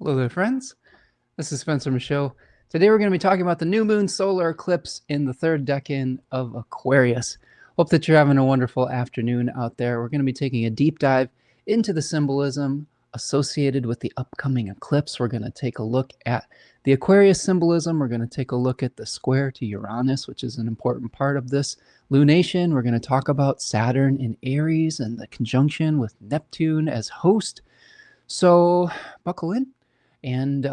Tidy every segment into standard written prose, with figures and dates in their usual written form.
Hello there, friends. This is Spencer Michaud. Today we're going to be talking about the new moon solar eclipse in the third decan of Aquarius. Hope that you're having a wonderful afternoon out there. We're going to be taking a deep dive into the symbolism associated with the upcoming eclipse. We're going to take a look at the Aquarius symbolism. We're going to take a look at the square to Uranus, which is an important part of this lunation. We're going to talk about Saturn in Aries and the conjunction with Neptune as host. So buckle in. And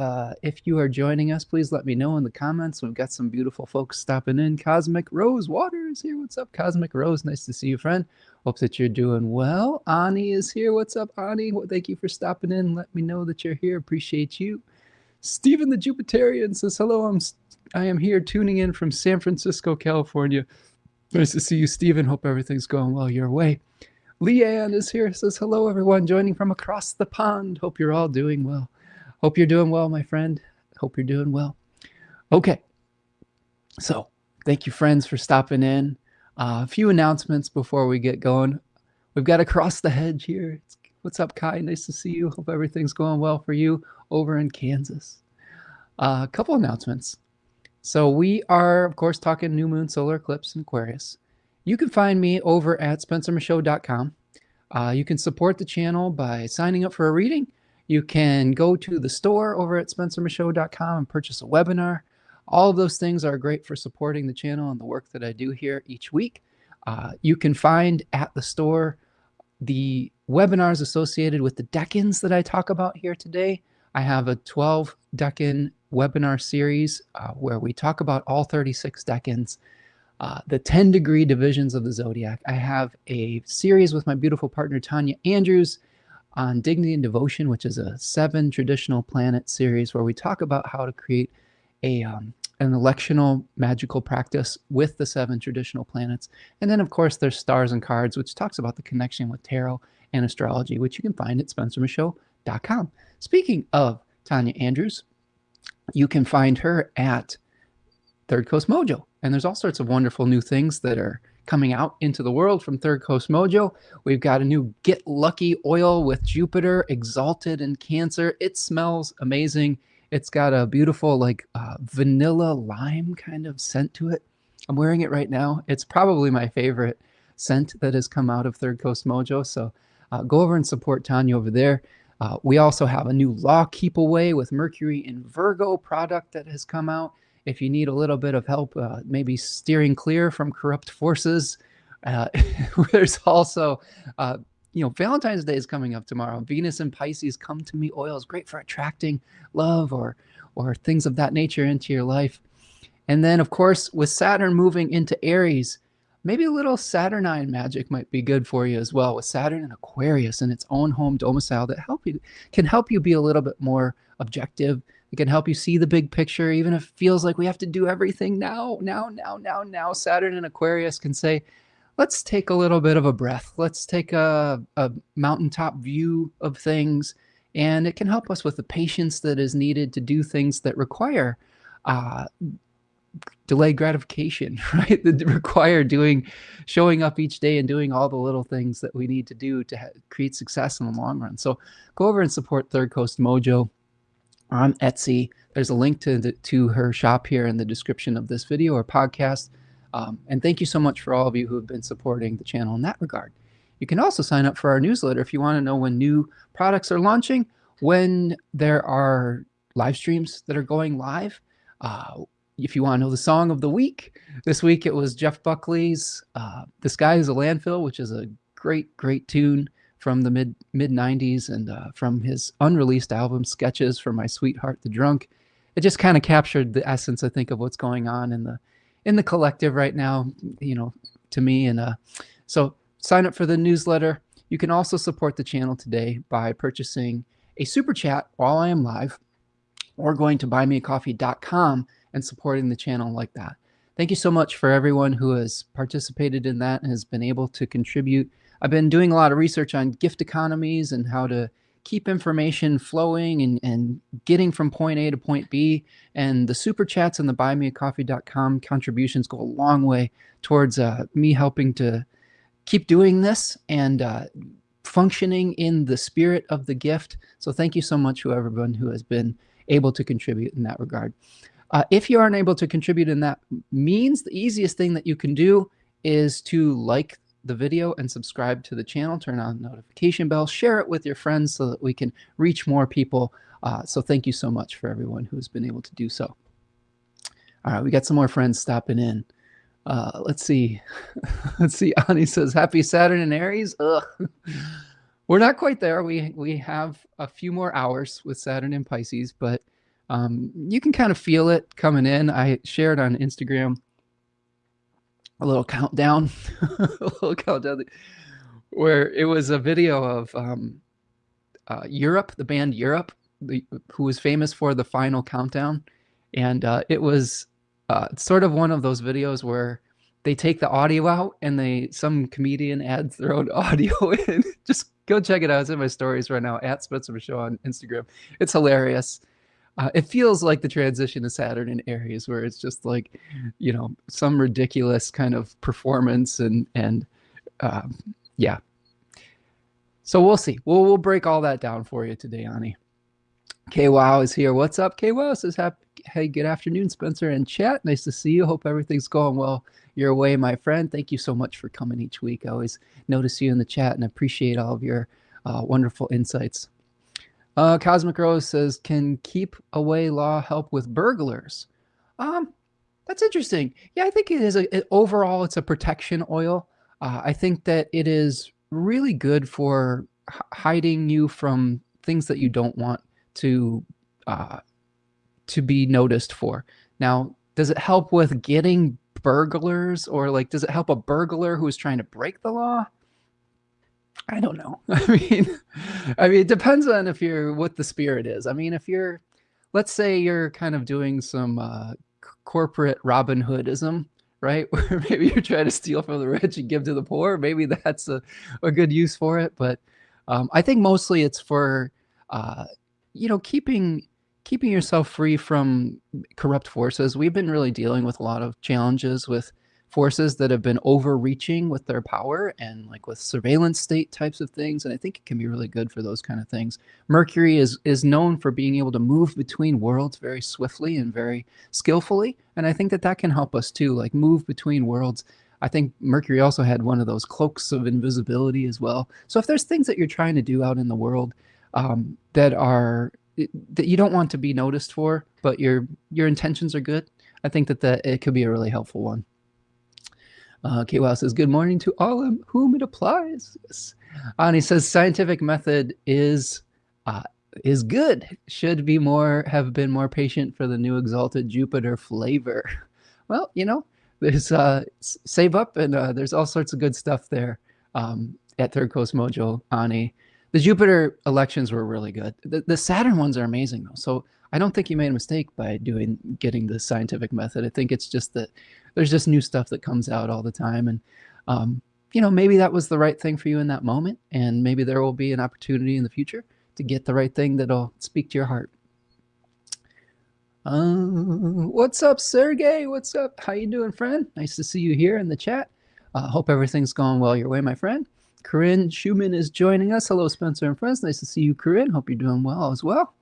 if you are joining us, please let me know in the comments. We've got some beautiful folks stopping in. Cosmic Rose Water is here. What's up, Cosmic Rose? Nice to see you, friend. Hope that you're doing well. Ani is here. What's up, Ani? Well, thank you for stopping in. Let me know that you're here. Appreciate you. Stephen the Jupiterian says, hello, I am here tuning in from San Francisco, California. Nice to see you, Stephen. Hope everything's going well your way. Leanne is here. Says, hello, everyone, joining from across the pond. Hope you're all doing well. Hope you're doing well, my friend. Hope you're doing well. Okay. So thank you, friends, for stopping in. A few announcements before we get going. We've got Across the Hedge here. What's up, Kai? Nice to see you. Hope everything's going well for you over in Kansas. A couple announcements. So we are, of course, talking new moon solar eclipse in Aquarius. You can find me over at spencermichaud.com. You can support the channel by signing up for a reading. You can go to the store over at spencermichaud.com and purchase a webinar. All of those things are great for supporting the channel and the work that I do here each week. You can find at the store the webinars associated with the decans that I talk about here today. I have a 12 decan webinar series where we talk about all 36 decans, the 10-degree divisions of the zodiac. I have a series with my beautiful partner, Tanya Andrews, on Dignity and Devotion, which is a 7 traditional planet series where we talk about how to create an electional magical practice with the 7 traditional planets. And then, of course, there's Stars and Cards, which talks about the connection with tarot and astrology, which you can find at spencermichaud.com. Speaking of Tanya Andrews, you can find her at Third Coast Mojo. And there's all sorts of wonderful new things that are coming out into the world from Third Coast Mojo. We've got a new Get Lucky oil with Jupiter exalted in Cancer. It smells amazing. It's got a beautiful vanilla lime kind of scent to it. I'm wearing it right now. It's probably my favorite scent that has come out of Third Coast Mojo. So go over and support Tanya over there. We also have a new Law Keep Away with Mercury in Virgo product that has come out. If you need a little bit of help, maybe steering clear from corrupt forces, there's also, Valentine's Day is coming up tomorrow. Venus and Pisces Come to Me oil is great for attracting love or things of that nature into your life. And then, of course, with Saturn moving into Aries, maybe a little Saturnine magic might be good for you as well. With Saturn in Aquarius in its own home domicile that can help you be a little bit more objective. It can help you see the big picture, even if it feels like we have to do everything now. Saturn in Aquarius can say, let's take a little bit of a breath. Let's take a mountaintop view of things. And it can help us with the patience that is needed to do things that require delayed gratification, right? That require showing up each day and doing all the little things that we need to do to create success in the long run. So go over and support Third Coast Mojo on Etsy. There's a link to her shop here in the description of this video or podcast. And thank you so much for all of you who have been supporting the channel in that regard. You can also sign up for our newsletter if you want to know when new products are launching, when there are live streams that are going live. If you want to know the song of the week, this week it was Jeff Buckley's The Sky is a Landfill, which is a great tune from the mid 90s and from his unreleased album Sketches for My Sweetheart the Drunk. It just kind of captured the essence, I think, of what's going on in the collective right now, to me. And so sign up for the newsletter. You can also support the channel today by purchasing a super chat while I am live or going to buymeacoffee.com and supporting the channel like that. Thank you so much for everyone who has participated in that and has been able to contribute. I've been doing a lot of research on gift economies and how to keep information flowing and getting from point A to point B. And the super chats and the buymeacoffee.com contributions go a long way towards me helping to keep doing this and functioning in the spirit of the gift. So thank you so much to everyone who has been able to contribute in that regard. If you aren't able to contribute in that means, the easiest thing that you can do is to like the video and subscribe to the channel, turn on the notification bell, share it with your friends so that we can reach more people. So thank you so much for everyone who's been able to do so. All right, we got some more friends stopping in. Let's see. Let's see. Ani says, happy Saturn in Aries. Ugh. We're not quite there. We have a few more hours with Saturn in Pisces, but you can kind of feel it coming in. I shared on Instagram a little countdown, where it was a video of Europe, the band Europe, who was famous for the final countdown. And it was sort of one of those videos where they take the audio out and some comedian adds their own audio in. Just go check it out. It's in my stories right now, at Spencer Michaud on Instagram. It's hilarious. It feels like the transition to Saturn in Aries, where it's just like, you know, some ridiculous kind of performance and yeah. So we'll see. We'll break all that down for you today, Ani. K-Wow is here. What's up? K-Wow says, hey, good afternoon, Spencer and chat. Nice to see you. Hope everything's going well your way, my friend. Thank you so much for coming each week. I always notice you in the chat and appreciate all of your wonderful insights. Cosmic Rose says, can keep away law help with burglars? That's interesting. Yeah, I think it is. Overall, it's a protection oil. I think that it is really good for hiding you from things that you don't want to be noticed for. Now, does it help with getting burglars, or like, does it help a burglar who is trying to break the law? I don't know. I mean, it depends on what the spirit is. I mean, if you're, let's say you're kind of doing some corporate Robin Hoodism, right? Where maybe you're trying to steal from the rich and give to the poor. Maybe that's a good use for it. But I think mostly it's for, you know, keeping yourself free from corrupt forces. We've been really dealing with a lot of challenges with forces that have been overreaching with their power and like with surveillance state types of things. And I think it can be really good for those kind of things. Mercury is known for being able to move between worlds very swiftly and very skillfully. And I think that can help us too, like move between worlds. I think Mercury also had one of those cloaks of invisibility as well. So if there's things that you're trying to do out in the world that you don't want to be noticed for, but your intentions are good, I think that it could be a really helpful one. K-Wow says, good morning to all of whom it applies. Yes. Ani says, scientific method is good. Should have been more patient for the new exalted Jupiter flavor. Well, you know, there's save up, and there's all sorts of good stuff there at Third Coast Mojo, Ani. The Jupiter elections were really good. The Saturn ones are amazing, though. So I don't think you made a mistake by getting the scientific method. I think it's just that there's just new stuff that comes out all the time. And, you know, maybe that was the right thing for you in that moment. And maybe there will be an opportunity in the future to get the right thing that'll speak to your heart. What's up, Sergey? What's up? How you doing, friend? Nice to see you here in the chat. Hope everything's going well your way, my friend. Corinne Schumann is joining us. Hello, Spencer and friends. Nice to see you, Corinne. Hope you're doing well as well.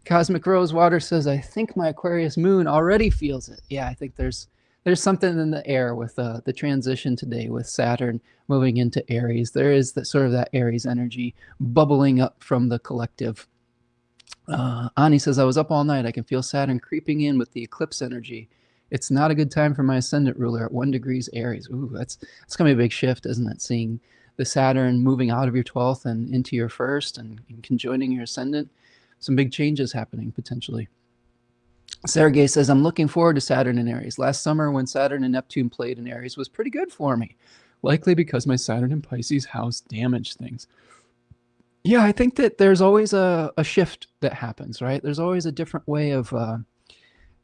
Cosmic Rosewater says, I think my Aquarius moon already feels it. Yeah, I think there's something in the air with the transition today with Saturn moving into Aries. There is sort of that Aries energy bubbling up from the collective. Ani says, I was up all night. I can feel Saturn creeping in with the eclipse energy. It's not a good time for my ascendant ruler at 1 degrees Aries. Ooh, that's going to be a big shift, isn't it? Seeing the Saturn moving out of your 12th and into your 1st and conjoining your ascendant. Some big changes happening potentially. Sergey says, I'm looking forward to Saturn in Aries. Last summer when Saturn and Neptune played in Aries was pretty good for me. Likely because my Saturn in Pisces house damaged things. Yeah, I think that there's always a shift that happens, right? There's always a different way of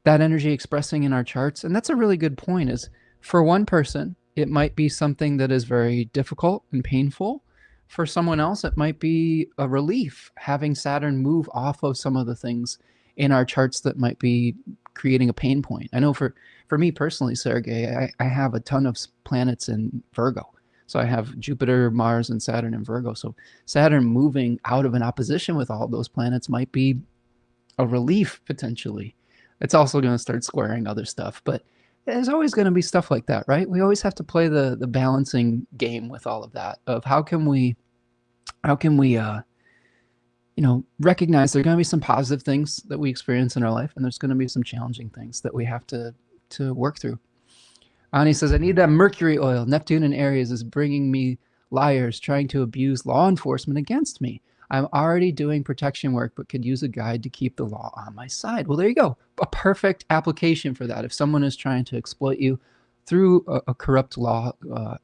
that energy expressing in our charts. And that's a really good point, is for one person, it might be something that is very difficult and painful. For someone else, it might be a relief having Saturn move off of some of the things in our charts that might be creating a pain point. I know for me personally, Sergey, I have a ton of planets in Virgo. So I have Jupiter, Mars, and Saturn in Virgo. So Saturn moving out of an opposition with all of those planets might be a relief potentially. It's also going to start squaring other stuff, but there's always going to be stuff like that, right? We always have to play the balancing game with all of that of how can we recognize there are going to be some positive things that we experience in our life, and there's going to be some challenging things that we have to work through. Ani says, I need that Mercury oil. Neptune in Aries is bringing me liars trying to abuse law enforcement against me. I'm already doing protection work, but could use a guide to keep the law on my side. Well, there you go. A perfect application for that. If someone is trying to exploit you through a corrupt law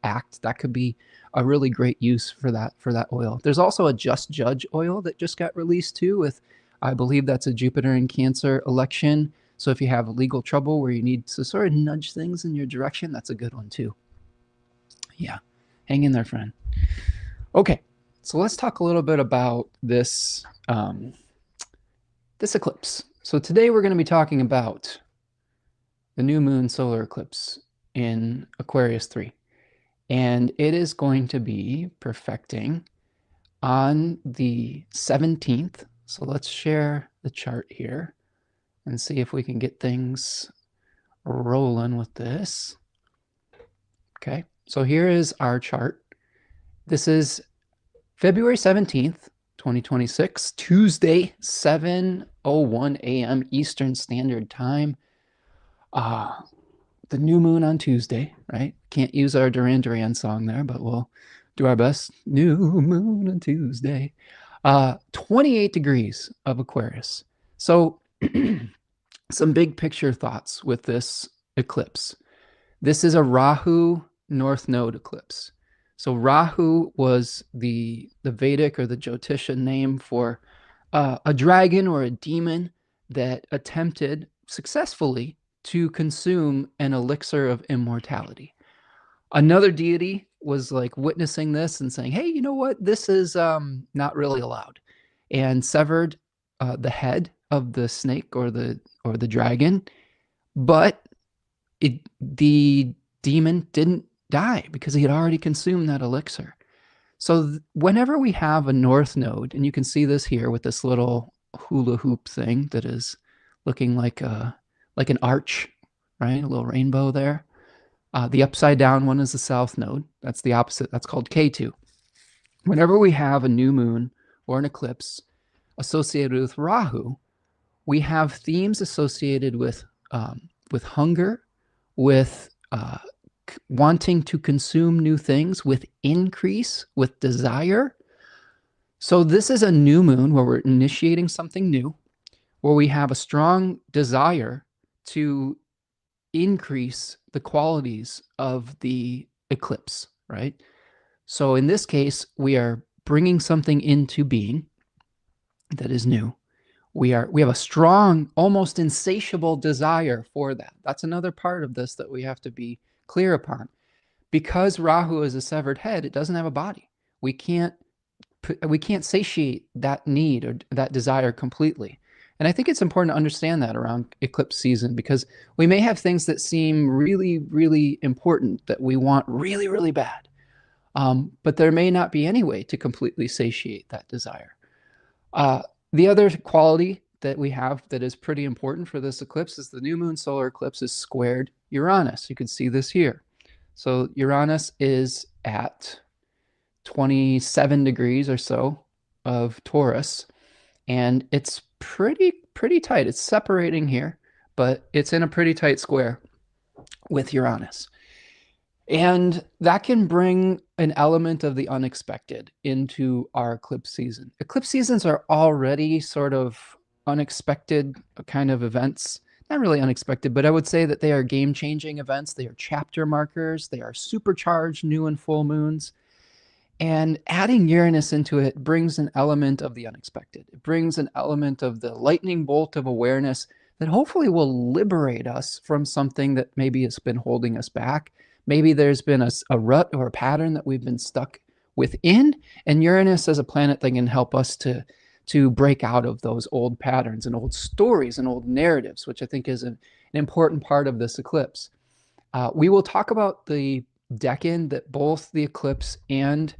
act, that could be a really great use for that oil. There's also a Just Judge oil that just got released too with, I believe that's a Jupiter in Cancer election. So if you have legal trouble where you need to sort of nudge things in your direction, that's a good one too. Yeah, hang in there, friend. Okay, so let's talk a little bit about this, this eclipse. So today we're going to be talking about the new moon solar eclipse in Aquarius 3. And it is going to be perfecting on the 17th. So let's share the chart here and see if we can get things rolling with this. Okay, so here is our chart. This is February 17th, 2026, Tuesday, 7:01 a.m. Eastern Standard Time. The new moon on Tuesday, right? Can't use our Duran Duran song there, but we'll do our best. New moon on Tuesday. 28 degrees of Aquarius. So some big picture thoughts with this eclipse. This is a Rahu North Node eclipse. So Rahu was the Vedic or the Jyotisha name for a dragon or a demon that attempted successfully to consume an elixir of immortality. Another deity was like witnessing this and saying, hey, you know what? This is not really allowed, and severed the head of the snake or the dragon, but the demon didn't die because he had already consumed that elixir. So whenever we have a north node, and you can see this here with this little hula hoop thing that is looking like an arch, right? A little rainbow there. The upside down one is the south node. That's the opposite. That's called K2. Whenever we have a new moon or an eclipse associated with Rahu, we have themes associated with hunger, with wanting to consume new things, with increase, with desire. So this is a new moon where we're initiating something new, where we have a strong desire to increase the qualities of the eclipse, right? So in this case, we are bringing something into being that is new. We have a strong, almost insatiable desire for that. That's another part of this that we have to be clear upon. Because Rahu is a severed head, it doesn't have a body. We can't satiate that need or that desire completely. And I think it's important to understand that around eclipse season, because we may have things that seem really, really important that we want really, really bad. But there may not be any way to completely satiate that desire. The other quality that we have that is pretty important for this eclipse is the new moon solar eclipse is squared Uranus. You can see this here. So Uranus is at 27 degrees or so of Taurus, and it's pretty tight. It's separating here, but it's in a pretty tight square with Uranus. And that can bring an element of the unexpected into our eclipse season. Eclipse seasons are already sort of unexpected kind of events. Not really unexpected, but I would say that they are game-changing events. They are chapter markers. They are supercharged new and full moons. And adding Uranus into it brings an element of the unexpected. It brings an element of the lightning bolt of awareness that hopefully will liberate us from something that maybe has been holding us back. Maybe there's been a rut or a pattern that we've been stuck within, and Uranus as a planet that can help us to break out of those old patterns and old stories and old narratives, which I think is an important part of this eclipse. We will talk about the decan that both the eclipse and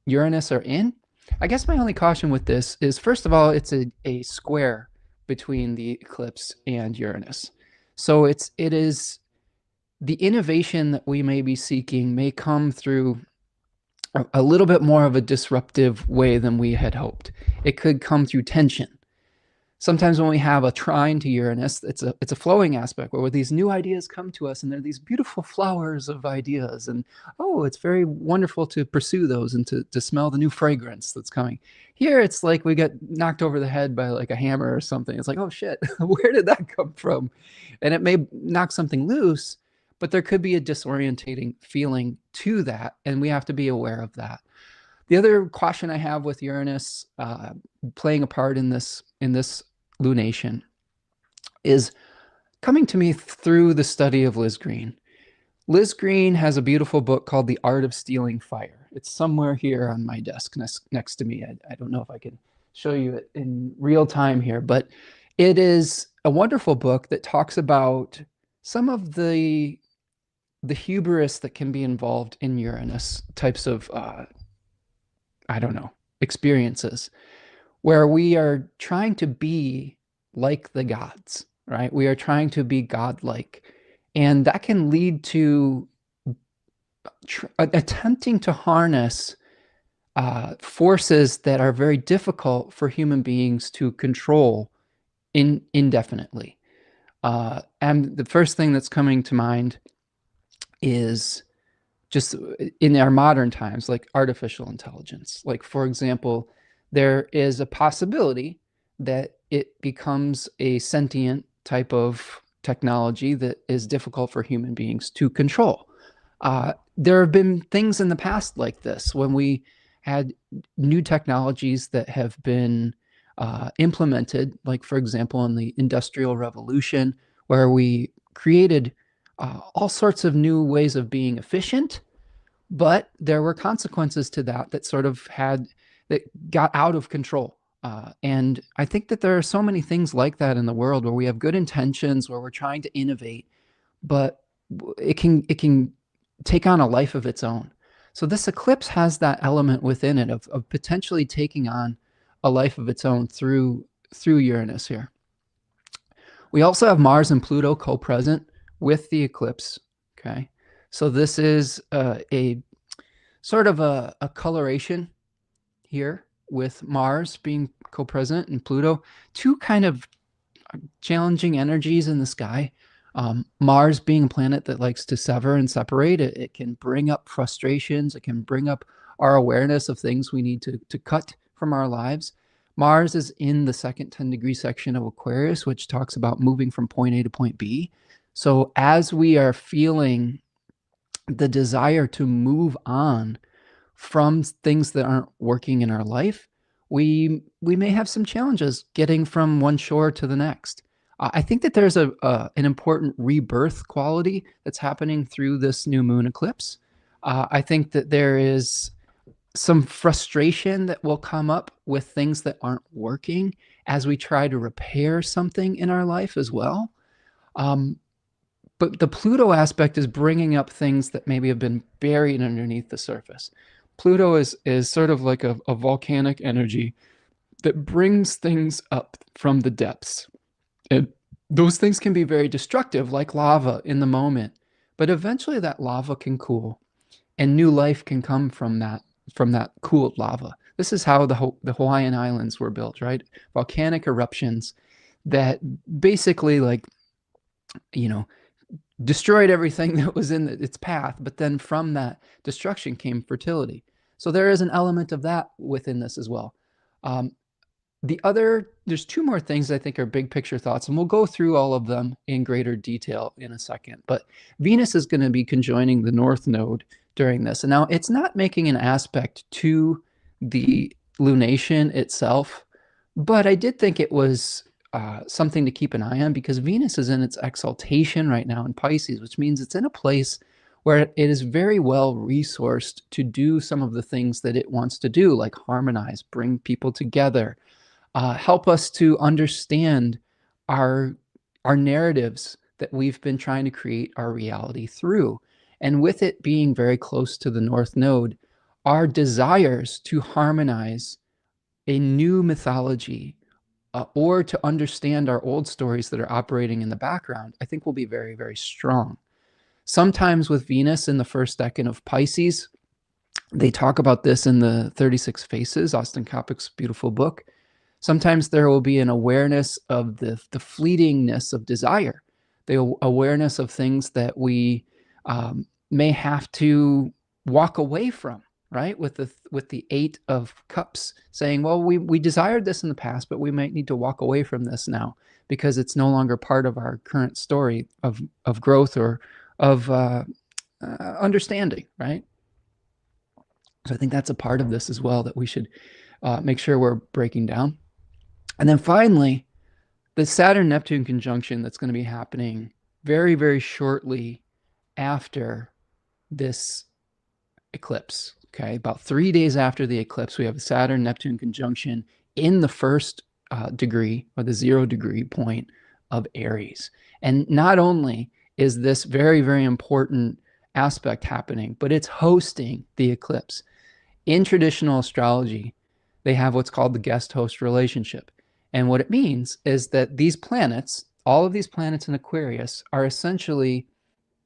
Uranus are in. I guess my only caution with this is, first of all, it's a square between the eclipse and Uranus. So it is the innovation that we may be seeking may come through a little bit more of a disruptive way than we had hoped. It could come through tension. Sometimes when we have a trine to Uranus, it's a flowing aspect where these new ideas come to us, and they're these beautiful flowers of ideas, and oh, it's very wonderful to pursue those and to smell the new fragrance that's coming. Here, it's like we get knocked over the head by like a hammer or something. It's like, oh shit, where did that come from? And it may knock something loose, but there could be a disorientating feeling to that, and we have to be aware of that. The other caution I have with Uranus playing a part in this lunation is coming to me through the study of Liz Green. Liz Green has a beautiful book called The Art of Stealing Fire. It's somewhere here on my desk next to me. I don't know if I can show you it in real time here, but it is a wonderful book that talks about some of the hubris that can be involved in Uranus types of I don't know, experiences where we are trying to be like the gods, right? We are trying to be godlike. And that can lead to attempting to harness forces that are very difficult for human beings to control indefinitely. And the first thing that's coming to mind is just in our modern times, like artificial intelligence. Like, for example, there is a possibility that it becomes a sentient type of technology that is difficult for human beings to control. There have been things in the past like this when we had new technologies that have been implemented, like, for example, in the Industrial Revolution, where we created all sorts of new ways of being efficient, but there were consequences to that sort of that got out of control. And I think that there are so many things like that in the world where we have good intentions, where we're trying to innovate, but it can take on a life of its own. So this eclipse has that element within it of potentially taking on a life of its own through Uranus here. We also have Mars and Pluto co-present with the eclipse. Okay, so this is a sort of a coloration here with Mars being co-present and Pluto, two kind of challenging energies in the sky. Mars being a planet that likes to sever and separate, it can bring up frustrations, it can bring up our awareness of things we need to cut from our lives. Mars is in the second 10-degree section of Aquarius, which talks about moving from point A to point B. So as we are feeling the desire to move on from things that aren't working in our life, we may have some challenges getting from one shore to the next. I think that there's an important rebirth quality that's happening through this new moon eclipse. I think that there is some frustration that will come up with things that aren't working as we try to repair something in our life as well. But the Pluto aspect is bringing up things that maybe have been buried underneath the surface. Pluto is sort of like a volcanic energy that brings things up from the depths. And those things can be very destructive, like lava in the moment. But eventually that lava can cool, and new life can come from that cooled lava. This is how the Hawaiian Islands were built, right? Volcanic eruptions that basically, like, you know, destroyed everything that was in its path, but then from that destruction came fertility. So there is an element of that within this as well. There's two more things I think are big picture thoughts, and we'll go through all of them in greater detail in a second. But Venus is going to be conjoining the North Node during this. And now it's not making an aspect to the lunation itself, but I did think it was something to keep an eye on, because Venus is in its exaltation right now in Pisces, which means it's in a place where it is very well resourced to do some of the things that it wants to do, like harmonize, bring people together, help us to understand our narratives that we've been trying to create our reality through. And with it being very close to the North Node, our desires to harmonize a new mythology or to understand our old stories that are operating in the background, I think will be very, very strong. Sometimes with Venus in the first decan of Pisces, they talk about this in the 36 Faces, Austin Coppock's beautiful book. Sometimes there will be an awareness of the fleetingness of desire, the awareness of things that we may have to walk away from, right? With the 8 of Cups saying, well, we desired this in the past, but we might need to walk away from this now because it's no longer part of our current story of growth or of understanding, right? So I think that's a part of this as well that we should make sure we're breaking down. And then finally, the Saturn-Neptune conjunction that's going to be happening very, very shortly after this eclipse. Okay, about 3 days after the eclipse, we have a Saturn-Neptune conjunction in the first degree or the 0 degree point of Aries. And not only is this very, very important aspect happening, but it's hosting the eclipse. In traditional astrology, they have what's called the guest-host relationship. And what it means is that these planets, all of these planets in Aquarius, are essentially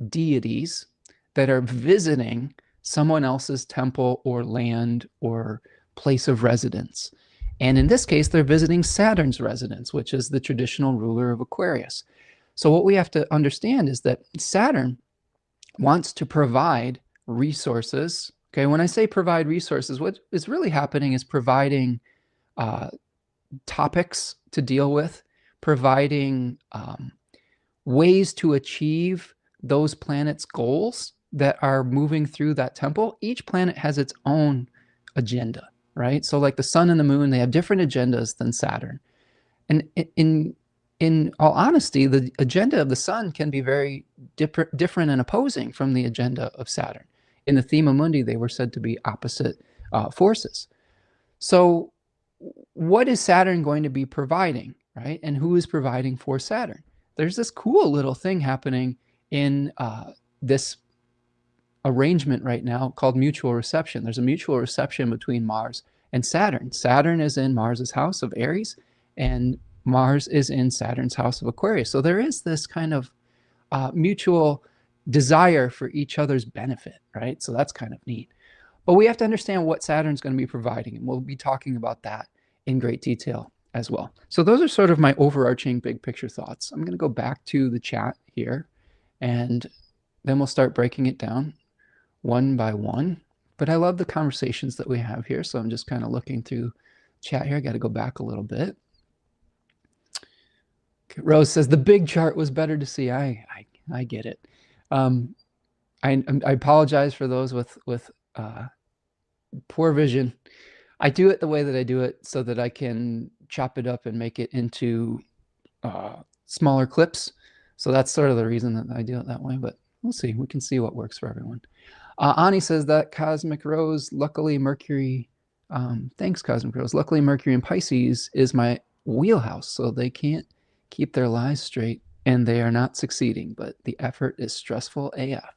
deities that are visiting someone else's temple or land or place of residence. And in this case, they're visiting Saturn's residence, which is the traditional ruler of Aquarius. So what we have to understand is that Saturn wants to provide resources. Okay, when I say provide resources, what is really happening is providing topics to deal with, providing ways to achieve those planets' goals that are moving through that temple. Each planet has its own agenda, right? So like the sun and the moon, they have different agendas than Saturn. And in all honesty, the agenda of the sun can be very different and opposing from the agenda of Saturn. In the Thema Mundi, they were said to be opposite forces. So what is Saturn going to be providing, right? And who is providing for Saturn? There's this cool little thing happening in this arrangement right now called mutual reception. There's a mutual reception between Mars and Saturn. Saturn is in Mars's house of Aries, and Mars is in Saturn's house of Aquarius. So there is this kind of mutual desire for each other's benefit, right? So that's kind of neat. But we have to understand what Saturn's going to be providing, and we'll be talking about that in great detail as well. So those are sort of my overarching big picture thoughts. I'm going to go back to the chat here, and then we'll start breaking it down one by one. But I love the conversations that we have here, so I'm just kind of looking through chat here. I got to go back a little bit. Okay, Rose says the big chart was better to see. I get it. I apologize for those with poor vision. I do it the way that I do it so that I can chop it up and make it into smaller clips. So that's sort of the reason that I do it that way, but we'll see. We can see what works for everyone. Ani says that Cosmic Rose, luckily Mercury, thanks Cosmic Rose, luckily Mercury in Pisces is my wheelhouse, so they can't keep their lies straight and they are not succeeding, but the effort is stressful AF.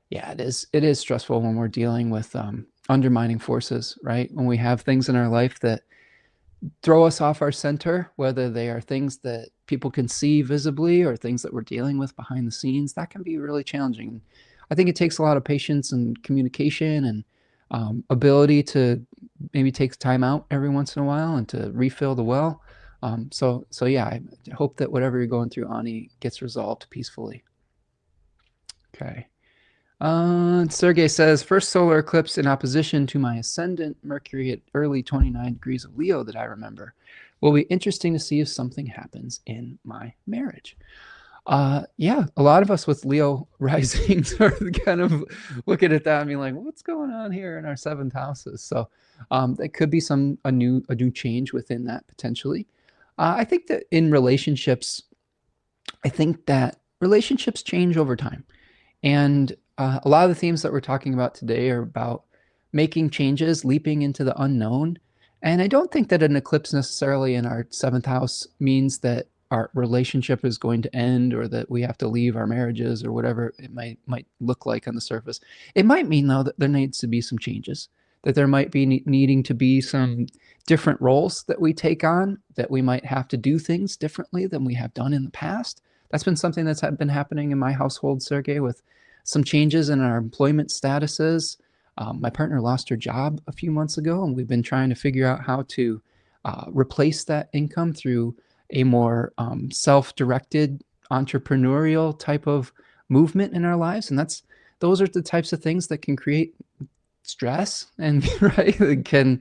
Yeah, it is. It is stressful when we're dealing with undermining forces, right? When we have things in our life that throw us off our center, whether they are things that people can see visibly or things that we're dealing with behind the scenes, that can be really challenging. I think it takes a lot of patience and communication and ability to maybe take time out every once in a while and to refill the well. So yeah, I hope that whatever you're going through, Ani, gets resolved peacefully. Okay. Sergey says, first solar eclipse in opposition to my ascendant Mercury at early 29 degrees of Leo that I remember. Will be interesting to see if something happens in my marriage. Yeah, a lot of us with Leo risings are kind of looking at that and being like, what's going on here in our 7th houses? So there could be a new change within that potentially. I think that in relationships, relationships change over time. And a lot of the themes that we're talking about today are about making changes, leaping into the unknown. And I don't think that an eclipse necessarily in our 7th house means that our relationship is going to end, or that we have to leave our marriages, or whatever it might look like on the surface. It might mean, though, that there needs to be some changes, that there might be needing to be some different roles that we take on, that we might have to do things differently than we have done in the past. That's been something that's been happening in my household, Sergey, with some changes in our employment statuses. My partner lost her job a few months ago, and we've been trying to figure out how to replace that income through a more self-directed entrepreneurial type of movement in our lives. And those are the types of things that can create stress and right, it can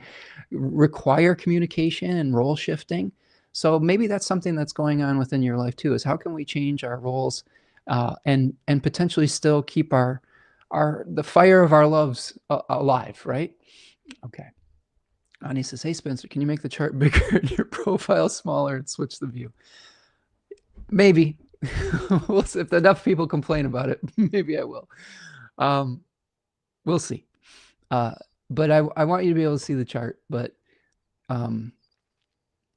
require communication and role shifting. So maybe that's something that's going on within your life too, is how can we change our roles and potentially still keep the fire of our loves alive, right? Okay. Ani says, hey, Spencer, can you make the chart bigger and your profile smaller and switch the view? Maybe. We'll see. If enough people complain about it, maybe I will. We'll see. But I want you to be able to see the chart, but I'll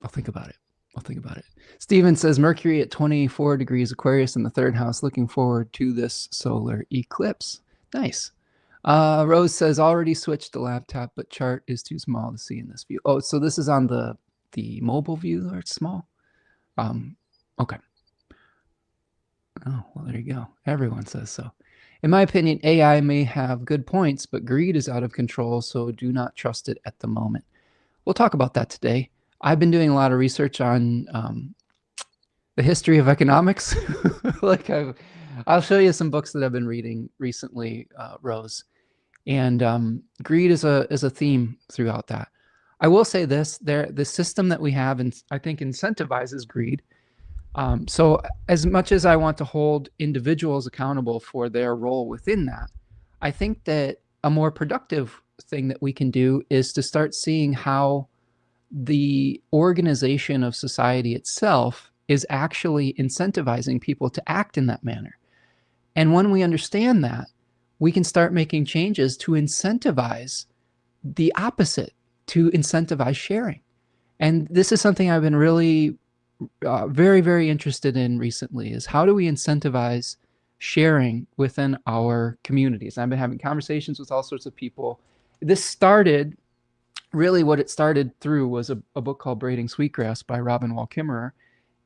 think about it. I'll think about it. Steven says, Mercury at 24 degrees Aquarius in the third house. Looking forward to this solar eclipse. Nice. Rose says, already switched the laptop, but chart is too small to see in this view. Oh, so this is on the mobile view, or it's small? Okay. Oh, well, there you go. Everyone says so. In my opinion, AI may have good points, but greed is out of control, so do not trust it at the moment. We'll talk about that today. I've been doing a lot of research on the history of economics. Like I'll show you some books that I've been reading recently, Rose. And greed is a theme throughout that. I will say this: the system that we have, and I think, incentivizes greed. So as much as I want to hold individuals accountable for their role within that, I think that a more productive thing that we can do is to start seeing how the organization of society itself is actually incentivizing people to act in that manner. And when we understand that, we can start making changes to incentivize the opposite, to incentivize sharing. And this is something I've been really very, very interested in recently, is how do we incentivize sharing within our communities? I've been having conversations with all sorts of people. This started, really what it started through was a book called Braiding Sweetgrass by Robin Wall Kimmerer.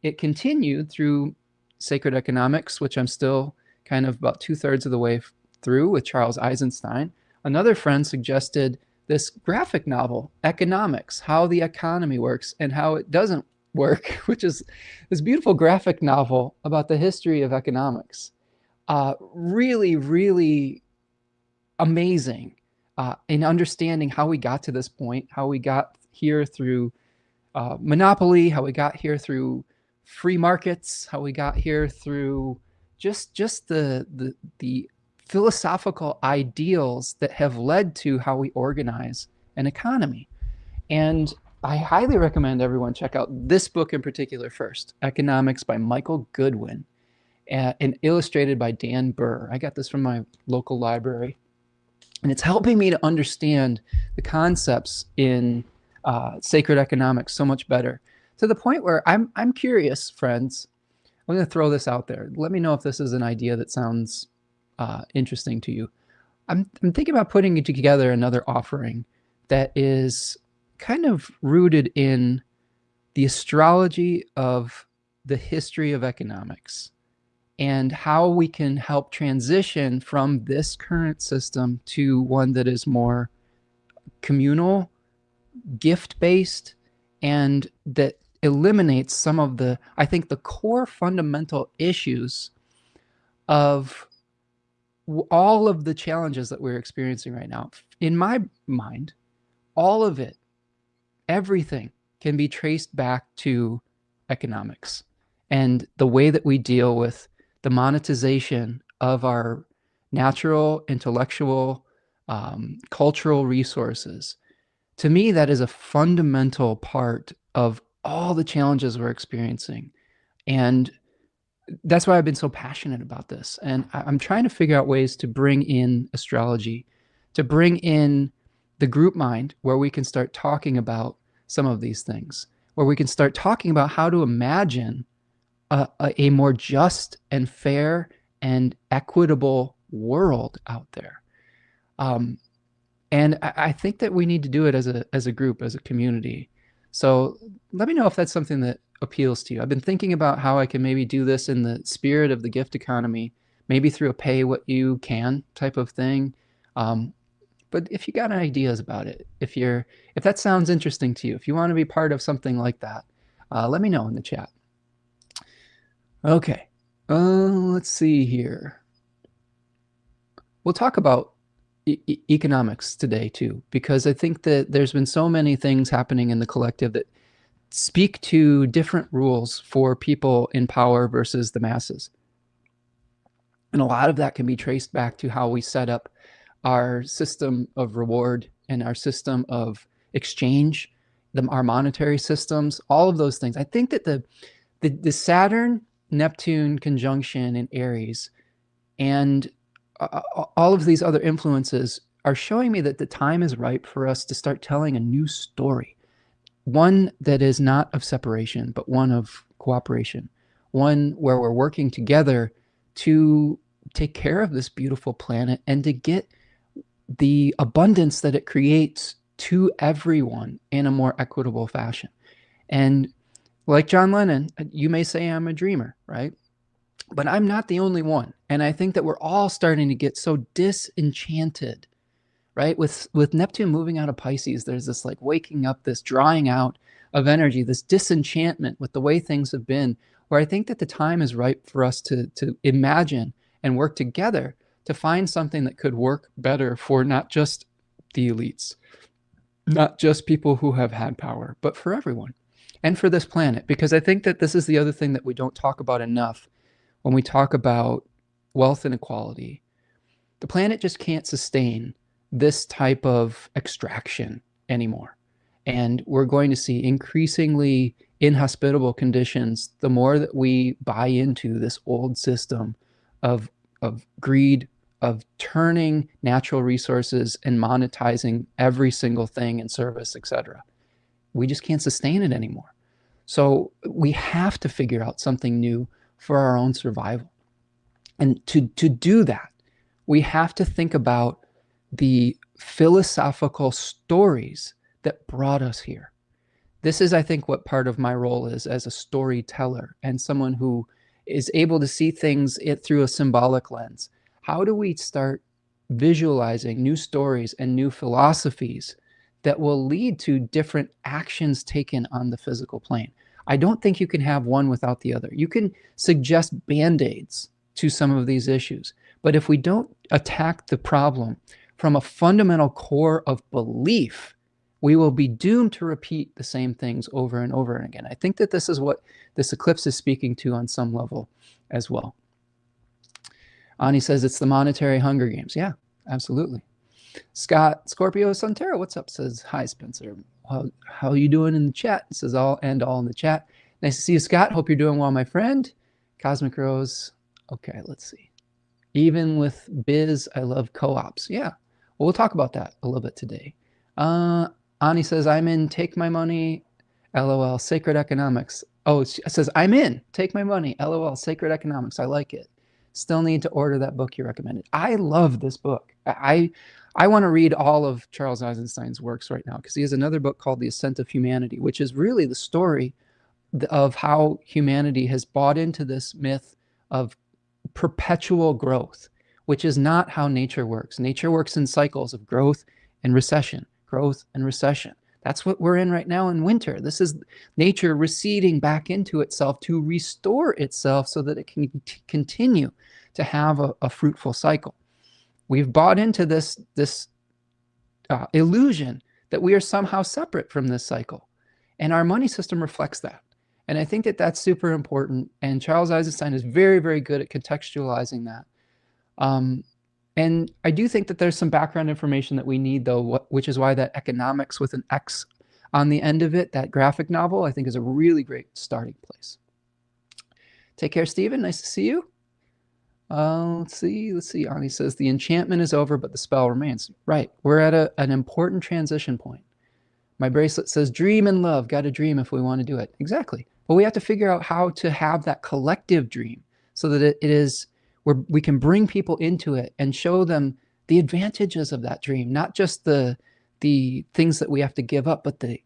It continued through Sacred Economics, which I'm still kind of about 2/3 of the way through, with Charles Eisenstein. Another friend suggested this graphic novel, Economics, How the Economy Works and How It Doesn't Work, which is this beautiful graphic novel about the history of economics. Really, really amazing in understanding how we got to this point, how we got here through monopoly, how we got here through free markets, how we got here through just the philosophical ideals that have led to how we organize an economy. And I highly recommend everyone check out this book in particular first, Economics by Michael Goodwin, and illustrated by Dan Burr. I got this from my local library, and it's helping me to understand the concepts in sacred economics so much better, to the point where I'm curious, friends. I'm going to throw this out there. Let me know if this is an idea that sounds interesting to you. I'm thinking about putting together another offering that is kind of rooted in the astrology of the history of economics and how we can help transition from this current system to one that is more communal, gift-based, and that eliminates some of the, I think, the core fundamental issues of all of the challenges that we're experiencing right now. In my mind, all of it, everything can be traced back to economics and the way that we deal with the monetization of our natural, intellectual, cultural resources. To me, that is a fundamental part of all the challenges we're experiencing. And that's why I've been so passionate about this. And I'm trying to figure out ways to bring in astrology, to bring in the group mind, where we can start talking about some of these things, where we can start talking about how to imagine a more just and fair and equitable world out there. And I think that we need to do it as a group, as a community. So let me know if that's something that appeals to you. I've been thinking about how I can maybe do this in the spirit of the gift economy, maybe through a pay what you can type of thing. But if you got ideas about it, if that sounds interesting to you, if you want to be part of something like that, let me know in the chat. Okay, let's see here. We'll talk about economics today too, because I think that there's been so many things happening in the collective that speak to different rules for people in power versus the masses. And a lot of that can be traced back to how we set up our system of reward and our system of exchange, our monetary systems, all of those things. I think that the Saturn-Neptune conjunction in Aries and all of these other influences are showing me that the time is ripe for us to start telling a new story. One that is not of separation, but one of cooperation. One where we're working together to take care of this beautiful planet and to get the abundance that it creates to everyone in a more equitable fashion. And like John Lennon, you may say I'm a dreamer, right? But I'm not the only one. And I think that we're all starting to get so disenchanted, right? With Neptune moving out of Pisces, there's this like waking up, this drawing out of energy, this disenchantment with the way things have been, where I think that the time is ripe for us to imagine and work together to find something that could work better for not just the elites, not just people who have had power, but for everyone and for this planet. Because I think that this is the other thing that we don't talk about enough when we talk about wealth inequality. The planet just can't sustain this type of extraction anymore. And we're going to see increasingly inhospitable conditions the more that we buy into this old system of greed, of turning natural resources and monetizing every single thing and service, etc. We just can't sustain it anymore. So we have to figure out something new for our own survival. And to do that, we have to think about the philosophical stories that brought us here. This is, I think, what part of my role is as a storyteller and someone who is able to see things through a symbolic lens. How do we start visualizing new stories and new philosophies that will lead to different actions taken on the physical plane? I don't think you can have one without the other. You can suggest band-aids to some of these issues, but if we don't attack the problem from a fundamental core of belief, we will be doomed to repeat the same things over and over again. I think that this is what this eclipse is speaking to on some level as well. Ani says it's the monetary Hunger Games. Yeah, absolutely. Scott Scorpio Suntero, what's up? Says, hi, Spencer. How are you doing in the chat? It says all in the chat. Nice to see you, Scott. Hope you're doing well, my friend. Cosmic Rose. Okay, let's see. Even with biz, I love co-ops. Yeah, well, we'll talk about that a little bit today. Ani says, I'm in, take my money, LOL, sacred economics. Oh, it says, I'm in, take my money, LOL, sacred economics. I like it. Still need to order that book you recommended. I love this book. I want to read all of Charles Eisenstein's works right now because he has another book called The Ascent of Humanity, which is really the story of how humanity has bought into this myth of perpetual growth, which is not how nature works. Nature works in cycles of growth and recession, growth and recession. That's what we're in right now in winter. This is nature receding back into itself to restore itself so that it can continue to have a fruitful cycle. We've bought into this illusion that we are somehow separate from this cycle. And our money system reflects that. And I think that that's super important. And Charles Eisenstein is very, very good at contextualizing that. And I do think that there's some background information that we need, though, which is why that economics with an X on the end of it, that graphic novel, I think is a really great starting place. Take care, Stephen. Nice to see you. Let's see. Ani says, the enchantment is over, but the spell remains. Right. We're at an important transition point. My bracelet says dream and love, got to dream if we want to do it. Exactly. But we have to figure out how to have that collective dream so that it is where we can bring people into it and show them the advantages of that dream, not just the things that we have to give up, but the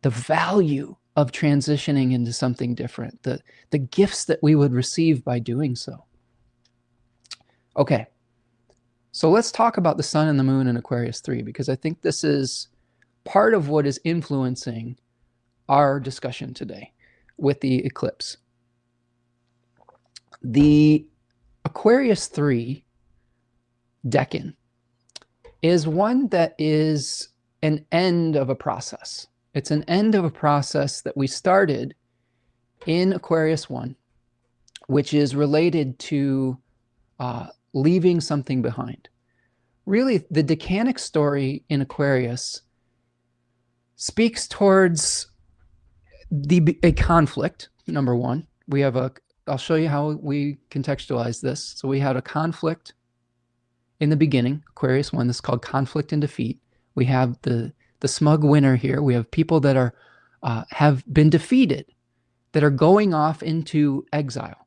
value of transitioning into something different, the gifts that we would receive by doing so. Okay, so let's talk about the sun and the moon in Aquarius 3, because I think this is part of what is influencing our discussion today with the eclipse. The Aquarius 3 decan is one that is an end of a process. It's an end of a process that we started in Aquarius 1, which is related to leaving something behind. Really, the Decanic story in Aquarius speaks towards a conflict, number one. We have I'll show you how we contextualize this. So we had a conflict in the beginning, Aquarius 1, this is called conflict and defeat. We have the smug winner here. We have people that are have been defeated, that are going off into exile.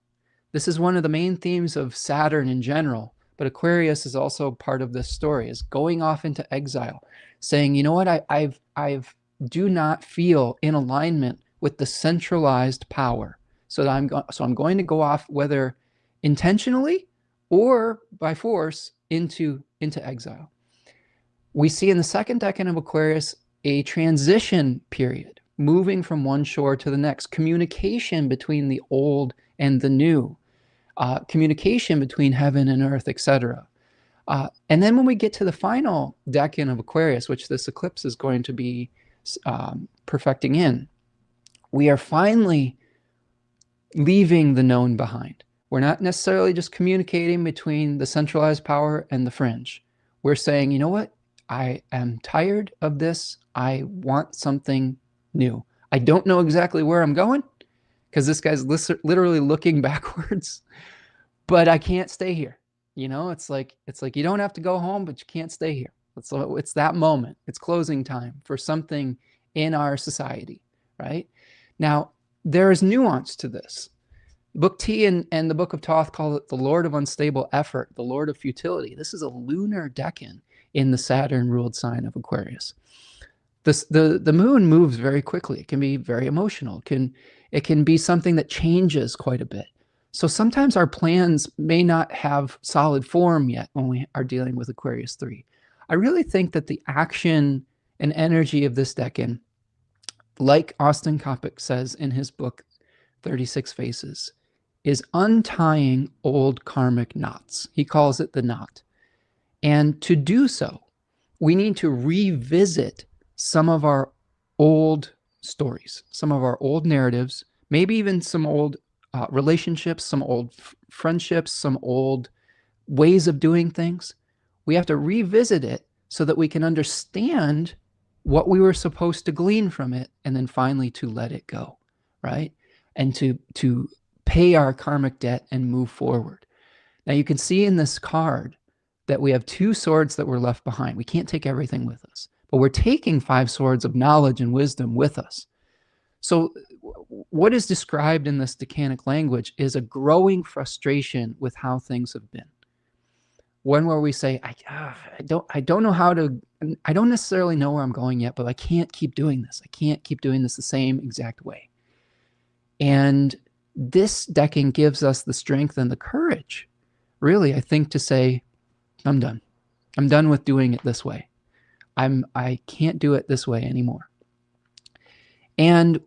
This is one of the main themes of Saturn in general, but Aquarius is also part of this story, is going off into exile, saying, you know what, I do not feel in alignment with the centralized power. So I'm going to go off, whether intentionally or by force, into exile. We see in the second decan of Aquarius a transition period, moving from one shore to the next, communication between the old and the new, communication between heaven and earth, etc. And then when we get to the final decan of Aquarius, which this eclipse is going to be perfecting in, we are finally leaving the known behind. We're not necessarily just communicating between the centralized power and the fringe. We're saying, you know what? I am tired of this. I want something new. I don't know exactly where I'm going, because this guy's literally looking backwards, but I can't stay here. You know, it's like you don't have to go home, but you can't stay here. It's that moment. It's closing time for something in our society, right? Now, there is nuance to this. Book T and the Book of Thoth call it the Lord of Unstable Effort, the Lord of Futility. This is a lunar decan in the Saturn-ruled sign of Aquarius. The moon moves very quickly. It can be very emotional. It can be something that changes quite a bit. So sometimes our plans may not have solid form yet when we are dealing with Aquarius 3. I really think that the action and energy of this decan, like Austin Coppock says in his book, 36 Faces, is untying old karmic knots. He calls it the knot. And to do so, we need to revisit some of our old stories, some of our old narratives, maybe even some old relationships, some old friendships, some old ways of doing things. We have to revisit it so that we can understand what we were supposed to glean from it, and then finally to let it go, right? And to pay our karmic debt and move forward. Now you can see in this card that we have 2 swords that were left behind. We can't take everything with us, but we're taking 5 swords of knowledge and wisdom with us. So what is described in this Decanic language is a growing frustration with how things have been. One where we say, I don't know how to, I don't necessarily know where I'm going yet, but I can't keep doing this. I can't keep doing this the same exact way. And this decan gives us the strength and the courage, really, I think, to say, I'm done. I'm done with doing it this way. I can't do it this way anymore. And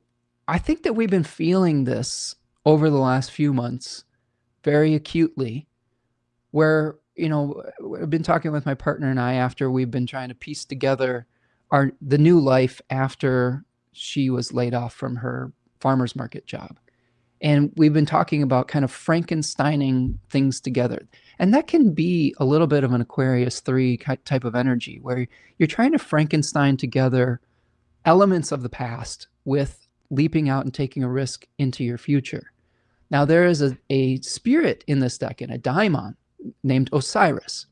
I think that we've been feeling this over the last few months very acutely, where, you know, I've been talking with my partner and I after we've been trying to piece together the new life after she was laid off from her farmer's market job. And we've been talking about kind of Frankensteining things together. And that can be a little bit of an Aquarius 3 type of energy, where you're trying to Frankenstein together elements of the past with leaping out and taking a risk into your future. Now, there is a spirit in this decan, a daimon, named Osiris.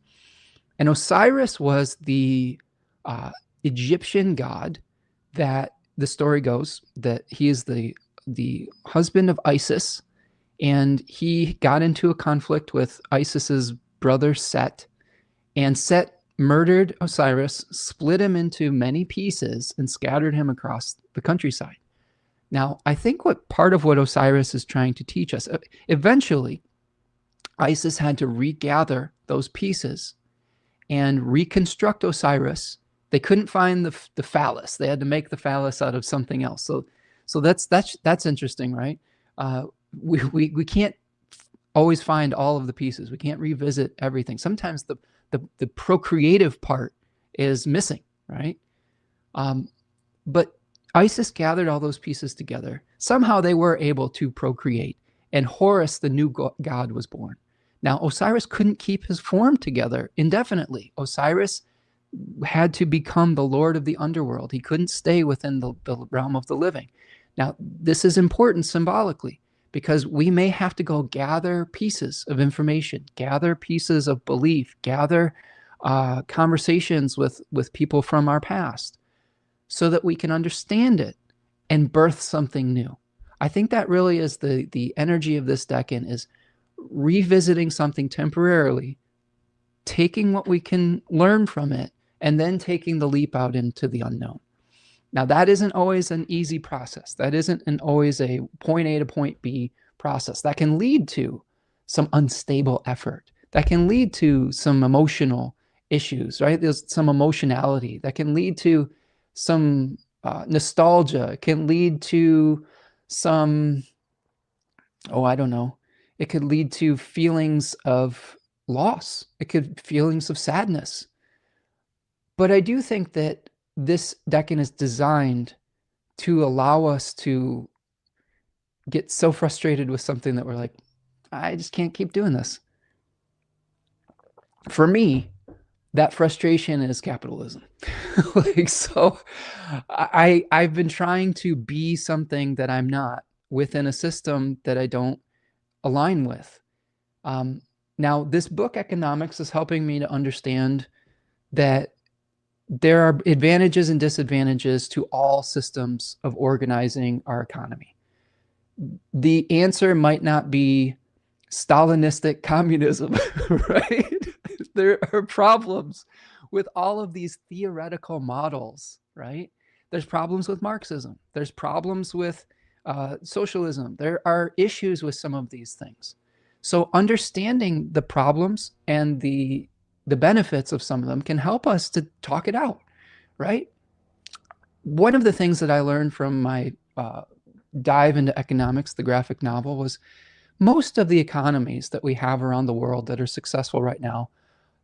And Osiris was the Egyptian god that the story goes that he is the husband of Isis, and he got into a conflict with Isis's brother Set, and Set murdered Osiris, split him into many pieces, and scattered him across the countryside. Now, I think part of what Osiris is trying to teach us, eventually, Isis had to regather those pieces and reconstruct Osiris. They couldn't find the phallus. They had to make the phallus out of something else. So that's interesting, right? We can't always find all of the pieces. We can't revisit everything. Sometimes the procreative part is missing, right? But Isis gathered all those pieces together. Somehow they were able to procreate, and Horus, the new god, was born. Now, Osiris couldn't keep his form together indefinitely. Osiris had to become the lord of the underworld. He couldn't stay within the realm of the living. Now, this is important symbolically, because we may have to go gather pieces of information, gather pieces of belief, gather conversations with people from our past, so that we can understand it and birth something new. I think that really is the energy of this decan, is revisiting something temporarily, taking what we can learn from it, and then taking the leap out into the unknown. Now, that isn't always an easy process. That isn't always a point A to point B process. That can lead to some unstable effort. That can lead to some emotional issues, right? There's some emotionality. That can lead to some nostalgia. It can lead to some, I don't know. It could lead to feelings of loss. It could feelings of sadness. But I do think that this decan is designed to allow us to get so frustrated with something that we're like, I just can't keep doing this. For me, that frustration is capitalism. I've been trying to be something that I'm not within a system that I don't align with. Now, this book, Economics, is helping me to understand that there are advantages and disadvantages to all systems of organizing our economy. The answer might not be Stalinistic communism, right? There are problems with all of these theoretical models, right? There's problems with Marxism. There's problems with socialism. There are issues with some of these things. So understanding the problems and the benefits of some of them can help us to talk it out, right? One of the things that I learned from my dive into economics, the graphic novel, was most of the economies that we have around the world that are successful right now,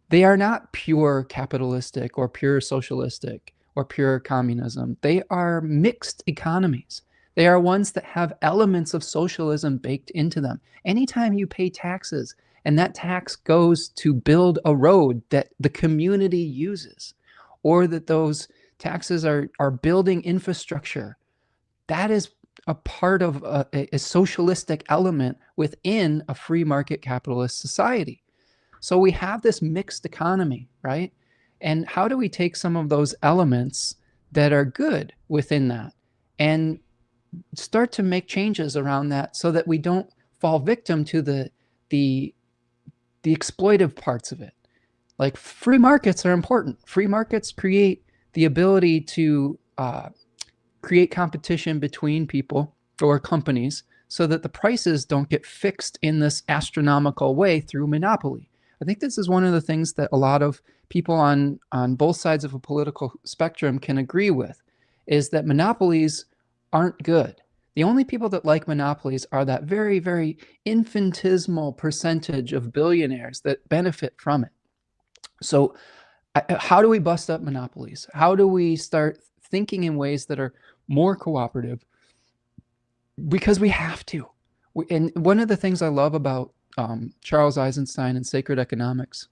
they are not pure capitalistic or pure socialistic or pure communism. They are mixed economies. They are ones that have elements of socialism baked into them. Anytime you pay taxes and that tax goes to build a road that the community uses, or that those taxes are building infrastructure, that is a part of a socialistic element within a free market capitalist society. So we have this mixed economy, right? And how do we take some of those elements that are good within that and start to make changes around that, so that we don't fall victim to the exploitive parts of it? Like, free markets are important. Free markets create the ability to create competition between people or companies, so that the prices don't get fixed in this astronomical way through monopoly. I think this is one of the things that a lot of people on both sides of a political spectrum can agree with, is that monopolies aren't good. The only people that like monopolies are that very, very infinitesimal percentage of billionaires that benefit from it. So how do we bust up monopolies? How do we start thinking in ways that are more cooperative? Because we have to. And one of the things I love about Charles Eisenstein and Sacred Economics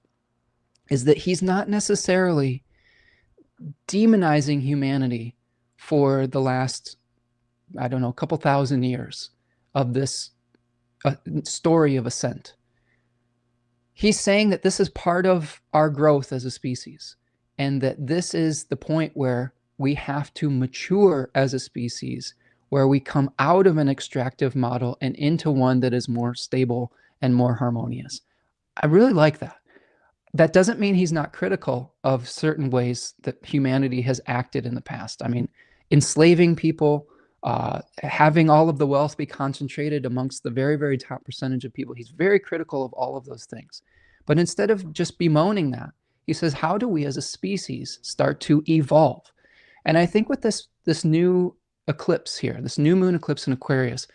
is that he's not necessarily demonizing humanity for the last, I don't know, couple thousand years of this story of ascent. He's saying that this is part of our growth as a species, and that this is the point where we have to mature as a species, where we come out of an extractive model and into one that is more stable and more harmonious. I really like that. That doesn't mean he's not critical of certain ways that humanity has acted in the past. I mean, enslaving people, having all of the wealth be concentrated amongst the very, very top percentage of people. He's very critical of all of those things. But instead of just bemoaning that, he says, how do we as a species start to evolve? And I think with this new eclipse here, this new moon eclipse in Aquarius,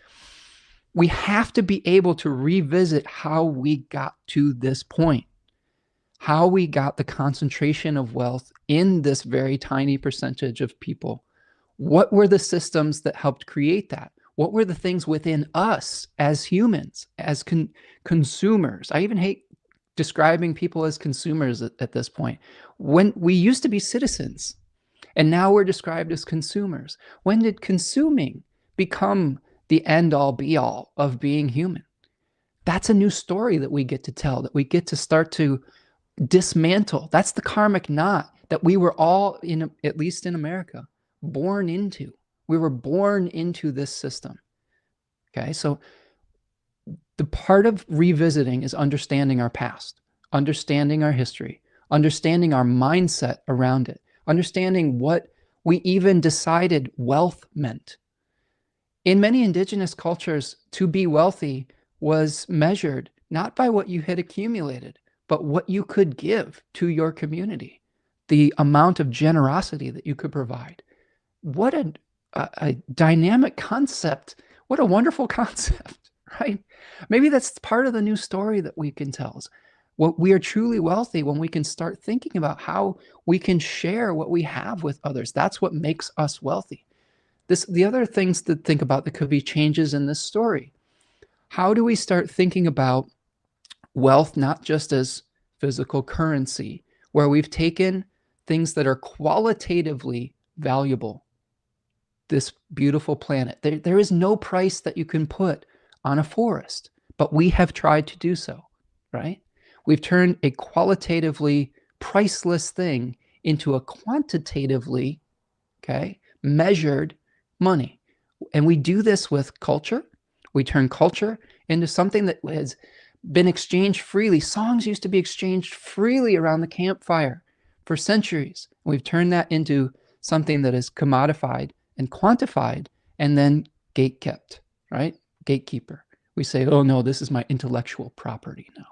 we have to be able to revisit how we got to this point, how we got the concentration of wealth in this very tiny percentage of people. What were the systems that helped create that? What were the things within us as humans, as consumers? I even hate describing people as consumers at this point. When we used to be citizens, and now we're described as consumers. When did consuming become the end-all be-all of being human? That's a new story that we get to tell, that we get to start to dismantle. That's the karmic knot that we were all, at least in America, born into. We were born into this system. Okay, so the part of revisiting is understanding our past, understanding our history, understanding our mindset around it, understanding what we even decided wealth meant. In many indigenous cultures, to be wealthy was measured not by what you had accumulated, but what you could give to your community, the amount of generosity that you could provide. What a dynamic concept. What a wonderful concept, right? Maybe that's part of the new story that we can tell. Well, we are truly wealthy when we can start thinking about how we can share what we have with others. That's what makes us wealthy. The other things to think about that could be changes in this story. How do we start thinking about wealth not just as physical currency, where we've taken things that are qualitatively valuable, this beautiful planet. There is no price that you can put on a forest, but we have tried to do so, right? We've turned a qualitatively priceless thing into a quantitatively, measured money. And we do this with culture. We turn culture into something that has been exchanged freely. Songs used to be exchanged freely around the campfire for centuries. We've turned that into something that is commodified and quantified and then gatekept, right? Gatekeeper. We say, oh no, this is my intellectual property now.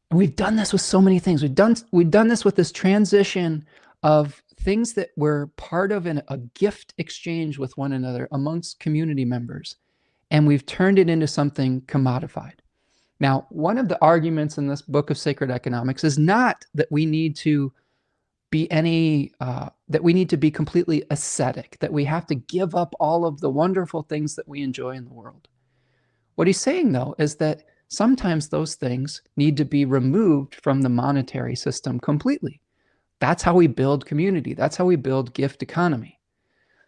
And we've done this with so many things. We've done this with this transition of things that were part of a gift exchange with one another amongst community members. And we've turned it into something commodified. Now, one of the arguments in this book of Sacred Economics is not that we need to be that we need to be completely ascetic, that we have to give up all of the wonderful things that we enjoy in the world. What he's saying, though, is that sometimes those things need to be removed from the monetary system completely. That's how we build community. That's how we build gift economy.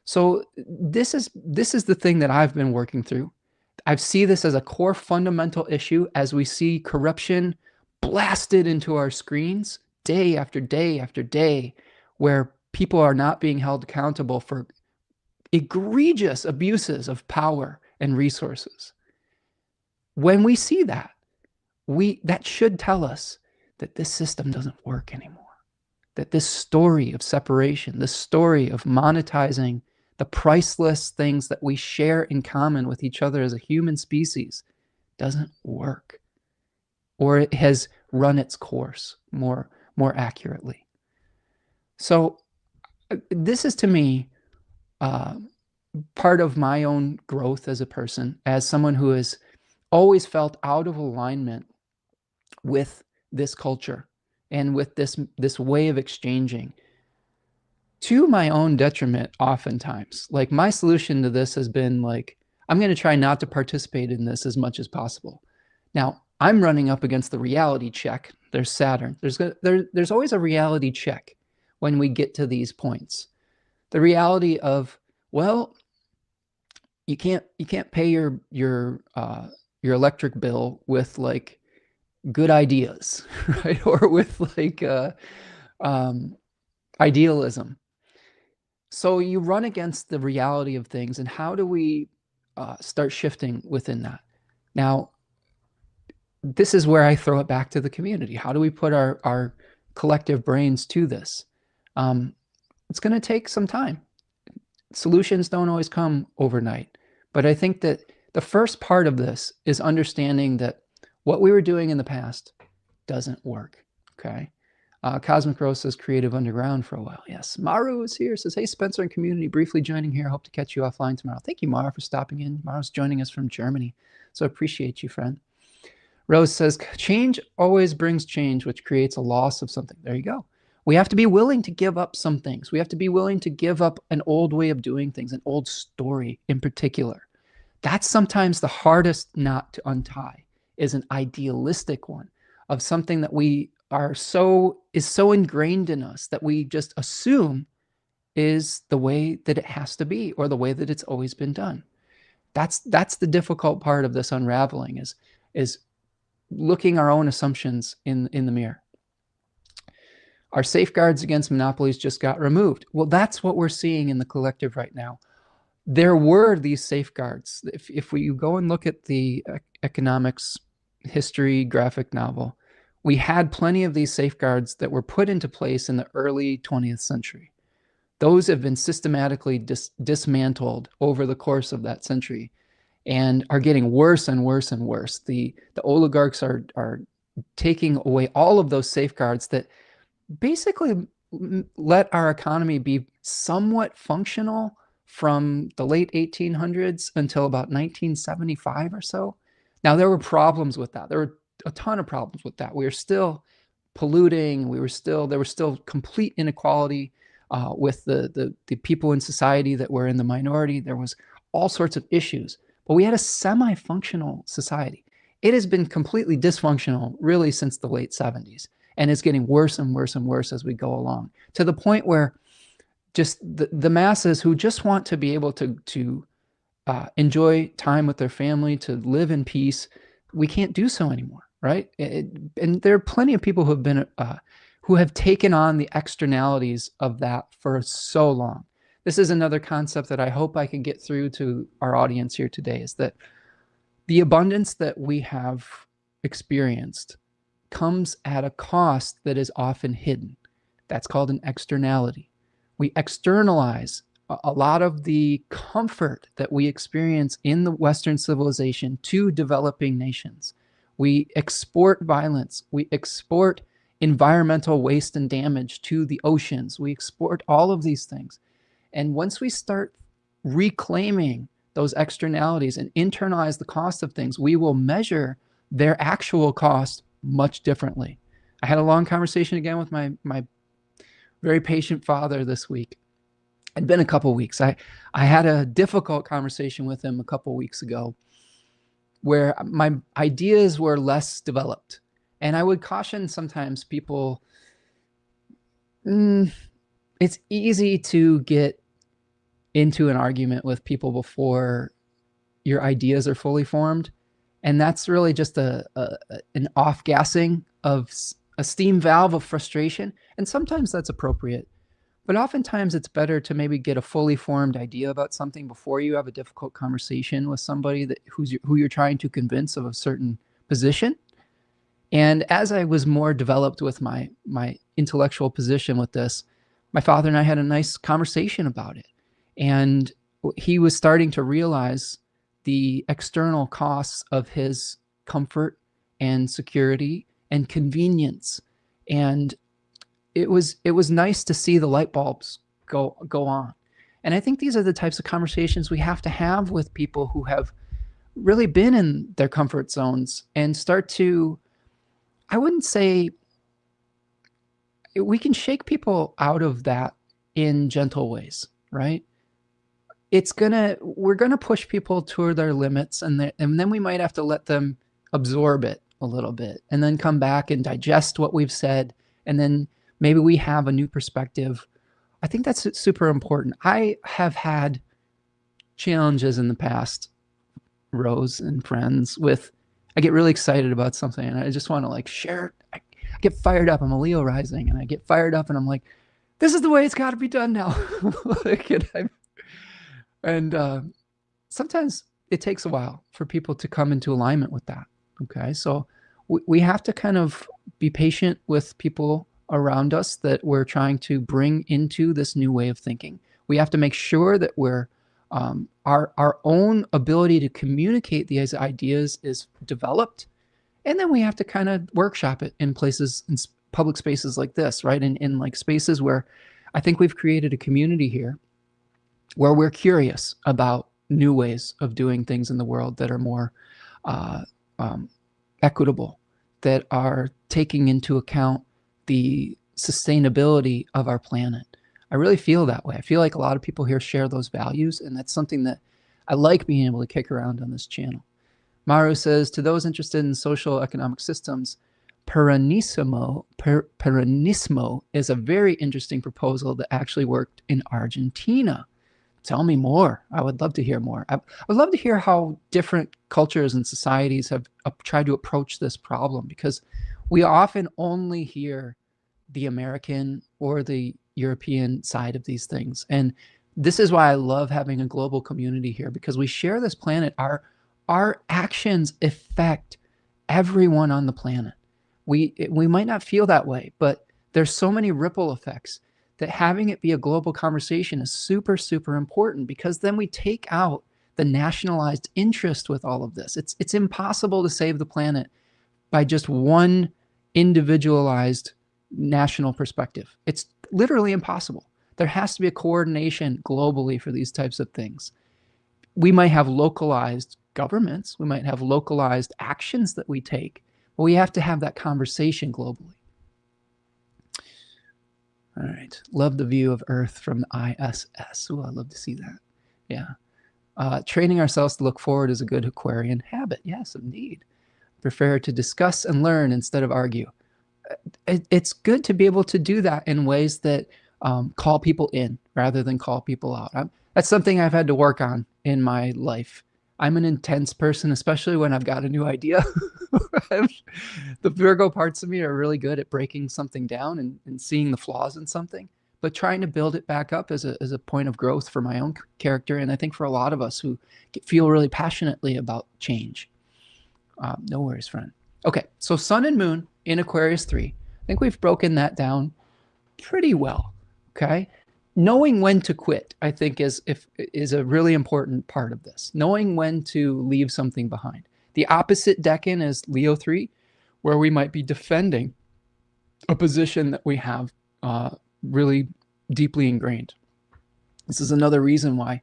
So this is the thing that I've been working through. I see this as a core fundamental issue as we see corruption blasted into our screens day after day after day, where people are not being held accountable for egregious abuses of power and resources. When we see that, that should tell us that this system doesn't work anymore. That this story of separation, this story of monetizing the priceless things that we share in common with each other as a human species doesn't work. Or it has run its course more accurately. So this is, to me, part of my own growth as a person, as someone who has always felt out of alignment with this culture and with this way of exchanging, to my own detriment oftentimes. Like, my solution to this has been like, I'm going to try not to participate in this as much as possible. Now, I'm running up against the reality check. There's Saturn. There's always a reality check when we get to these points. The reality of, well, you can't pay your electric bill with like good ideas, right? Or with like idealism. So you run against the reality of things, and how do we start shifting within that? Now, this is where I throw it back to the community. How do we put our collective brains to this? It's going to take some time. Solutions don't always come overnight. But I think that the first part of this is understanding that what we were doing in the past doesn't work. Okay. Cosmic Rose says creative underground for a while. Yes. Maru is here. Says, hey, Spencer and community, briefly joining here. Hope to catch you offline tomorrow. Thank you, Mara, for stopping in. Mara's joining us from Germany. So appreciate you, friend. Rose says, change always brings change, which creates a loss of something. There you go. We have to be willing to give up some things. We have to be willing to give up an old way of doing things, an old story in particular. That's sometimes the hardest knot to untie, is an idealistic one of something that we is so ingrained in us that we just assume is the way that it has to be, or the way that it's always been done. That's the difficult part of this unraveling, is looking our own assumptions in the mirror. Our safeguards against monopolies just got removed. Well, that's what we're seeing in the collective right now. There were these safeguards. If we go and look at the economics history graphic novel, we had plenty of these safeguards that were put into place in the early 20th century. Those have been systematically dismantled over the course of that century and are getting worse and worse and worse. The oligarchs are taking away all of those safeguards that basically let our economy be somewhat functional from the late 1800s until about 1975 or so. Now, there were problems with that. There were a ton of problems with that. We were still polluting. There was still complete inequality with the people in society that were in the minority. There was all sorts of issues, but we had a semi-functional society. It has been completely dysfunctional really since the late 70s, and it's getting worse and worse and worse as we go along, to the point where just the masses who just want to be able to enjoy time with their family, to live in peace, we can't do so anymore, right? And there are plenty of people who have taken on the externalities of that for so long. This is another concept that I hope I can get through to our audience here today, is that the abundance that we have experienced comes at a cost that is often hidden. That's called an externality. We externalize a lot of the comfort that we experience in the Western civilization to developing nations. We export violence. We export environmental waste and damage to the oceans. We export all of these things. And once we start reclaiming those externalities and internalize the cost of things, we will measure their actual cost much differently. I had a long conversation again with my very patient father this week. It'd been a couple of weeks. I had a difficult conversation with him a couple of weeks ago where my ideas were less developed. And I would caution sometimes people, it's easy to get into an argument with people before your ideas are fully formed. And that's really just an off-gassing of a steam valve of frustration. And sometimes that's appropriate. But oftentimes it's better to maybe get a fully formed idea about something before you have a difficult conversation with somebody who you're trying to convince of a certain position. And as I was more developed with my intellectual position with this, my father and I had a nice conversation about it. And he was starting to realize the external costs of his comfort and security and convenience. And it was nice to see the light bulbs go on. And I think these are the types of conversations we have to have with people who have really been in their comfort zones and start to, I wouldn't say, we can shake people out of that in gentle ways, right? We're gonna push people toward their limits, and then we might have to let them absorb it a little bit and then come back and digest what we've said, and then maybe we have a new perspective. I think that's super important. I have had challenges in the past, Rose and friends, I get really excited about something and I just want to share it. I get fired up. I'm a Leo rising and I get fired up and I'm like, this is the way it's got to be done now. Like, and sometimes it takes a while for people to come into alignment with that. Okay, so we have to kind of be patient with people around us that we're trying to bring into this new way of thinking. We have to make sure that we're our own ability to communicate these ideas is developed, and then we have to kind of workshop it in places, in public spaces like this, right? In like spaces where I think we've created a community here where we're curious about new ways of doing things in the world that are more equitable, that are taking into account the sustainability of our planet. I really feel that way. I feel like a lot of people here share those values, and that's something that I like being able to kick around on this channel. Maru says, to those interested in social economic systems, Peronismo is a very interesting proposal that actually worked in Argentina. Tell me more. I would love to hear more. I would love to hear how different cultures and societies have tried to approach this problem, because we often only hear the American or the European side of these things. And this is why I love having a global community here, because we share this planet. Our actions affect everyone on the planet. We might not feel that way, but there's so many ripple effects that having it be a global conversation is super, super important, because then we take out the nationalized interest with all of this. It's impossible to save the planet by just one individualized national perspective. It's literally impossible. There has to be a coordination globally for these types of things. We might have localized governments, we might have localized actions that we take, but we have to have that conversation globally. All right, love the view of Earth from the ISS. Ooh, I'd love to see that. Yeah. Training ourselves to look forward is a good Aquarian habit. Yes, indeed. Prefer to discuss and learn instead of argue. It's good to be able to do that in ways that call people in rather than call people out. That's something I've had to work on in my life. I'm an intense person, especially when I've got a new idea. The Virgo parts of me are really good at breaking something down and seeing the flaws in something, but trying to build it back up as a point of growth for my own character. And I think for a lot of us who feel really passionately about change. No worries, friend. Okay, so Sun and Moon in Aquarius 3. I think we've broken that down pretty well, okay? Knowing when to quit, I think, is a really important part of this. Knowing when to leave something behind. The opposite decan is Leo 3, where we might be defending a position that we have really deeply ingrained. This is another reason why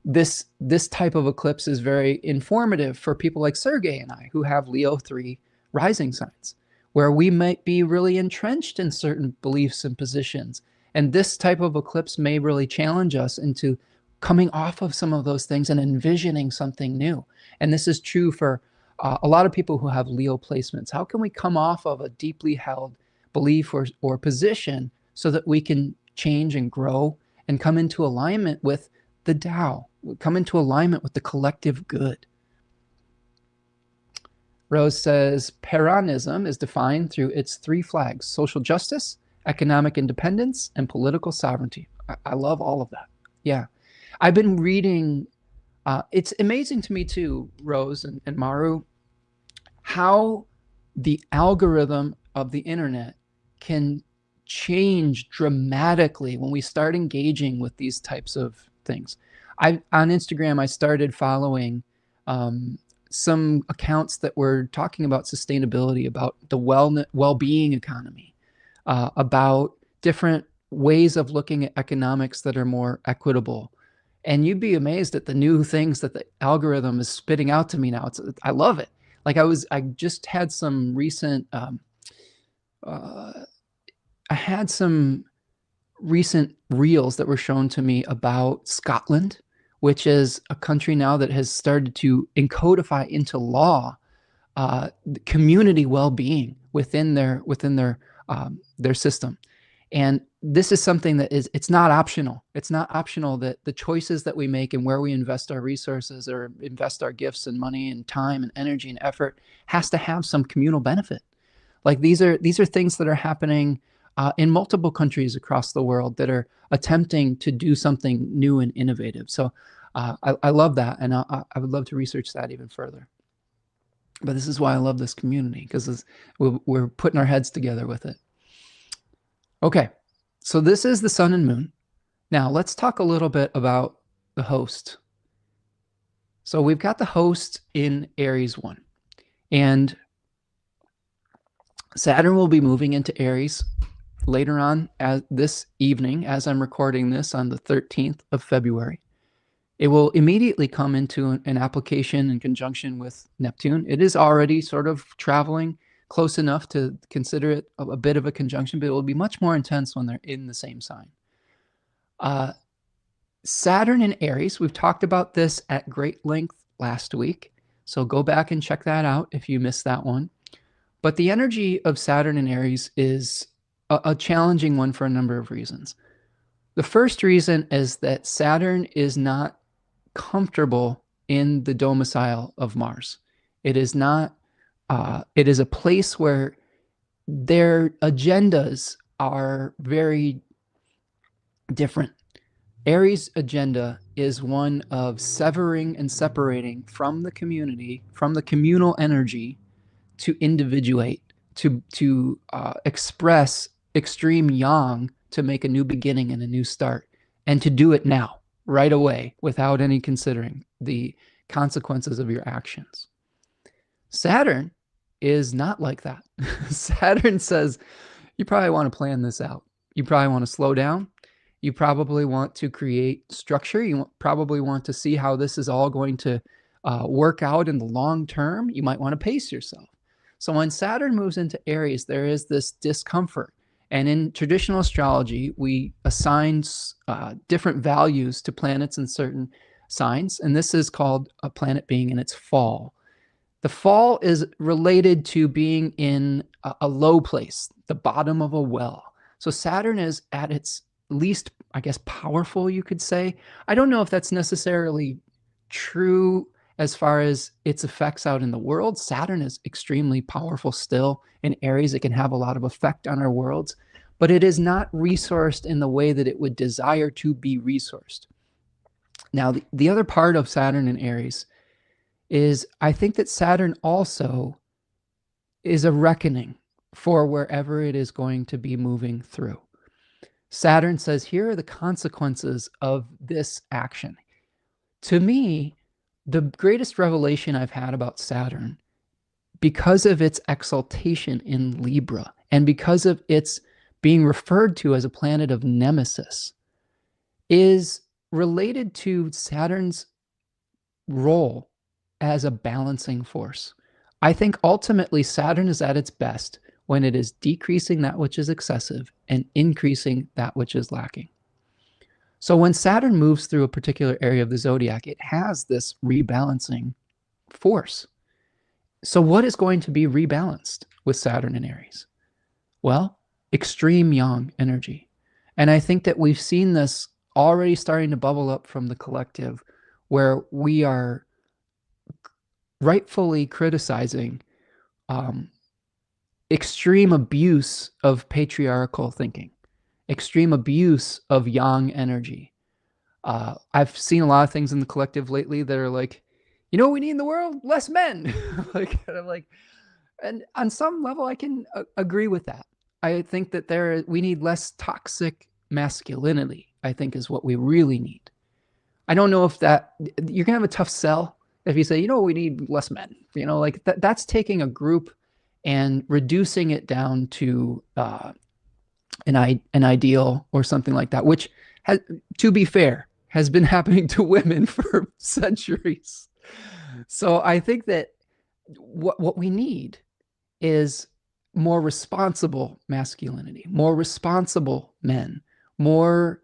this type of eclipse is very informative for people like Sergey and I, who have Leo 3 rising signs, where we might be really entrenched in certain beliefs and positions. And this type of eclipse may really challenge us into coming off of some of those things and envisioning something new. And this is true for a lot of people who have Leo placements. How can we come off of a deeply held belief or position so that we can change and grow and come into alignment with the Tao, come into alignment with the collective good? Rose says, Peronism is defined through its 3 flags: social justice, economic independence, and political sovereignty. I love all of that. Yeah. I've been reading, it's amazing to me too, Rose and Maru, how the algorithm of the internet can change dramatically when we start engaging with these types of things. On Instagram, I started following some accounts that were talking about sustainability, about the well-being economy, about different ways of looking at economics that are more equitable. And you'd be amazed at the new things that the algorithm is spitting out to me now. I love it. Like I just had some recent, I had some recent reels that were shown to me about Scotland, which is a country now that has started to encodify into law community well-being within their system. And this is something that it's not optional. It's not optional that the choices that we make and where we invest our resources or invest our gifts and money and time and energy and effort has to have some communal benefit. Like these are things that are happening in multiple countries across the world that are attempting to do something new and innovative. So I love that, and I would love to research that even further. But this is why I love this community, because we're putting our heads together with it. Okay, so this is the sun and moon. Now let's talk a little bit about the host. So we've got the host in Aries 1, and Saturn will be moving into Aries later on this evening, as I'm recording this on the 13th of February. It will immediately come into an application in conjunction with Neptune. It is already sort of traveling close enough to consider it a bit of a conjunction, but it will be much more intense when they're in the same sign. Saturn in Aries, we've talked about this at great length last week, so go back and check that out if you missed that one. But the energy of Saturn in Aries is a challenging one for a number of reasons. The first reason is that Saturn is not comfortable in the domicile of Mars. It is not, it is a place where their agendas are very different. Aries' agenda is one of severing and separating from the community, from the communal energy, to individuate, to express extreme yang, to make a new beginning and a new start, and to do it now, right away, without any considering the consequences of your actions. Saturn is not like that. Saturn says, you probably want to plan this out. You probably want to slow down. You probably want to create structure. You probably want to see how this is all going to work out in the long term. You might want to pace yourself. So when Saturn moves into Aries, there is this discomfort. And in traditional astrology, we assign different values to planets in certain signs. And this is called a planet being in its fall. The fall is related to being in a low place, the bottom of a well. So Saturn is at its least, I guess, powerful, you could say. I don't know if that's necessarily true as far as its effects out in the world. Saturn is extremely powerful still in Aries. It can have a lot of effect on our worlds, but it is not resourced in the way that it would desire to be resourced. Now, the other part of Saturn in Aries is, I think that Saturn also is a reckoning for wherever it is going to be moving through. Saturn says, here are the consequences of this action. To me, the greatest revelation I've had about Saturn, because of its exaltation in Libra, and because of its being referred to as a planet of nemesis, is related to Saturn's role as a balancing force. I think ultimately Saturn is at its best when it is decreasing that which is excessive and increasing that which is lacking. So when Saturn moves through a particular area of the zodiac, it has this rebalancing force. So what is going to be rebalanced with Saturn in Aries? Well, extreme yang energy. And I think that we've seen this already starting to bubble up from the collective, where we are rightfully criticizing extreme abuse of patriarchal thinking, extreme abuse of yang energy. I've seen a lot of things in the collective lately that are like, you know what we need in the world? Less men. And on some level, I can agree with that. I think that we need less toxic masculinity, I think, is what we really need. I don't know if you're gonna have a tough sell if you say, you know, we need less men. You know, like that's taking a group and reducing it down to an ideal or something like that, which has, to be fair, has been happening to women for centuries. So I think that what we need is more responsible masculinity, more responsible men, more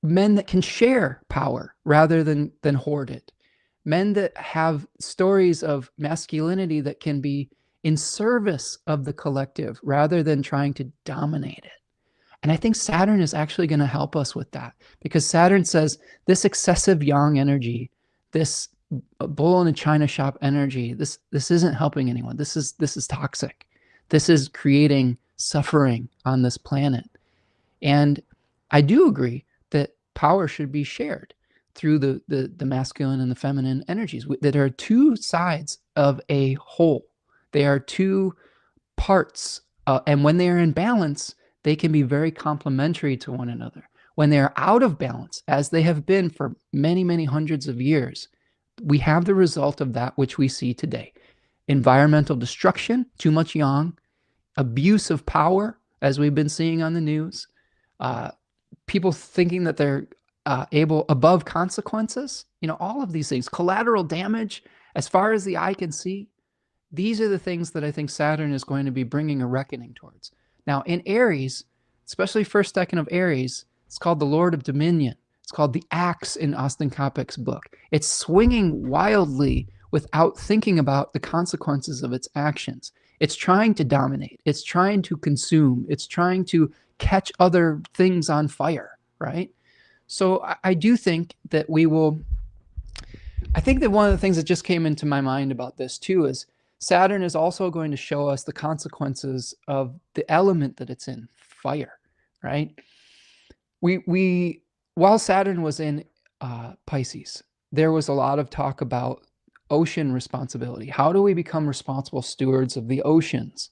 men that can share power rather than hoard it. Men that have stories of masculinity that can be in service of the collective rather than trying to dominate it. And I think Saturn is actually going to help us with that, because Saturn says this excessive yang energy, this bull in a china shop energy, this isn't helping anyone. This is toxic. This is creating suffering on this planet. And I do agree that power should be shared through the masculine and the feminine energies. That are two sides of a whole. They are two parts, and when they are in balance, they can be very complementary to one another. When they are out of balance, as they have been for many, many hundreds of years, we have the result of that which we see today. Environmental destruction, too much yang, abuse of power, as we've been seeing on the news, people thinking that they're above consequences, all of these things, collateral damage, as far as the eye can see. These are the things that I think Saturn is going to be bringing a reckoning towards. Now, in Aries, especially first decan of Aries, it's called the Lord of Dominion. It's called the Axe in Austin Kopek's book. It's swinging wildly without thinking about the consequences of its actions. It's trying to dominate. It's trying to consume. It's trying to catch other things on fire, right? So I do think that I think that one of the things that just came into my mind about this too is Saturn is also going to show us the consequences of the element that it's in, fire, right? While Saturn was in Pisces, there was a lot of talk about ocean responsibility. How do we become responsible stewards of the oceans?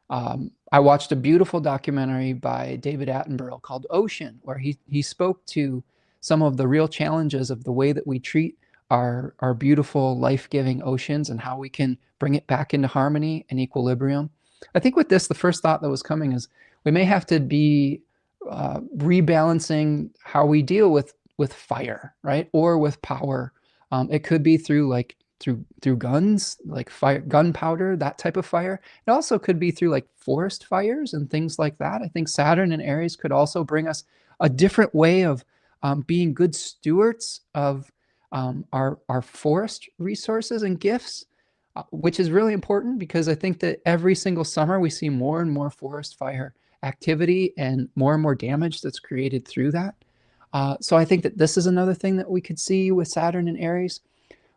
I watched a beautiful documentary by David Attenborough called Ocean, where he spoke to some of the real challenges of the way that we treat our beautiful, life-giving oceans and how we can bring it back into harmony and equilibrium. I think with this, the first thought that was coming is we may have to be rebalancing how we deal with fire, right? Or with power. It could be through guns, like fire, gunpowder, that type of fire. It also could be through like forest fires and things like that. I think Saturn and Aries could also bring us a different way of being good stewards of our forest resources and gifts, which is really important because I think that every single summer we see more and more forest fire activity and more damage that's created through that. So I think that this is another thing that we could see with Saturn and Aries.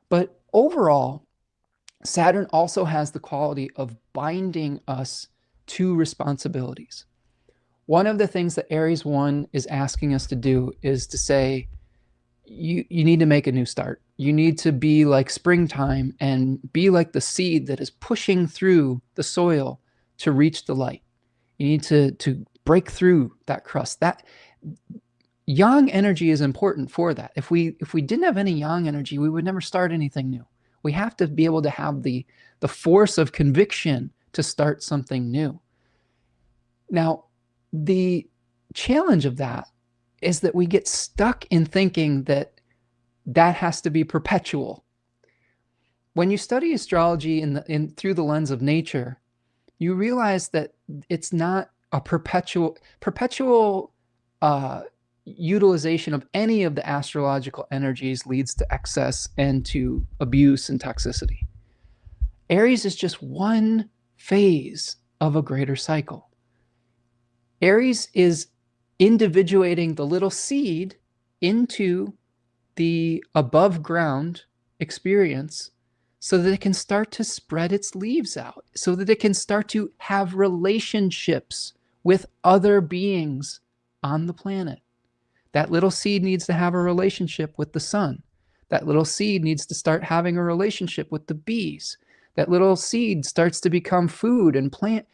But overall, Saturn also has the quality of binding us to responsibilities. One of the things that Aries 1 is asking us to do is to say, you need to make a new start. You need to be like springtime and be like the seed that is pushing through the soil to reach the light. You need to break through that crust. That yang energy is important for that. If we didn't have any yang energy, we would never start anything new. We have to be able to have the force of conviction to start something new. Now, the challenge of that is that we get stuck in thinking that has to be perpetual. When you study astrology through the lens of nature, you realize that it's not a perpetual utilization of any of the astrological energies leads to excess and to abuse and toxicity. Aries is just one phase of a greater cycle. Aries is individuating the little seed into the above ground experience so that it can start to spread its leaves out, so that it can start to have relationships with other beings on the planet. That little seed needs to have a relationship with the sun. That little seed needs to start having a relationship with the bees. That little seed starts to become food and plant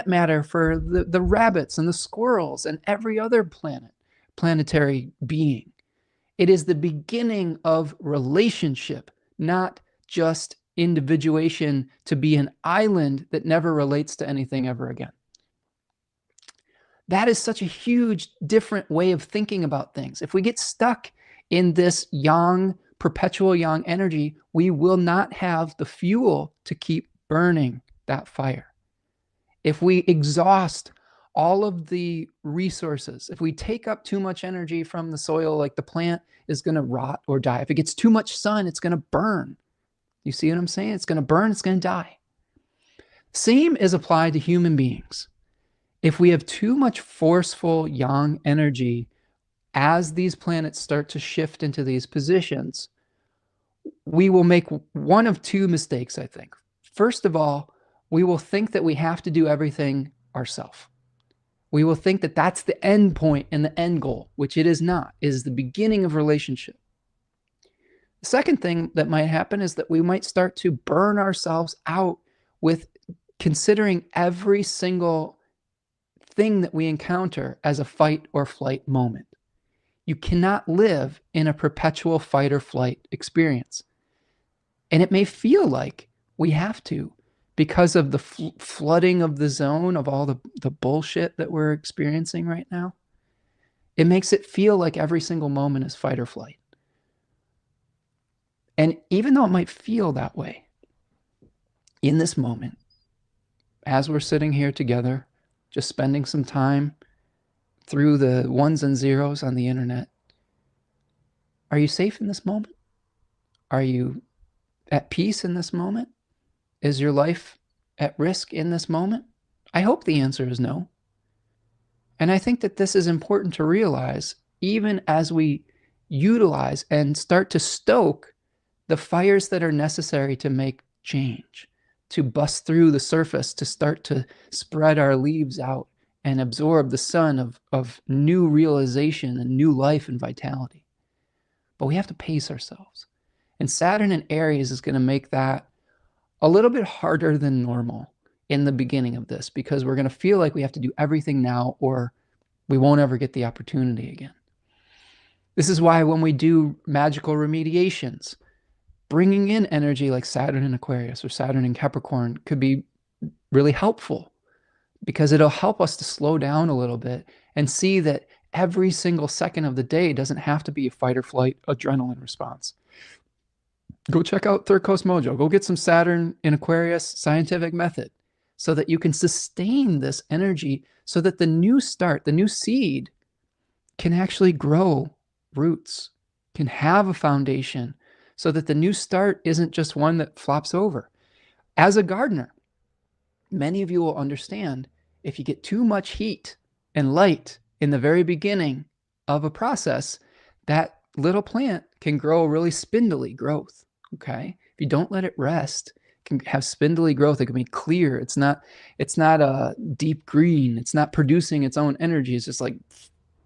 matter for the rabbits and the squirrels and every other planetary being. It is the beginning of relationship, not just individuation to be an island that never relates to anything ever again. That is such a huge, different way of thinking about things. If we get stuck in this yang, perpetual yang energy, we will not have the fuel to keep burning that fire. If we exhaust all of the resources, if we take up too much energy from the soil, like the plant is going to rot or die. If it gets too much sun, it's going to burn. You see what I'm saying? It's going to burn, it's going to die. Same is applied to human beings. If we have too much forceful yang energy as these planets start to shift into these positions, we will make one of two mistakes, I think. First of all, we will think that we have to do everything ourselves. We will think that that's the end point and the end goal, which it is not. It is the beginning of relationship. The second thing that might happen is that we might start to burn ourselves out with considering every single thing that we encounter as a fight or flight moment. You cannot live in a perpetual fight or flight experience. And it may feel like we have to because of the flooding of the zone of all the bullshit that we're experiencing right now. It makes it feel like every single moment is fight or flight. And even though it might feel that way, in this moment, as we're sitting here together, just spending some time through the ones and zeros on the internet, are you safe in this moment? Are you at peace in this moment? Is your life at risk in this moment? I hope the answer is no. And I think that this is important to realize even as we utilize and start to stoke the fires that are necessary to make change, to bust through the surface, to start to spread our leaves out and absorb the sun of new realization and new life and vitality. But we have to pace ourselves. And Saturn in Aries is going to make that a little bit harder than normal in the beginning of this, because we're going to feel like we have to do everything now or we won't ever get the opportunity again. This is why when we do magical remediations, bringing in energy like Saturn in Aquarius or Saturn in Capricorn could be really helpful, because it'll help us to slow down a little bit and see that every single second of the day doesn't have to be a fight or flight adrenaline response. Go check out Third Coast Mojo. Go get some Saturn in Aquarius scientific method so that you can sustain this energy so that the new start, the new seed can actually grow roots, can have a foundation, so that the new start isn't just one that flops over. As a gardener, many of you will understand if you get too much heat and light in the very beginning of a process, that little plant can grow really spindly growth. Okay, if you don't let it rest, it can have spindly growth. It can be clear. It's not a deep green. It's not producing its own energy. It's just like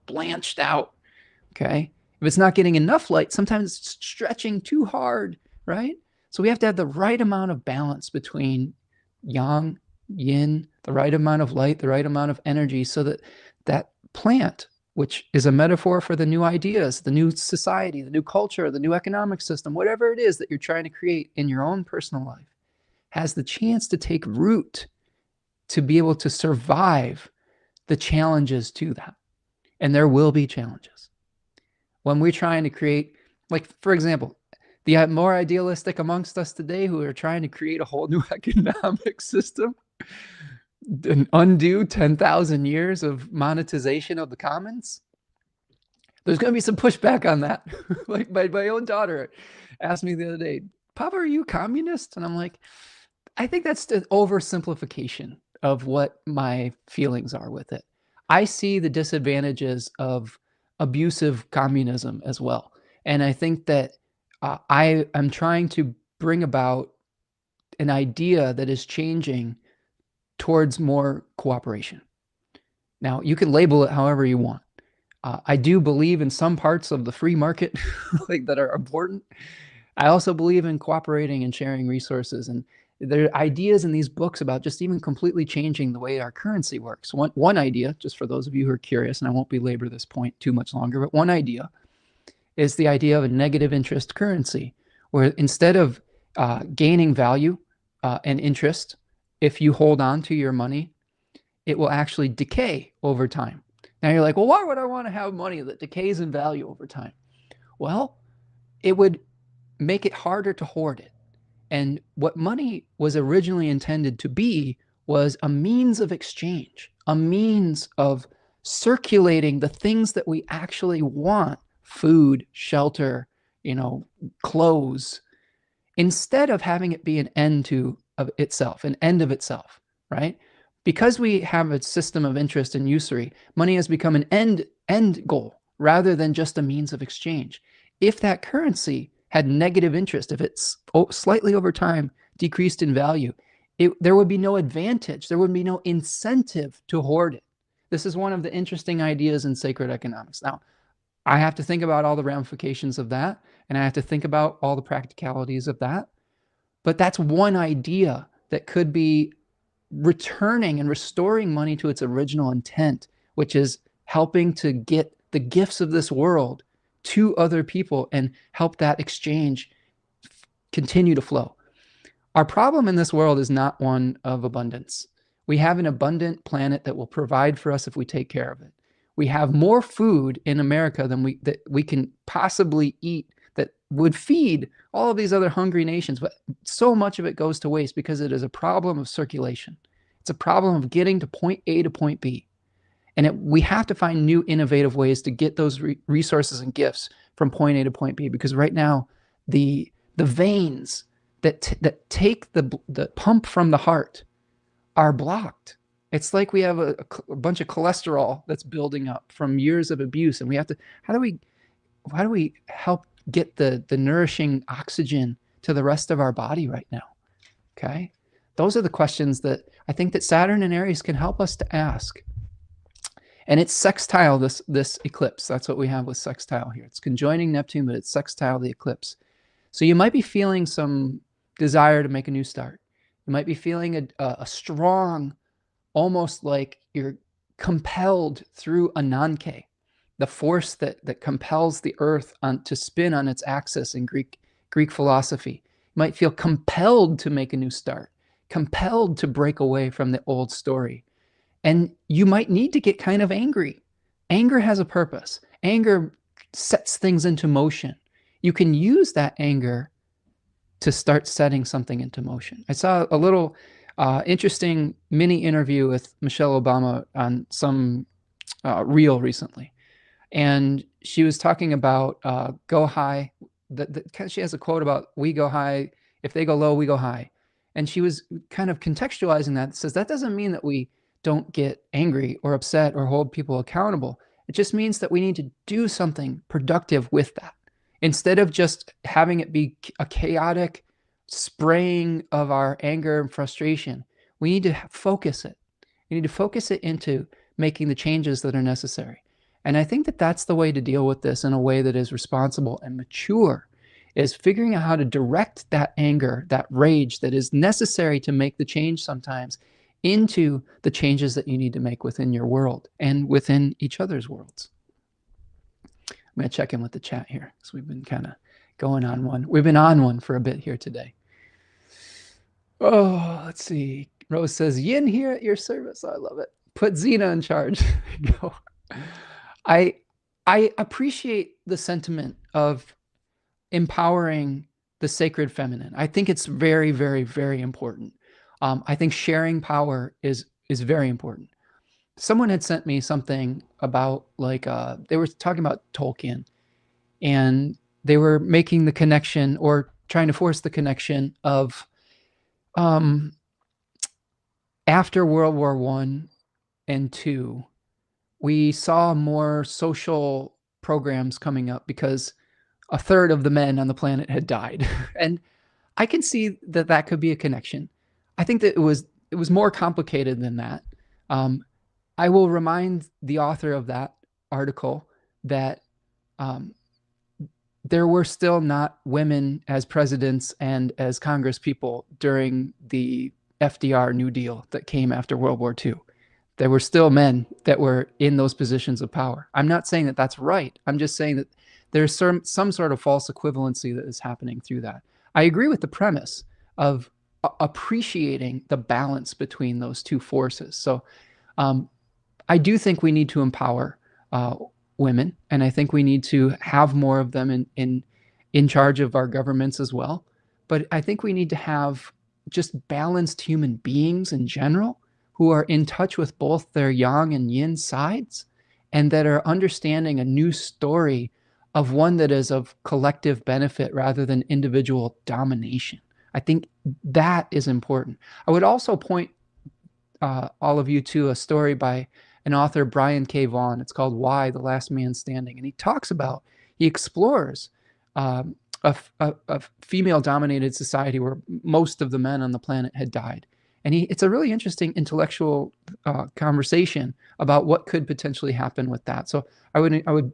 blanched out. Okay, if it's not getting enough light, sometimes it's stretching too hard, right? So we have to have the right amount of balance between yang, yin, the right amount of light, the right amount of energy, so that that plant, which is a metaphor for the new ideas, the new society, the new culture, the new economic system, whatever it is that you're trying to create in your own personal life, has the chance to take root, to be able to survive the challenges to that. And there will be challenges. When we're trying to create, like, for example, the more idealistic amongst us today who are trying to create a whole new economic system, and undo 10,000 years of monetization of the commons, there's going to be some pushback on that. Like my own daughter asked me the other day, Papa, are you communist? And I'm like, I think that's the oversimplification of what my feelings are with it. I see the disadvantages of abusive communism as well. And I think that I am trying to bring about an idea that is changing towards more cooperation. Now, you can label it however you want. I do believe in some parts of the free market like that are important. I also believe in cooperating and sharing resources. And there are ideas in these books about just even completely changing the way our currency works. One idea, just for those of you who are curious, and I won't belabor this point too much longer, but one idea is the idea of a negative interest currency, where instead of gaining value and interest, if you hold on to your money, it will actually decay over time. Now you're like, well, why would I want to have money that decays in value over time? Well, it would make it harder to hoard it. And what money was originally intended to be was a means of exchange, a means of circulating the things that we actually want: food, shelter, clothes, instead of having it be an end of itself, right? Because we have a system of interest and usury, money has become an end goal rather than just a means of exchange. If that currency had negative interest, if it's slightly over time decreased in value, there would be no advantage. There would be no incentive to hoard it. This is one of the interesting ideas in sacred economics. Now, I have to think about all the ramifications of that, and I have to think about all the practicalities of that. But that's one idea that could be returning and restoring money to its original intent, which is helping to get the gifts of this world to other people and help that exchange continue to flow. Our problem in this world is not one of abundance. We have an abundant planet that will provide for us if we take care of it. We have more food in America than we can possibly eat that would feed all of these other hungry nations, but so much of it goes to waste because it is a problem of circulation. It's a problem of getting to point A to point B. And we have to find new innovative ways to get those resources and gifts from point A to point B, because right now the veins that take the pump from the heart are blocked. It's like we have a bunch of cholesterol that's building up from years of abuse, and we have to, how do we help get the nourishing oxygen to the rest of our body right now? Okay, those are the questions that I think that Saturn and Aries can help us to ask. And it's sextile this eclipse. That's what we have with sextile here. It's conjoining Neptune, but it's sextile the eclipse. So you might be feeling some desire to make a new start. You might be feeling a strong, almost like you're compelled through Ananke, the force that compels the earth to spin on its axis in Greek philosophy. You might feel compelled to make a new start, compelled to break away from the old story. And you might need to get kind of angry. Anger has a purpose. Anger sets things into motion. You can use that anger to start setting something into motion. I saw a little interesting mini interview with Michelle Obama on some reel recently. And she was talking about go high. She has a quote about, we go high. If they go low, we go high. And she was kind of contextualizing that. It says that doesn't mean that we don't get angry or upset or hold people accountable. It just means that we need to do something productive with that. Instead of just having it be a chaotic spraying of our anger and frustration, we need to focus it. We need to focus it into making the changes that are necessary. And I think that that's the way to deal with this in a way that is responsible and mature, is figuring out how to direct that anger, that rage that is necessary to make the change sometimes, into the changes that you need to make within your world and within each other's worlds. I'm going to check in with the chat here because we've been kind of going on one. We've been on one for a bit here today. Oh, let's see. Rose says, Yin here at your service. I love it. Put Xena in charge. Go. I appreciate the sentiment of empowering the sacred feminine. I think it's very, very, very important. I think sharing power is very important. Someone had sent me something about, like, they were talking about Tolkien, and they were making the connection or trying to force the connection of after World War I and II, we saw more social programs coming up because a third of the men on the planet had died. And I can see that that could be a connection. I think that it was more complicated than that. I will remind the author of that article that there were still not women as presidents and as Congress people during the FDR New Deal that came after World War II. There were still men that were in those positions of power. I'm not saying that that's right. I'm just saying that there's some sort of false equivalency that is happening through that. I agree with the premise of appreciating the balance between those two forces. So I do think we need to empower women, and I think we need to have more of them in charge of our governments as well. But I think we need to have just balanced human beings in general who are in touch with both their yang and yin sides, and that are understanding a new story of one that is of collective benefit rather than individual domination. I think that is important. I would also point all of you to a story by an author, Brian K. Vaughan. It's called Why? The Last Man Standing. And he explores a female-dominated society where most of the men on the planet had died. And it's a really interesting intellectual conversation about what could potentially happen with that. So I would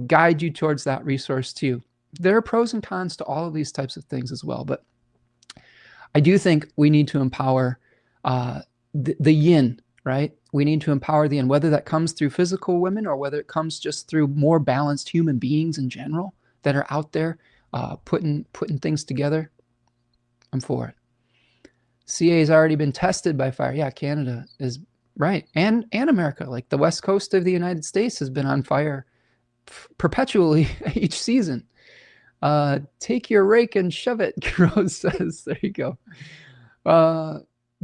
guide you towards that resource too. There are pros and cons to all of these types of things as well, but I do think we need to empower the yin, right? We need to empower the yin, whether that comes through physical women or whether it comes just through more balanced human beings in general that are out there putting things together. I'm for it. CA has already been tested by fire. Yeah, Canada is right, and America, like the west coast of the United States, has been on fire perpetually each season. Take your rake and shove it, Rose says. There you go.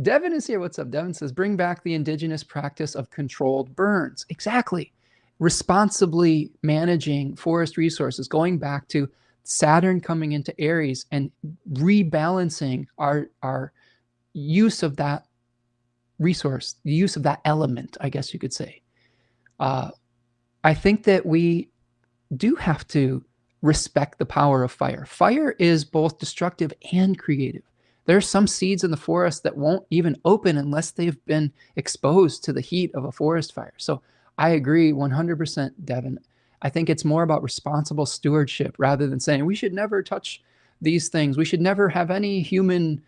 Devin is here. What's up? Devin says, bring back the indigenous practice of controlled burns. Exactly. Responsibly managing forest resources, going back to Saturn coming into Aries and rebalancing our use of that resource, the use of that element, I guess you could say. I think that we do have to respect the power of fire. Fire is both destructive and creative. There are some seeds in the forest that won't even open unless they've been exposed to the heat of a forest fire. So I agree 100%, Devin. I think it's more about responsible stewardship rather than saying we should never touch these things. We should never have any human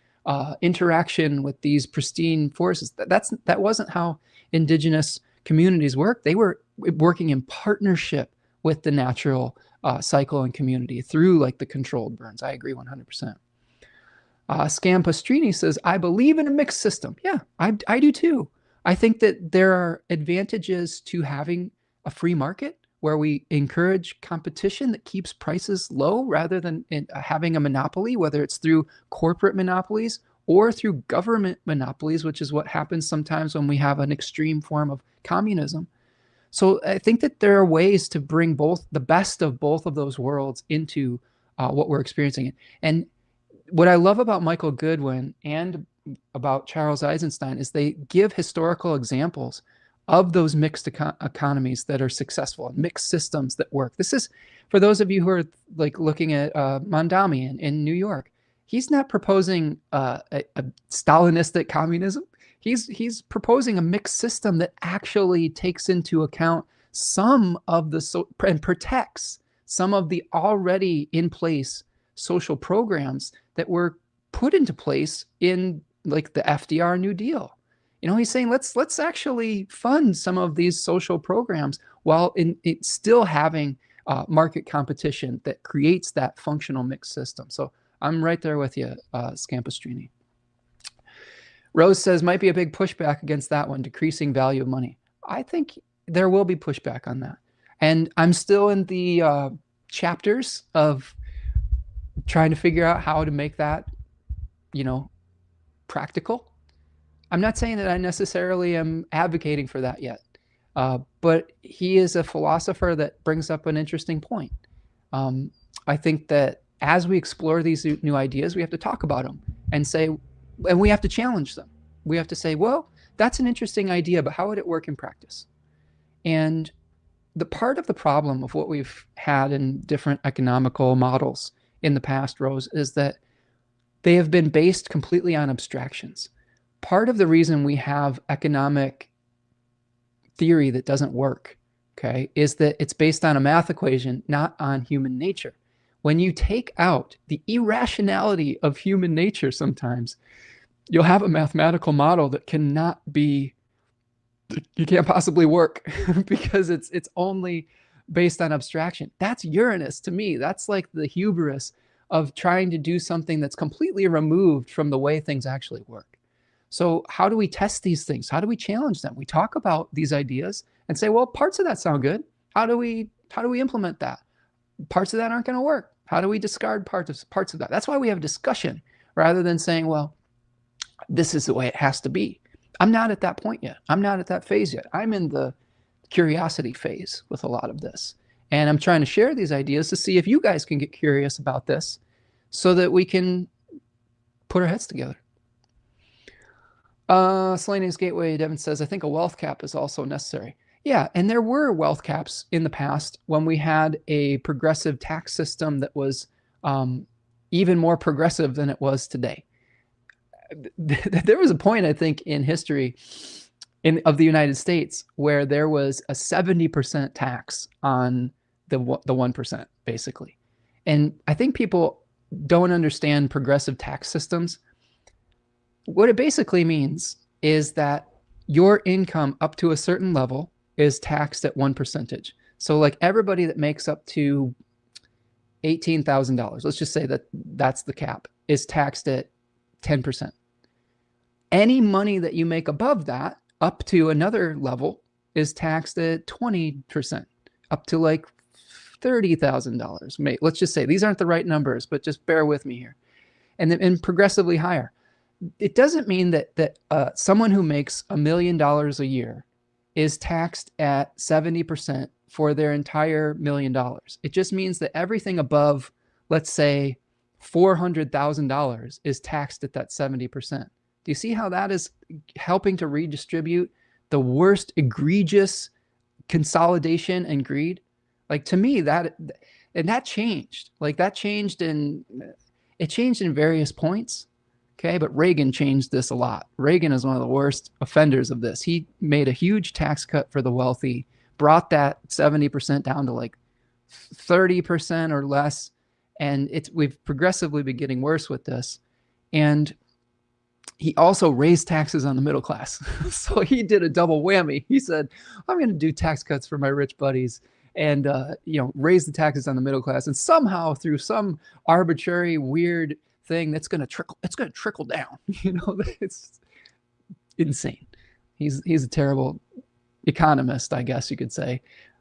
interaction with these pristine forests. That wasn't how indigenous communities work. They were working in partnership with the natural cycle and community through like the controlled burns. I agree 100%. Scam Pastrini says, I believe in a mixed system. Yeah, I do too. I think that there are advantages to having a free market where we encourage competition that keeps prices low rather than having a monopoly, whether it's through corporate monopolies or through government monopolies, which is what happens sometimes when we have an extreme form of communism. So I think that there are ways to bring the best of both of those worlds into what we're experiencing. And what I love about Michael Goodwin and about Charles Eisenstein is they give historical examples of those mixed economies that are successful and mixed systems that work. This is for those of you who are like looking at Mondami in New York. He's not proposing a Stalinistic communism. He's proposing a mixed system that actually takes into account some of the and protects some of the already in place social programs that were put into place in like the FDR New Deal. You know, he's saying let's actually fund some of these social programs while it's still having market competition that creates that functional mixed system. So I'm right there with you, Scampestrini. Rose says, might be a big pushback against that one, decreasing value of money. I think there will be pushback on that. And I'm still in the chapters of trying to figure out how to make that, practical. I'm not saying that I necessarily am advocating for that yet, but he is a philosopher that brings up an interesting point. I think that as we explore these new ideas, we have to talk about them and we have to challenge them. We have to say, well, that's an interesting idea, but how would it work in practice? And the part of the problem of what we've had in different economical models in the past, Rose, is that they have been based completely on abstractions. Part of the reason we have economic theory that doesn't work, okay, is that it's based on a math equation, not on human nature. When you take out the irrationality of human nature sometimes, you'll have a mathematical model that you can't possibly work because it's only based on abstraction. That's Uranus to me. That's like the hubris of trying to do something that's completely removed from the way things actually work. So how do we test these things? How do we challenge them? We talk about these ideas and say, well, parts of that sound good. How do we implement that? Parts of that aren't going to work. How do we discard parts of that? That's why we have a discussion rather than saying, well, this is the way it has to be. I'm not at that point yet. I'm not at that phase yet. I'm in the curiosity phase with a lot of this. And I'm trying to share these ideas to see if you guys can get curious about this so that we can put our heads together. Selenius Gateway, Devin says, I think a wealth cap is also necessary. Yeah, and there were wealth caps in the past when we had a progressive tax system that was even more progressive than it was today. there was a point, I think, in history of the United States where there was a 70% tax on the 1%, basically. And I think people don't understand progressive tax systems. What it basically means is that your income up to a certain level is taxed at 1%. So like everybody that makes up to $18,000, let's just say that that's the cap, is taxed at 10%. Any money that you make above that, up to another level, is taxed at 20%, up to like $30,000. Let's just say these aren't the right numbers, but just bear with me here. And progressively higher. It doesn't mean that someone who makes $1 million a year is taxed at 70% for their entire $1 million. It just means that everything above, let's say, $400,000 is taxed at that 70%. Do you see how that is helping to redistribute the worst egregious consolidation and greed? Like, to me, that changed. Like, it changed in various points. Okay, but Reagan changed this a lot. Reagan is one of the worst offenders of this. He made a huge tax cut for the wealthy, brought that 70% down to like 30% or less, and we've progressively been getting worse with this. And he also raised taxes on the middle class. So he did a double whammy. He said, I'm going to do tax cuts for my rich buddies and raise the taxes on the middle class. And somehow, through some arbitrary, weird thing, it's going to trickle down. It's insane. He's a terrible economist, I guess you could say.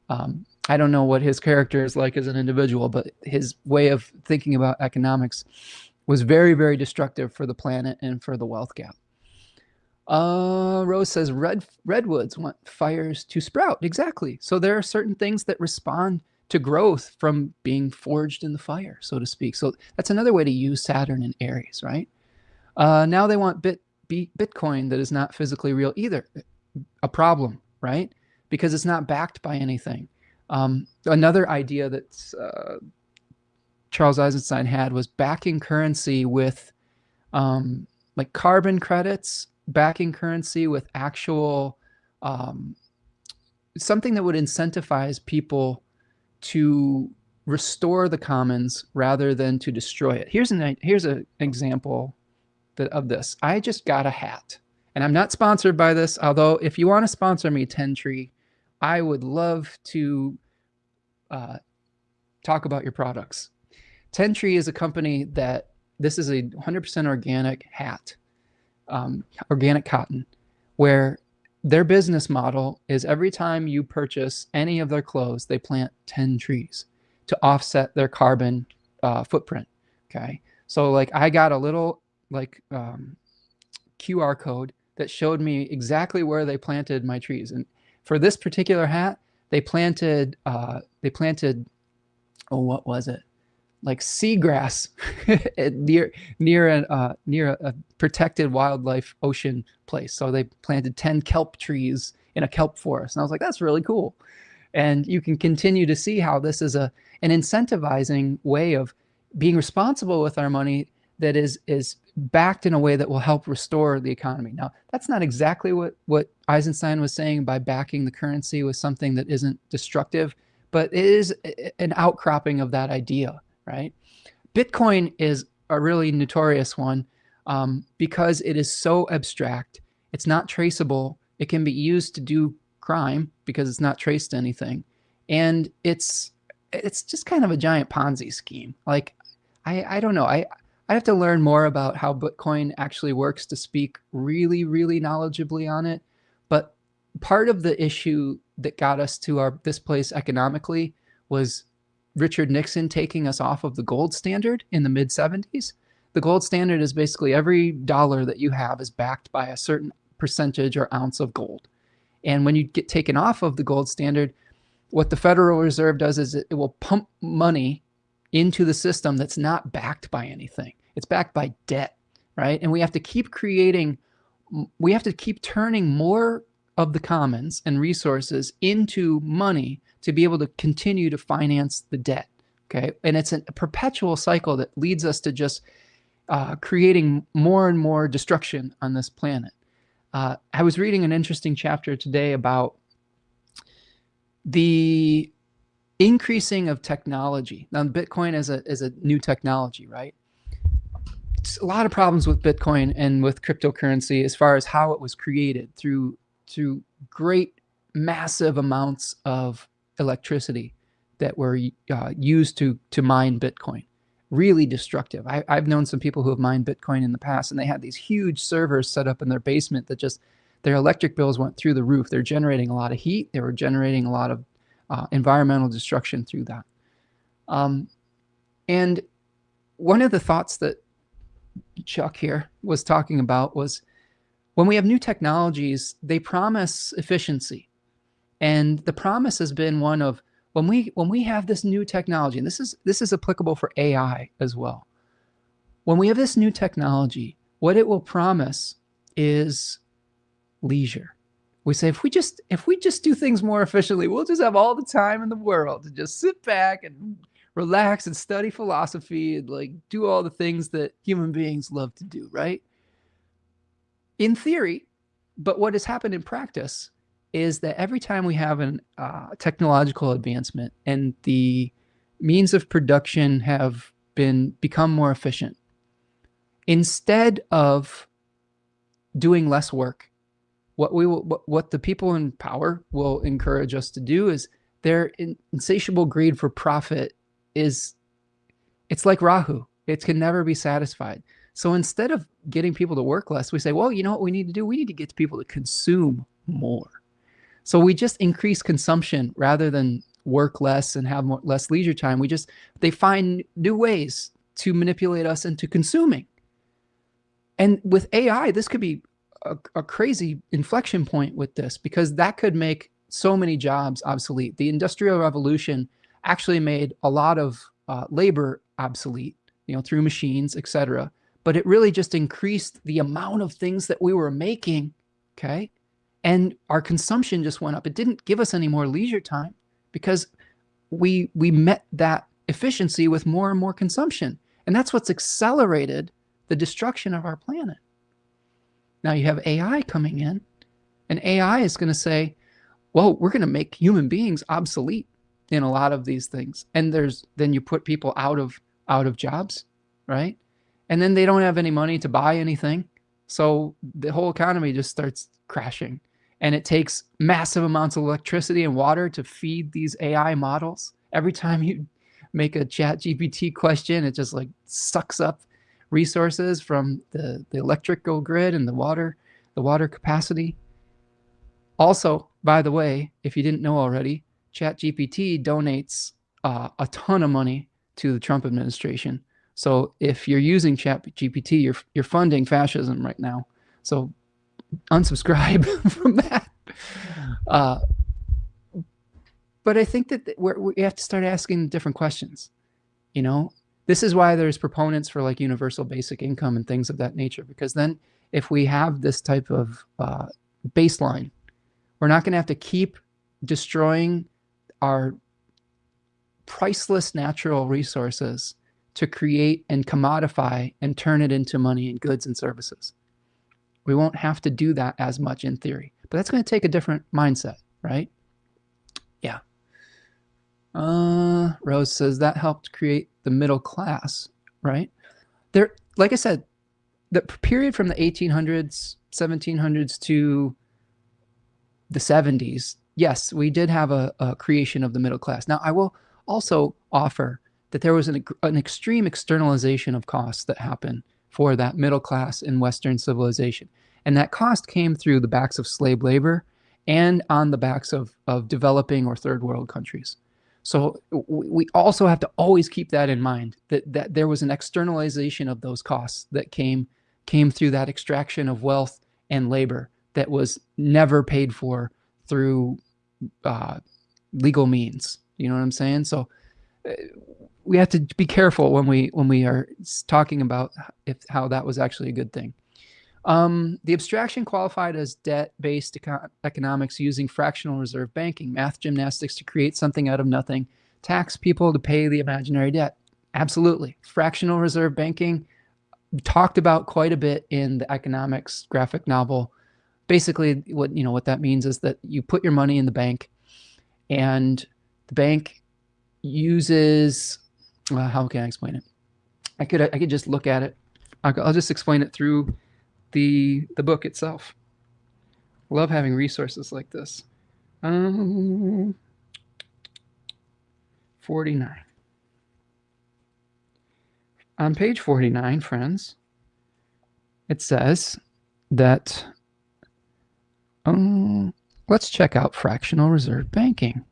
I don't know what his character is like as an individual, but his way of thinking about economics was very, very destructive for the planet and for the wealth gap. Rose says redwoods want fires to sprout. Exactly. So there are certain things that respond to growth from being forged in the fire, so to speak. So that's another way to use Saturn in Aries, right? Now they want Bitcoin that is not physically real either. A problem, right? Because it's not backed by anything. Another idea that Charles Eisenstein had was backing currency with like carbon credits, backing currency with actual something that would incentivize people to restore the commons rather than to destroy it. Here's an example of this. I just got a hat, and I'm not sponsored by this, although if you want to sponsor me, 10 Tree, I would love to talk about your products. 10 Tree is a company this is a 100% organic hat, organic cotton, where their business model is every time you purchase any of their clothes, they plant 10 trees to offset their carbon footprint. Okay. So like I got a little QR code that showed me exactly where they planted my trees. And for this particular hat, they planted, oh, what was it? Like seagrass near a protected wildlife ocean place. So they planted 10 kelp trees in a kelp forest. And I was like, that's really cool. And you can continue to see how this is an incentivizing way of being responsible with our money that is backed in a way that will help restore the economy. Now, that's not exactly what Eisenstein was saying by backing the currency with something that isn't destructive, but it is an outcropping of that idea. Right? Bitcoin is a really notorious one because it is so abstract. It's not traceable. It can be used to do crime because it's not traced to anything. And it's just kind of a giant Ponzi scheme. Like, I don't know. I have to learn more about how Bitcoin actually works to speak really, really knowledgeably on it. But part of the issue that got us to this place economically was Richard Nixon taking us off of the gold standard in the mid-70s. The gold standard is basically every dollar that you have is backed by a certain percentage or ounce of gold. And when you get taken off of the gold standard, what the Federal Reserve does is it will pump money into the system that's not backed by anything. It's backed by debt, right? And we have to keep turning more of the commons and resources into money to be able to continue to finance the debt. Okay. And it's a perpetual cycle that leads us to just creating more and more destruction on this planet. I was reading an interesting chapter today about the increasing of technology. Now, Bitcoin is a new technology, right? It's a lot of problems with Bitcoin and with cryptocurrency as far as how it was created through great massive amounts of electricity that were used to mine Bitcoin. Really destructive. I've known some people who have mined Bitcoin in the past, and they had these huge servers set up in their basement that just, their electric bills went through the roof. They're generating a lot of heat. They were generating a lot of environmental destruction through that. And one of the thoughts that Chuck here was talking about was, when we have new technologies, they promise efficiency. And the promise has been one of, when we have this new technology, and this is applicable for AI as well. When we have this new technology, what it will promise is leisure. We say, if we just do things more efficiently, we'll just have all the time in the world to just sit back and relax and study philosophy and like do all the things that human beings love to do, right? In theory, but what has happened in practice is that every time we have a technological advancement and the means of production have become more efficient, instead of doing less work, what the people in power will encourage us to do is their insatiable greed for profit it's like Rahu. It can never be satisfied. So instead of getting people to work less, we say, well, you know what we need to do? We need to get people to consume more. So we just increase consumption rather than work less and have less leisure time. They find new ways to manipulate us into consuming. And with AI, this could be a crazy inflection point with this, because that could make so many jobs obsolete. The Industrial Revolution actually made a lot of labor obsolete, through machines, etc. But it really just increased the amount of things that we were making, okay? And our consumption just went up. It didn't give us any more leisure time because we met that efficiency with more and more consumption. And that's what's accelerated the destruction of our planet. Now you have AI coming in, and AI is going to say, well, we're going to make human beings obsolete in a lot of these things. And then you put people out of jobs, right? And then they don't have any money to buy anything. So the whole economy just starts crashing. And it takes massive amounts of electricity and water to feed these AI models. Every time you make a ChatGPT question, it just like sucks up resources from the electrical grid and the water capacity. Also, by the way, if you didn't know already, ChatGPT donates a ton of money to the Trump administration. So if you're using ChatGPT, you're funding fascism right now. So unsubscribe from that. But I think that we have to start asking different questions. This is why there's proponents for like universal basic income and things of that nature, because then if we have this type of baseline, we're not going to have to keep destroying our priceless natural resources to create and commodify and turn it into money and goods and services. We won't have to do that as much in theory, but that's going to take a different mindset, right? Yeah. Rose says that helped create the middle class, right? There, like I said, the period from the 1800s, 1700s to the 70s, yes, we did have a creation of the middle class. Now, I will also offer that there was an extreme externalization of costs that happened for that middle class in Western civilization. And that cost came through the backs of slave labor and on the backs of developing or third world countries. So we also have to always keep that in mind, that there was an externalization of those costs that came through that extraction of wealth and labor that was never paid for through legal means. You know what I'm saying? So we have to be careful when we are talking about how that was actually a good thing. The abstraction qualified as debt-based economics using fractional reserve banking, math gymnastics to create something out of nothing, tax people to pay the imaginary debt. Absolutely. Fractional reserve banking, talked about quite a bit in the economics graphic novel. Basically, what that means is that you put your money in the bank, and the bank uses, how can I explain it? I could just look at it. I'll just explain it through the book itself. Love having resources like this. 49. On page 49, friends, it says that let's check out fractional reserve banking.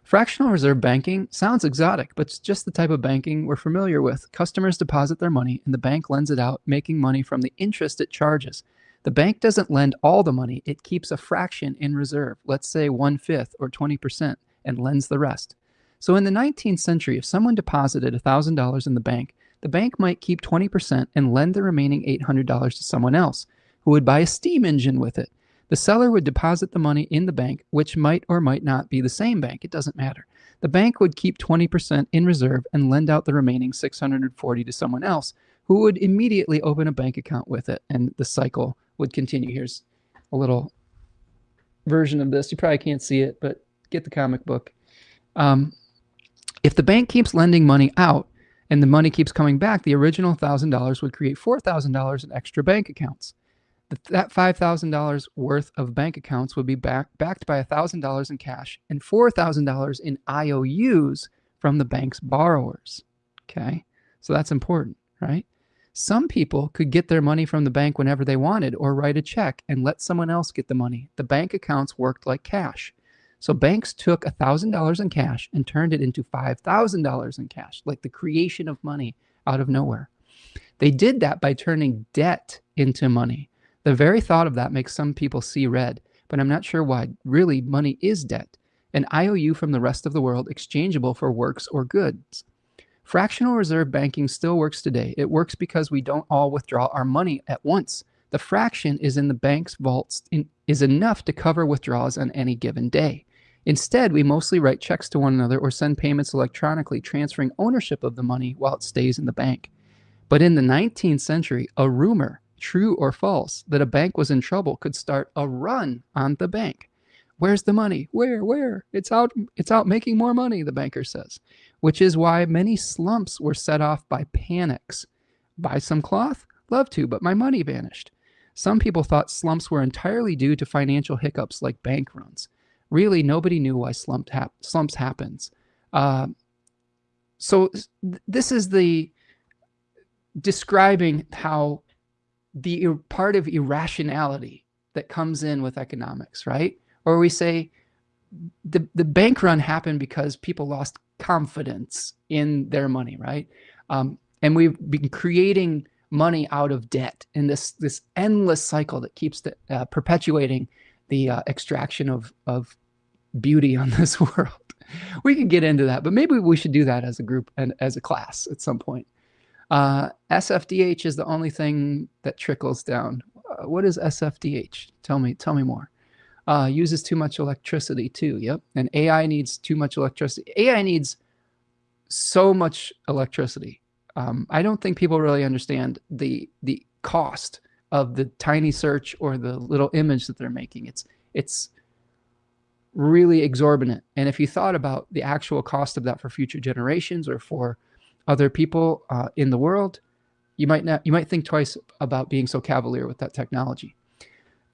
Fractional reserve banking sounds exotic, but it's just the type of banking we're familiar with. Customers deposit their money and the bank lends it out, making money from the interest it charges. The bank doesn't lend all the money, it keeps a fraction in reserve, let's say 1/5 or 20%, and lends the rest. So in the 19th century, if someone deposited $1,000 in the bank might keep 20% and lend the remaining $800 to someone else, who would buy a steam engine with it. The seller would deposit the money in the bank, which might or might not be the same bank. It doesn't matter. The bank would keep 20% in reserve and lend out the remaining $640 to someone else, who would immediately open a bank account with it, and the cycle would continue. Here's a little version of this. You probably can't see it, but get the comic book. If the bank keeps lending money out and the money keeps coming back, the original $1,000 would create $4,000 in extra bank accounts. That $5,000 worth of bank accounts would be backed by $1,000 in cash and $4,000 in IOUs from the bank's borrowers. Okay, so that's important, right? Some people could get their money from the bank whenever they wanted, or write a check and let someone else get the money. The bank accounts worked like cash. So banks took $1,000 in cash and turned it into $5,000 in cash, like the creation of money out of nowhere. They did that by turning debt into money. The very thought of that makes some people see red, but I'm not sure why. Really, money is debt, an IOU from the rest of the world, exchangeable for works or goods. Fractional reserve banking still works today. It works because we don't all withdraw our money at once. The fraction is in the bank's vaults is enough to cover withdrawals on any given day. Instead, we mostly write checks to one another or send payments electronically, transferring ownership of the money while it stays in the bank. But in the 19th century, a rumor, true or false, that a bank was in trouble could start a run on the bank. Where's the money? Where? It's out making more money, the banker says, which is why many slumps were set off by panics. Buy some cloth? Love to, but my money vanished. Some people thought slumps were entirely due to financial hiccups like bank runs. Really, nobody knew why slumps happens. So this is the describing how the part of irrationality that comes in with economics, right? Or we say the bank run happened because people lost confidence in their money, right? And we've been creating money out of debt in this endless cycle that keeps perpetuating the extraction of beauty on this world. We could get into that, but maybe we should do that as a group and as a class at some point. SFDH is the only thing that trickles down. What is SFDH? Tell me more. Uses too much electricity too. Yep. And AI needs too much electricity. AI needs so much electricity. I don't think people really understand the cost of the tiny search or the little image that they're making. It's really exorbitant. And if you thought about the actual cost of that for future generations or for other people in the world, you might think twice about being so cavalier with that technology.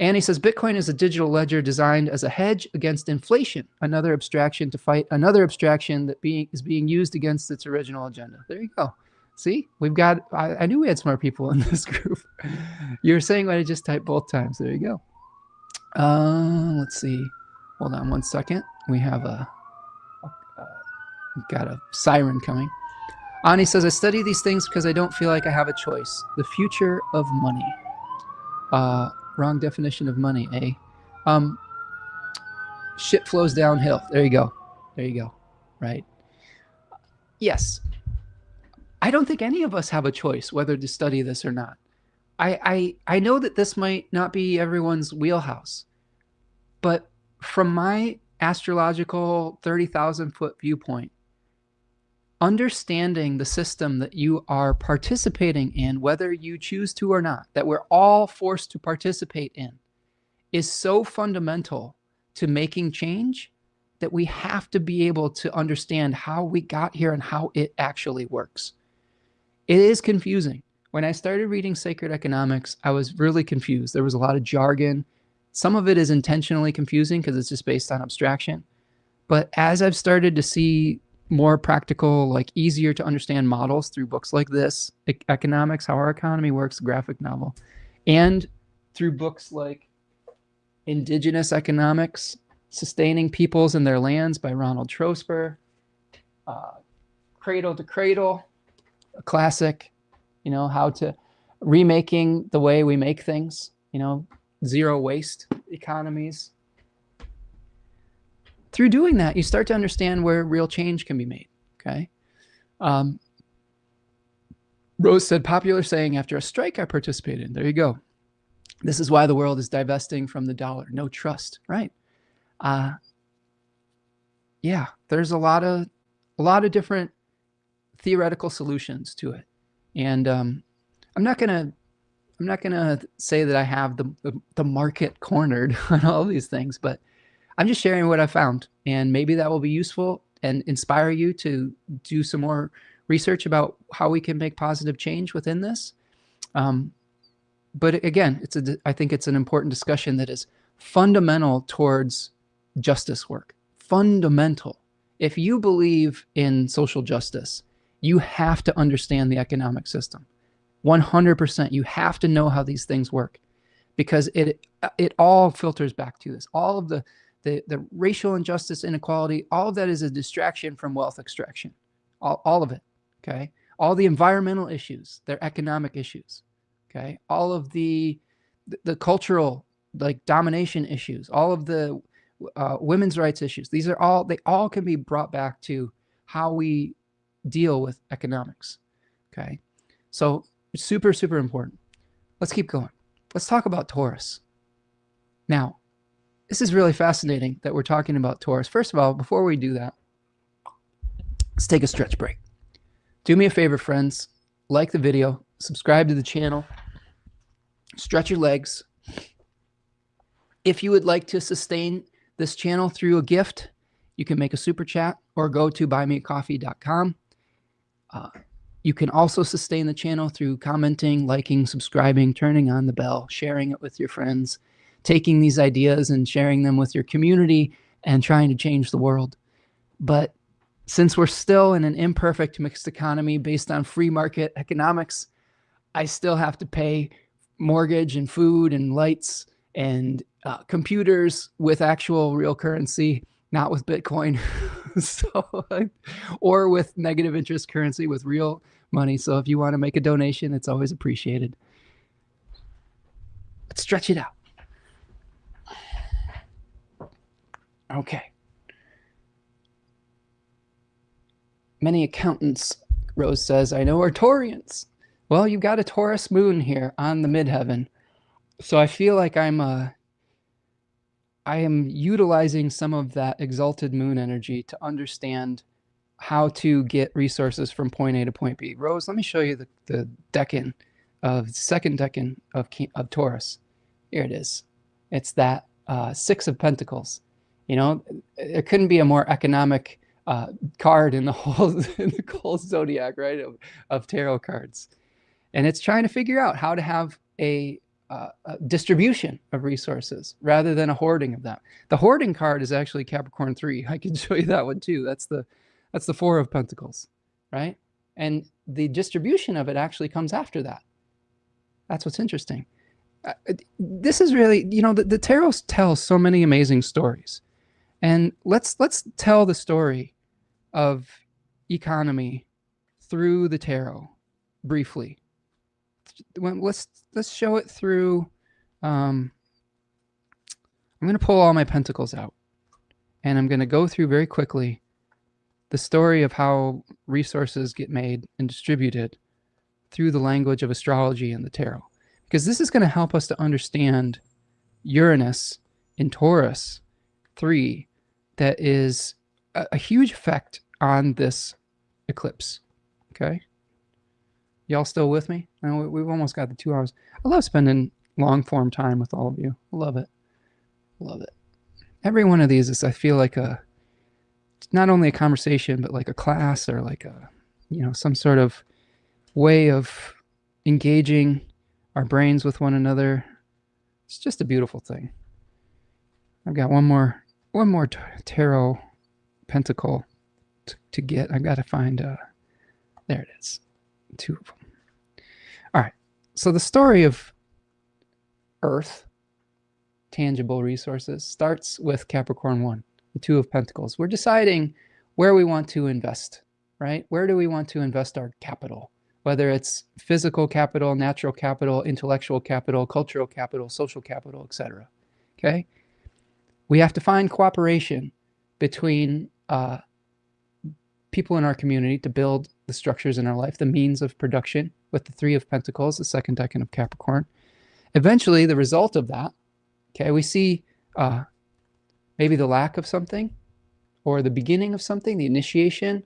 Annie says Bitcoin is a digital ledger designed as a hedge against inflation, another abstraction to fight another abstraction that is being used against its original agenda. There you go. See, we've got, I knew we had smart people in this group. You were saying what I just typed both times. There you go. Let's see. Hold on one second. We have got a siren coming. Ani says, I study these things because I don't feel like I have a choice. The future of money. Wrong definition of money, eh? Shit flows downhill. There you go. There you go. Right. Yes. I don't think any of us have a choice whether to study this or not. I know that this might not be everyone's wheelhouse, but from my astrological 30,000 foot viewpoint, understanding the system that you are participating in, whether you choose to or not, that we're all forced to participate in, is so fundamental to making change that we have to be able to understand how we got here and how it actually works. It is confusing. When I started reading Sacred Economics, I was really confused. There was a lot of jargon. Some of it is intentionally confusing because it's just based on abstraction. But as I've started to see more practical, like easier to understand models through books like this, Economics, How Our Economy Works, graphic novel, and through books like Indigenous Economics, Sustaining Peoples and Their Lands by Ronald Trosper, Cradle to Cradle, a classic, you know, how to remaking the way we make things, you know, zero waste economies. Through doing that, you start to understand where real change can be made, okay? Rose said, popular saying after a strike I participated in. There you go. This is why the world is divesting from the dollar. No trust, right? Yeah, there's a lot of different theoretical solutions to it. And I'm not gonna say that I have the market cornered on all these things, but I'm just sharing what I found, and maybe that will be useful and inspire you to do some more research about how we can make positive change within this. But again, I think it's an important discussion that is fundamental towards justice work. Fundamental. If you believe in social justice, you have to understand the economic system. 100%. You have to know how these things work, because it all filters back to this. All of the racial injustice, inequality, all of that is a distraction from wealth extraction. All of it, okay? All the environmental issues, they're economic issues, okay? All of the cultural, like, domination issues, all of the women's rights issues, they all can be brought back to how we deal with economics, okay? So super, super important. Let's keep going. Let's talk about Taurus. Now, this is really fascinating that we're talking about Taurus. First of all, before we do that, let's take a stretch break. Do me a favor, friends. Like the video, subscribe to the channel, stretch your legs. If you would like to sustain this channel through a gift, you can make a super chat or go to buymeacoffee.com. You can also sustain the channel through commenting, liking, subscribing, turning on the bell, sharing it with your friends, taking these ideas and sharing them with your community and trying to change the world. But since we're still in an imperfect mixed economy based on free market economics, I still have to pay mortgage and food and lights and computers with actual real currency, not with Bitcoin. Or with negative interest currency, with real money. So if you want to make a donation, it's always appreciated. Let's stretch it out. Okay. Many accountants, Rose says, I know, are Taurians. Well, you've got a Taurus moon here on the midheaven. So I feel like I am utilizing some of that exalted moon energy to understand how to get resources from point A to point B. Rose, let me show you the decan of second decan of Taurus. Here it is. It's that Six of Pentacles. You know, there couldn't be a more economic card in the whole zodiac, right, of tarot cards. And it's trying to figure out how to have a distribution of resources rather than a hoarding of them. The hoarding card is actually Capricorn III. I can show you that one too. That's the Four of Pentacles, right? And the distribution of it actually comes after that. That's what's interesting. This is really, you know, the tarot tells so many amazing stories. And let's tell the story of economy through the tarot briefly. Let's show it through. I'm going to pull all my pentacles out, and I'm going to go through very quickly the story of how resources get made and distributed through the language of astrology and the tarot, because this is going to help us to understand Uranus in Taurus 3 that is a huge effect on this eclipse. Okay. Y'all still with me? No, we've almost got the 2 hours. I love spending long form time with all of you. I love it. Love it. Every one of these is, I feel like not only a conversation, but like a class or like some sort of way of engaging our brains with one another. It's just a beautiful thing. I've got one more tarot pentacle to get. I've got to find, there it is. 2 of them. All right. So the story of Earth, tangible resources, starts with Capricorn 1, the 2 of Pentacles. We're deciding where we want to invest, right? Where do we want to invest our capital? Whether it's physical capital, natural capital, intellectual capital, cultural capital, social capital, etc. Okay? We have to find cooperation between people in our community to build the structures in our life, the means of production with the 3 of Pentacles, the 2nd decan of Capricorn. Eventually, the result of that, okay, we see maybe the lack of something or the beginning of something, the initiation,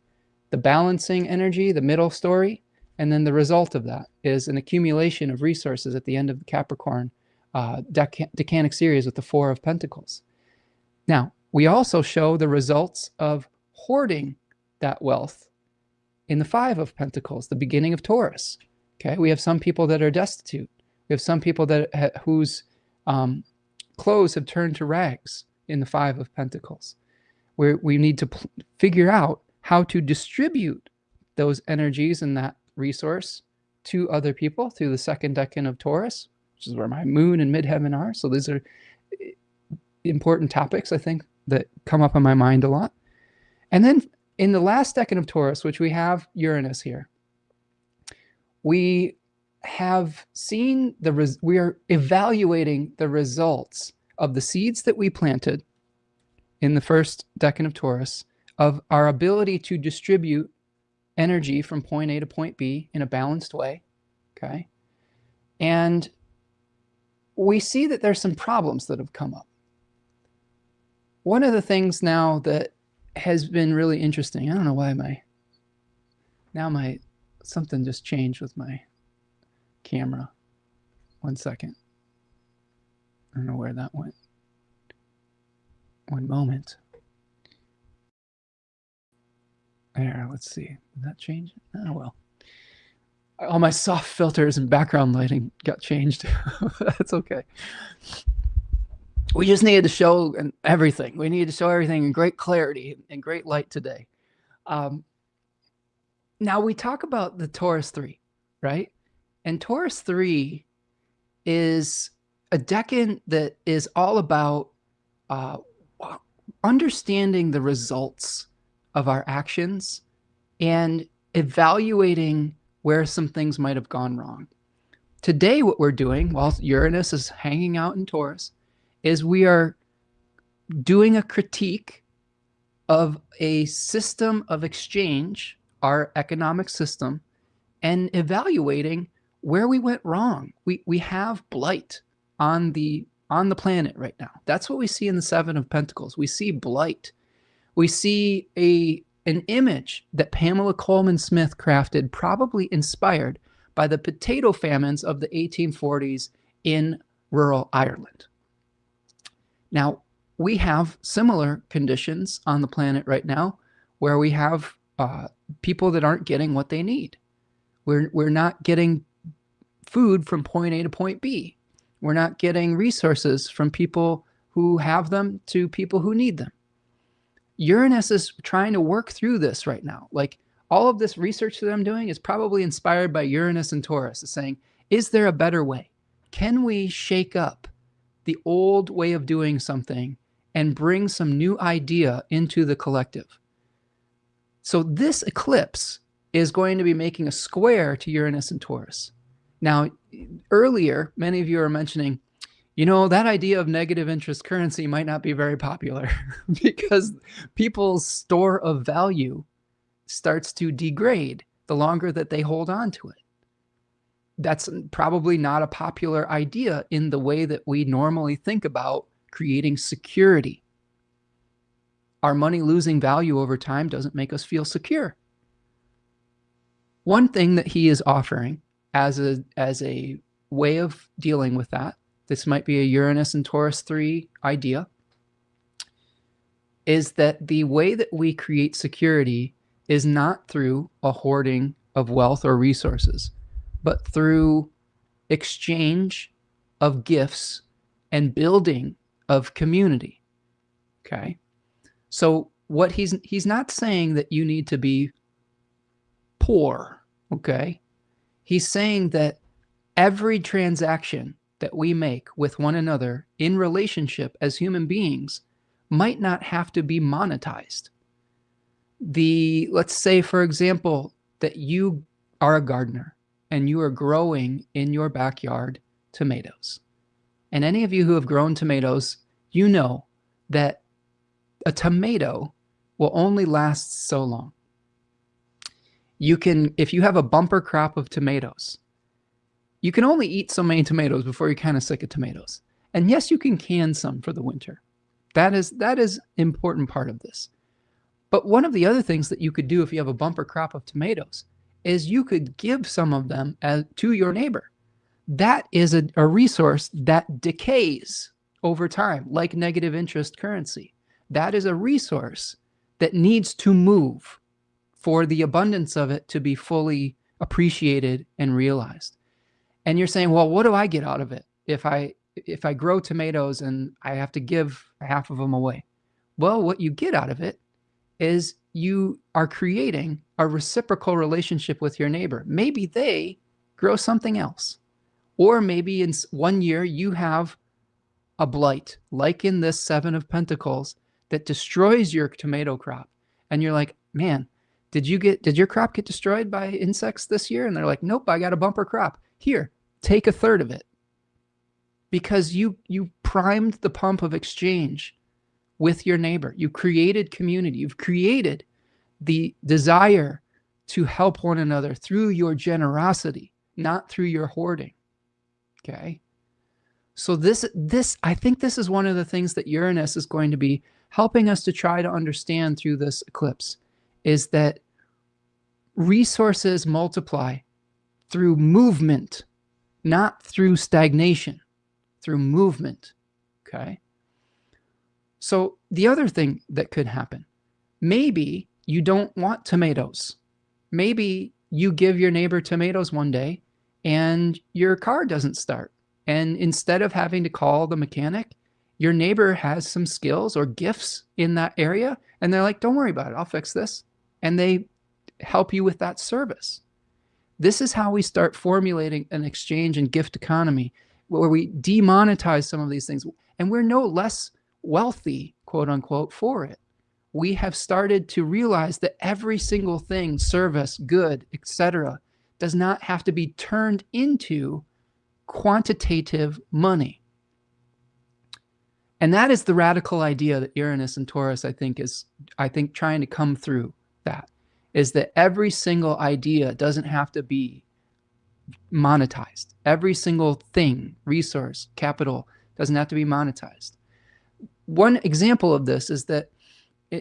the balancing energy, the middle story, and then the result of that is an accumulation of resources at the end of the Capricorn Decanic series with the 4 of Pentacles. Now, we also show the results of hoarding that wealth in the 5 of Pentacles, the beginning of Taurus. Okay, we have some people that are destitute. We have some people that whose clothes have turned to rags in the 5 of Pentacles. We need to figure out how to distribute those energies and that resource to other people through the 2nd decan of Taurus, which is where my moon and midheaven are. So these are important topics, I think, that come up in my mind a lot. And then in the last decan of Taurus, which we have Uranus here, we have seen we are evaluating the results of the seeds that we planted in the 1st decan of Taurus, of our ability to distribute energy from point A to point B in a balanced way. Okay. And we see that there's some problems that have come up. One of the things now that has been really interesting, I don't know why something just changed with my camera. 1 second. I don't know where that went. One moment. There, let's see. Did that change? Oh, well. All my soft filters and background lighting got changed. That's okay. We just needed to show everything. We needed to show everything in great clarity and great light today. Now we talk about the Taurus 3, right? And Taurus 3 is a decan that is all about understanding the results of our actions and evaluating where some things might have gone wrong. Today, what we're doing, while Uranus is hanging out in Taurus, is we are doing a critique of a system of exchange, our economic system, and evaluating where we went wrong. We have blight on the planet right now. That's what we see in the 7 of Pentacles. We see blight. We see an image that Pamela Coleman Smith crafted, probably inspired by the potato famines of the 1840s in rural Ireland. Now, we have similar conditions on the planet right now where we have people that aren't getting what they need. We're not getting food from point A to point B. We're not getting resources from people who have them to people who need them. Uranus is trying to work through this right now. Like, all of this research that I'm doing is probably inspired by Uranus and Taurus. It's saying, is there a better way? Can we shake up the old way of doing something and bring some new idea into the collective? So this eclipse is going to be making a square to Uranus and Taurus. Now, earlier, many of you are mentioning, that idea of negative interest currency might not be very popular because people's store of value starts to degrade the longer that they hold on to it. That's probably not a popular idea in the way that we normally think about creating security. Our money losing value over time doesn't make us feel secure. One thing that he is offering as a way of dealing with that, this might be a Uranus and Taurus 3 idea, is that the way that we create security is not through a hoarding of wealth or resources, but through exchange of gifts and building of community. Okay. So what he's not saying that you need to be poor. Okay. He's saying that every transaction that we make with one another in relationship as human beings might not have to be monetized. Let's say, for example, that you are a gardener and you are growing in your backyard tomatoes. And any of you who have grown tomatoes, you know that a tomato will only last so long. You can, if you have a bumper crop of tomatoes, you can only eat so many tomatoes before you're kind of sick of tomatoes. And yes, you can can some for the winter. That is an important part of this. But one of the other things that you could do if you have a bumper crop of tomatoes is you could give some of them to your neighbor. That is a resource that decays over time, like negative interest currency. That is a resource that needs to move for the abundance of it to be fully appreciated and realized. And you're saying, well, what do I get out of it if I grow tomatoes and I have to give half of them away? Well, what you get out of it is you are creating a reciprocal relationship with your neighbor. Maybe they grow something else. Or maybe in 1 year you have a blight, like in this 7 of Pentacles, that destroys your tomato crop. And you're like, man, did your crop get destroyed by insects this year? And they're like, nope, I got a bumper crop. Here, take 1/3 of it. Because you primed the pump of exchange with your neighbor. You created community. You've created the desire to help one another through your generosity, not through your hoarding. Okay. So I think this is one of the things that Uranus is going to be helping us to try to understand through this eclipse, is that resources multiply through movement, not through stagnation, through movement. Okay. So the other thing that could happen, maybe you don't want tomatoes. Maybe you give your neighbor tomatoes one day and your car doesn't start. And instead of having to call the mechanic, your neighbor has some skills or gifts in that area. And they're like, don't worry about it, I'll fix this. And they help you with that service. This is how we start formulating an exchange and gift economy where we demonetize some of these things. And we're no less wealthy, quote unquote, for it. We have started to realize that every single thing, service, good, etc., does not have to be turned into quantitative money. And that is the radical idea that Uranus and Taurus, I think, trying to come through that, is that every single idea doesn't have to be monetized. Every single thing, resource, capital, doesn't have to be monetized. One example of this is that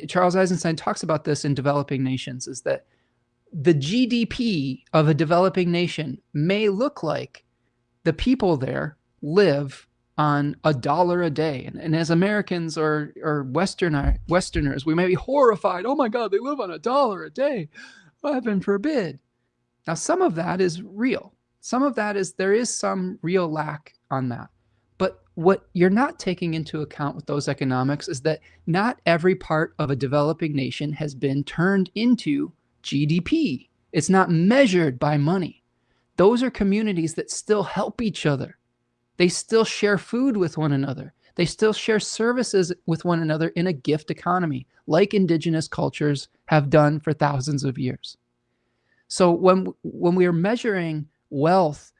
Charles Eisenstein talks about this in Developing Nations, is that the GDP of a developing nation may look like the people there live on $1 a day. And as Americans or Westerners, we may be horrified. Oh my God, they live on $1 a day. Heaven forbid. Now, some of that is real. Some of that is, there is some real lack on that. But what you're not taking into account with those economics is that not every part of a developing nation has been turned into GDP. It's not measured by money. Those are communities that still help each other. They still share food with one another. They still share services with one another in a gift economy, like indigenous cultures have done for thousands of years. So when we are measuring wealth,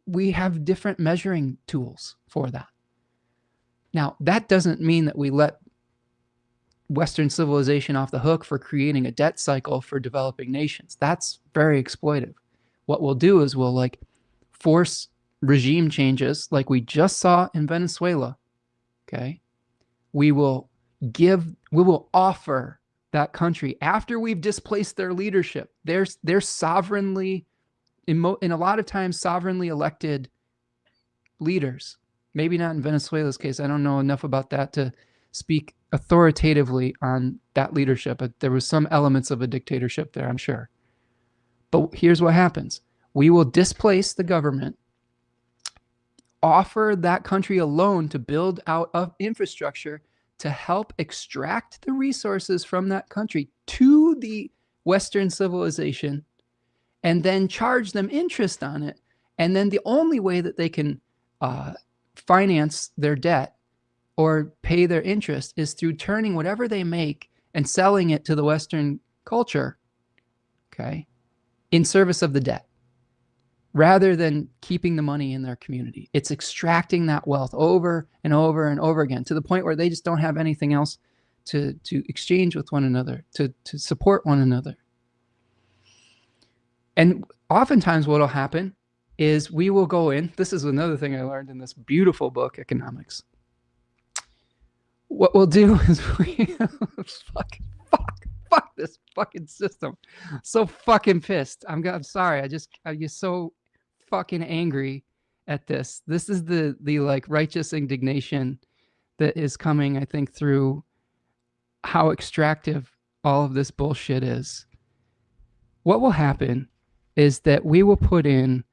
we have different measuring tools for that. Now, that doesn't mean that we let Western civilization off the hook for creating a debt cycle for developing nations. That's very exploitive. What we'll do is we'll force regime changes like we just saw in Venezuela. Okay. We will offer that country after we've displaced their leadership. They're sovereignly, in a lot of times, sovereignly elected leaders. Maybe not in Venezuela's case. I don't know enough about that to speak authoritatively on that leadership. But there was some elements of a dictatorship there, I'm sure. But here's what happens. We will displace the government, offer that country a loan to build out of infrastructure to help extract the resources from that country to the Western civilization, and then charge them interest on it. And then the only way that they can finance their debt or pay their interest is through turning whatever they make and selling it to the Western culture, okay, in service of the debt, rather than keeping the money in their community. It's extracting that wealth over and over and over again to the point where they just don't have anything else to exchange with one another, to support one another. And oftentimes what will happen is we will go in. This is another thing I learned in this beautiful book, Economics. What we'll do is we fuck this fucking system. So fucking pissed. I'm sorry. I get so fucking angry at this. This is the like righteous indignation that is coming, I think, through how extractive all of this bullshit is. What will happen is that we will put in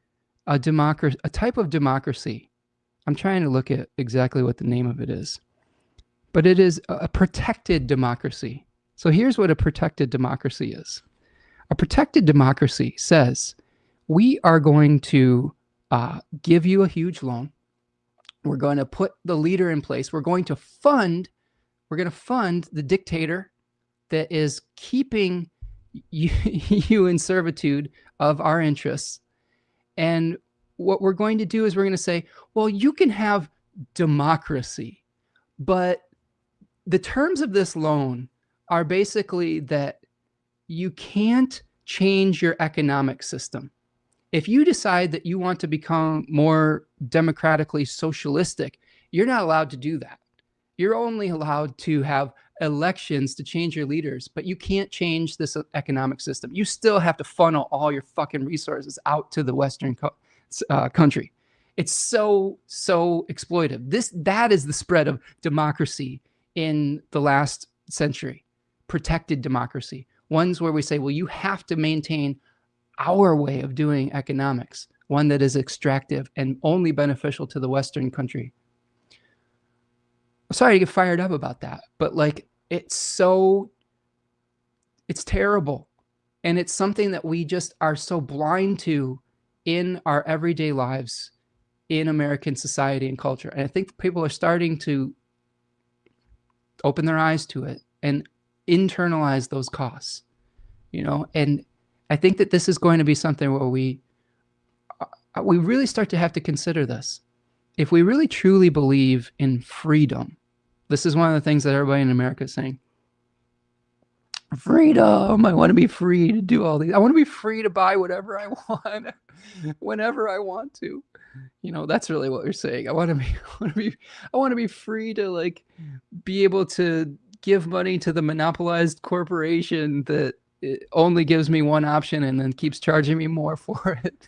a type of democracy. I'm trying to look at exactly what the name of it is, but it is a protected democracy. So here's what a protected democracy is. A protected democracy says, we are going to give you a huge loan. We're going to put the leader in place. We're going to fund the dictator that is keeping you in servitude of our interests. And what we're going to do is we're going to say, well, you can have democracy, but the terms of this loan are basically that you can't change your economic system. If you decide that you want to become more democratically socialistic, you're not allowed to do that. You're only allowed to have elections to change your leaders, but you can't change this economic system. You still have to funnel all your fucking resources out to the Western country. It's so exploitive. That is the spread of democracy in the last century. Protected democracy. Ones where we say, well, you have to maintain our way of doing economics, one that is extractive and only beneficial to the Western country. I'm sorry to get fired up about that, but like, it's terrible. And it's something that we just are so blind to in our everyday lives in American society and culture. And I think people are starting to open their eyes to it and internalize those costs, you know? And I think that this is going to be something where we really start to have to consider this. If we really truly believe in freedom, this is one of the things that everybody in America is saying. Freedom. I want to be free to do all these. I want to be free to buy whatever I want, whenever I want to. You know, that's really what you're saying. I want to be free to like be able to give money to the monopolized corporation that it only gives me one option and then keeps charging me more for it.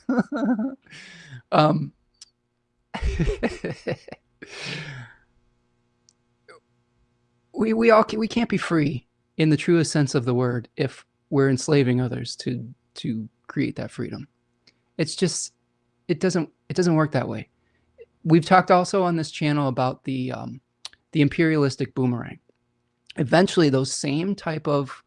We can't be free in the truest sense of the word if we're enslaving others to create that freedom. It's just, it doesn't work that way. We've talked also on this channel about the imperialistic boomerang. Eventually, those same type of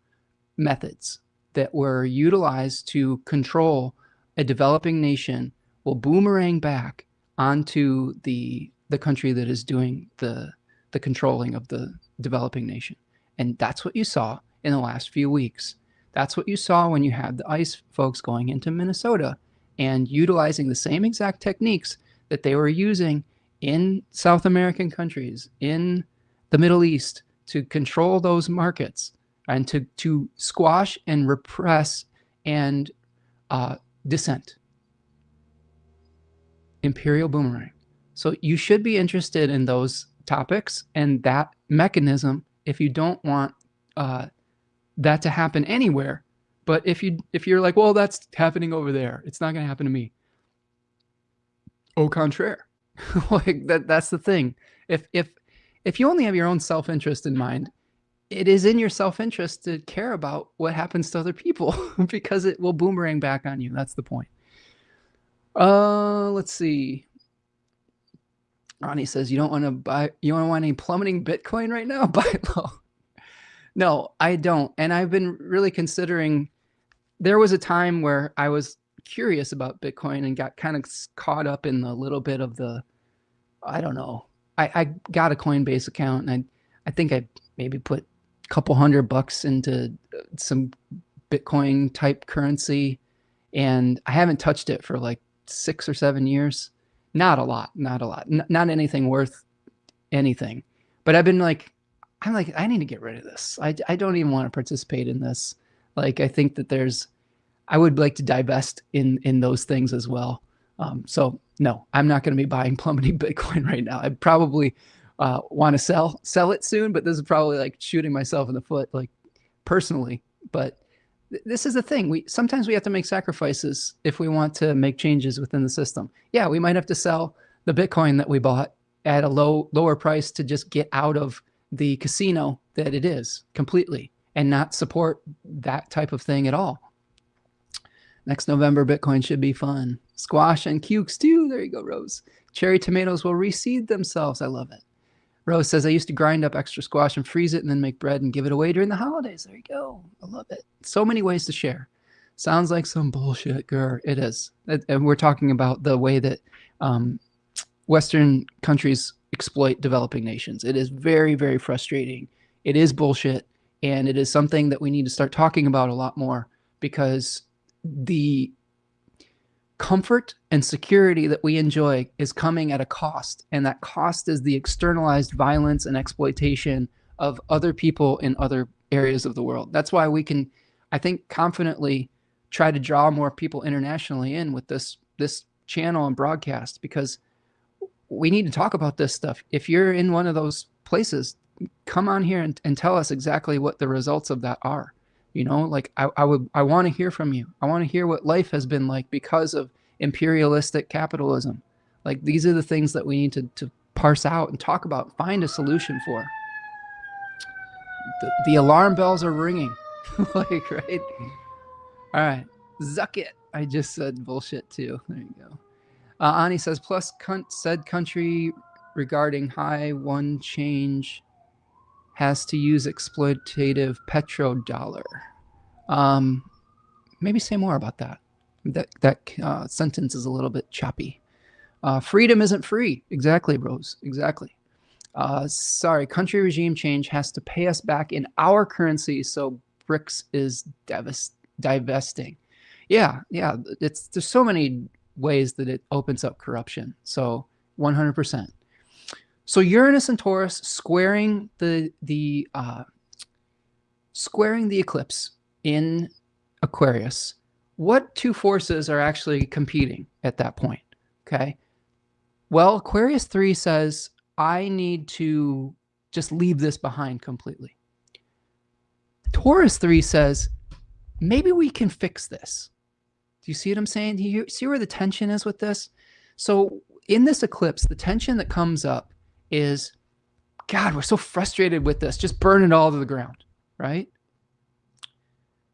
methods that were utilized to control a developing nation will boomerang back onto the country that is doing the controlling of the developing nation. And that's what you saw in the last few weeks. That's what you saw when you had the ICE folks going into Minnesota and utilizing the same exact techniques that they were using in South American countries, in the Middle East, to control those markets and to squash and repress and dissent. Imperial boomerang. So you should be interested in those topics and that mechanism if you don't want that to happen anywhere. But if you're like, well, that's happening over there, it's not going to happen to me. Au contraire. Like that's the thing. If you only have your own self-interest in mind, it is in your self-interest to care about what happens to other people because it will boomerang back on you. That's the point. Let's see. Ronnie says you don't want any plummeting Bitcoin right now? Buy low. No, I don't. And I've been really considering. There was a time where I was curious about Bitcoin and got kind of caught up in the little bit of the, I don't know. I got a Coinbase account, and I think I maybe put a couple $100 into some Bitcoin type currency, and I haven't touched it for like 6 or 7 years. Not a lot, not anything worth anything. But I'm like, I need to get rid of this. I don't even want to participate in this. Like, I think that I would like to divest in those things as well. So no, I'm not going to be buying plummeting Bitcoin right now. I probably want to sell it soon, but this is probably like shooting myself in the foot, like personally. But this is the thing. Sometimes we have to make sacrifices if we want to make changes within the system. Yeah, we might have to sell the Bitcoin that we bought at a lower price to just get out of the casino that it is completely and not support that type of thing at all. Next November, Bitcoin should be fun. Squash and cukes too. There you go, Rose. Cherry tomatoes will reseed themselves. I love it. Rose says, I used to grind up extra squash and freeze it and then make bread and give it away during the holidays. There you go. I love it. So many ways to share. Sounds like some bullshit, girl. It is. And we're talking about the way that Western countries exploit developing nations. It is very, very frustrating. It is bullshit. And it is something that we need to start talking about a lot more, because the comfort and security that we enjoy is coming at a cost. And that cost is the externalized violence and exploitation of other people in other areas of the world. That's why we can, I think, confidently try to draw more people internationally in with this channel and broadcast, because we need to talk about this stuff. If you're in one of those places, come on here and tell us exactly what the results of that are. You know, like I want to hear from you. I want to hear what life has been like because of imperialistic capitalism. Like, these are the things that we need to parse out and talk about, find a solution for. The alarm bells are ringing. Like, right? All right. Zuck it. I just said bullshit too. There you go. Ani says, plus said country regarding high one change has to use exploitative petrodollar. Maybe say more about that. That sentence is a little bit choppy. Freedom isn't free. Exactly, Rose. Exactly. Sorry, country regime change has to pay us back in our currency, so BRICS is divesting. Yeah. There's so many ways that it opens up corruption. So 100%. So Uranus and Taurus squaring the eclipse in Aquarius. What two forces are actually competing at that point? Okay. Well, Aquarius III says, I need to just leave this behind completely. Taurus III says, maybe we can fix this. Do you see what I'm saying? Do you see where the tension is with this? So in this eclipse, the tension that comes up is, God, we're so frustrated with this. Just burn it all to the ground, right?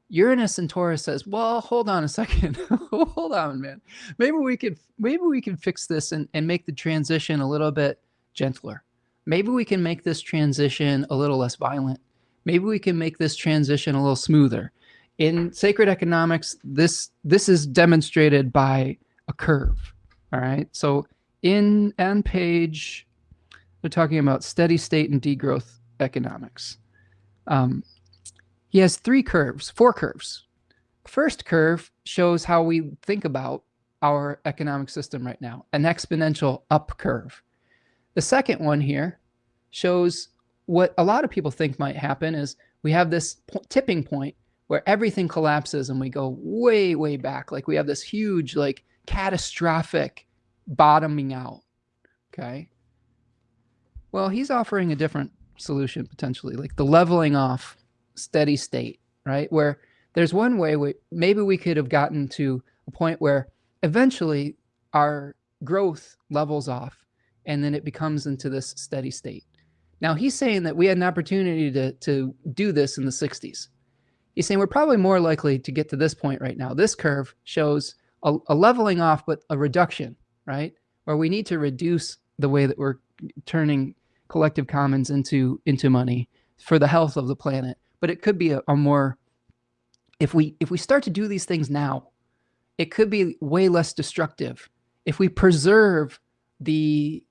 Uranus and Taurus says, well, hold on a second. Hold on, man. Maybe we can fix this and make the transition a little bit gentler. Maybe we can make this transition a little less violent. Maybe we can make this transition a little smoother. In sacred economics, this is demonstrated by a curve. All right. So on page, they're talking about steady state and degrowth economics. He has four curves. First curve shows how we think about our economic system right now, an exponential up curve. The second one here shows what a lot of people think might happen is we have this tipping point where everything collapses and we go way, way back. Like we have this huge, like catastrophic bottoming out. Okay. Well, he's offering a different solution potentially, like the leveling off steady state. right? Where there's one way maybe we could have gotten to a point where eventually our growth levels off and then it becomes into this steady state. Now he's saying that we had an opportunity to do this in the 60s. He's saying we're probably more likely to get to this point right now. This curve shows a leveling off, but a reduction, right? Where we need to reduce the way that we're turning collective commons into money for the health of the planet. But it could be a more, if we start to do these things now, it could be way less destructive. If we preserve the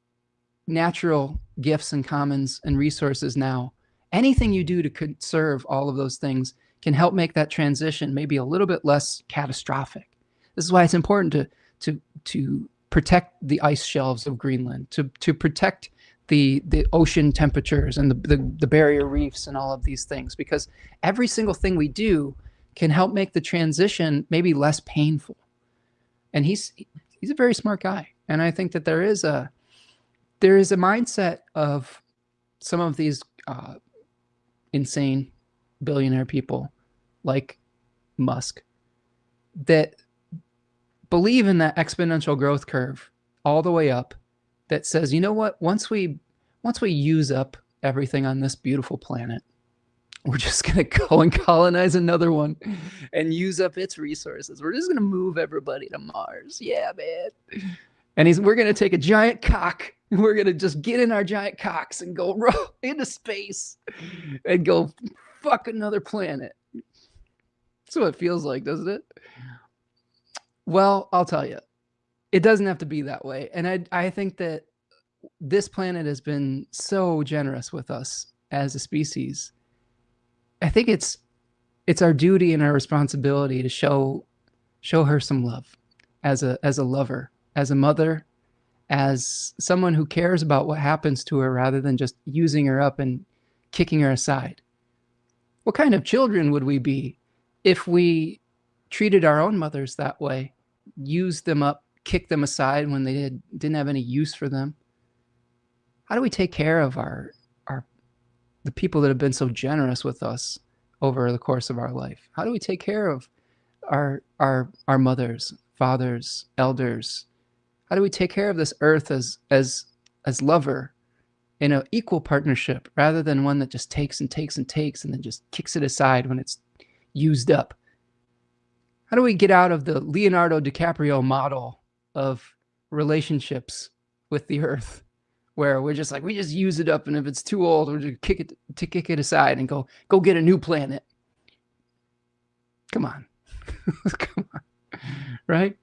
natural gifts and commons and resources now, anything you do to conserve all of those things can help make that transition maybe a little bit less catastrophic. This is why it's important to protect the ice shelves of Greenland, to protect the ocean temperatures and the barrier reefs and all of these things, because every single thing we do can help make the transition maybe less painful. And he's a very smart guy. And I think that there is a mindset of some of these insane billionaire people like Musk that believe in that exponential growth curve all the way up, that says, you know what, once we use up everything on this beautiful planet, we're just going to go and colonize another one and use up its resources. We're just going to move everybody to Mars. Yeah, man. And we're going to take a giant cock and we're going to just get in our giant cocks and go into space and go fuck another planet. That's what it feels like, doesn't it? Well, I'll tell you, it doesn't have to be that way. And I think that this planet has been so generous with us as a species. I think it's our duty and our responsibility to show her some love as a lover, as a mother, as someone who cares about what happens to her rather than just using her up and kicking her aside. What kind of children would we be if we treated our own mothers that way, used them up, kicked them aside when they didn't have any use for them? How do we take care of the people that have been so generous with us over the course of our life? How do we take care of our mothers, fathers, elders? How do we take care of this earth as lover in an equal partnership rather than one that just takes and takes and takes and then just kicks it aside when it's used up? How do we get out of the Leonardo DiCaprio model of relationships with the earth, where we're just like, we just use it up, and if it's too old, we're just kick it aside and go get a new planet? Come on. Come on. Right?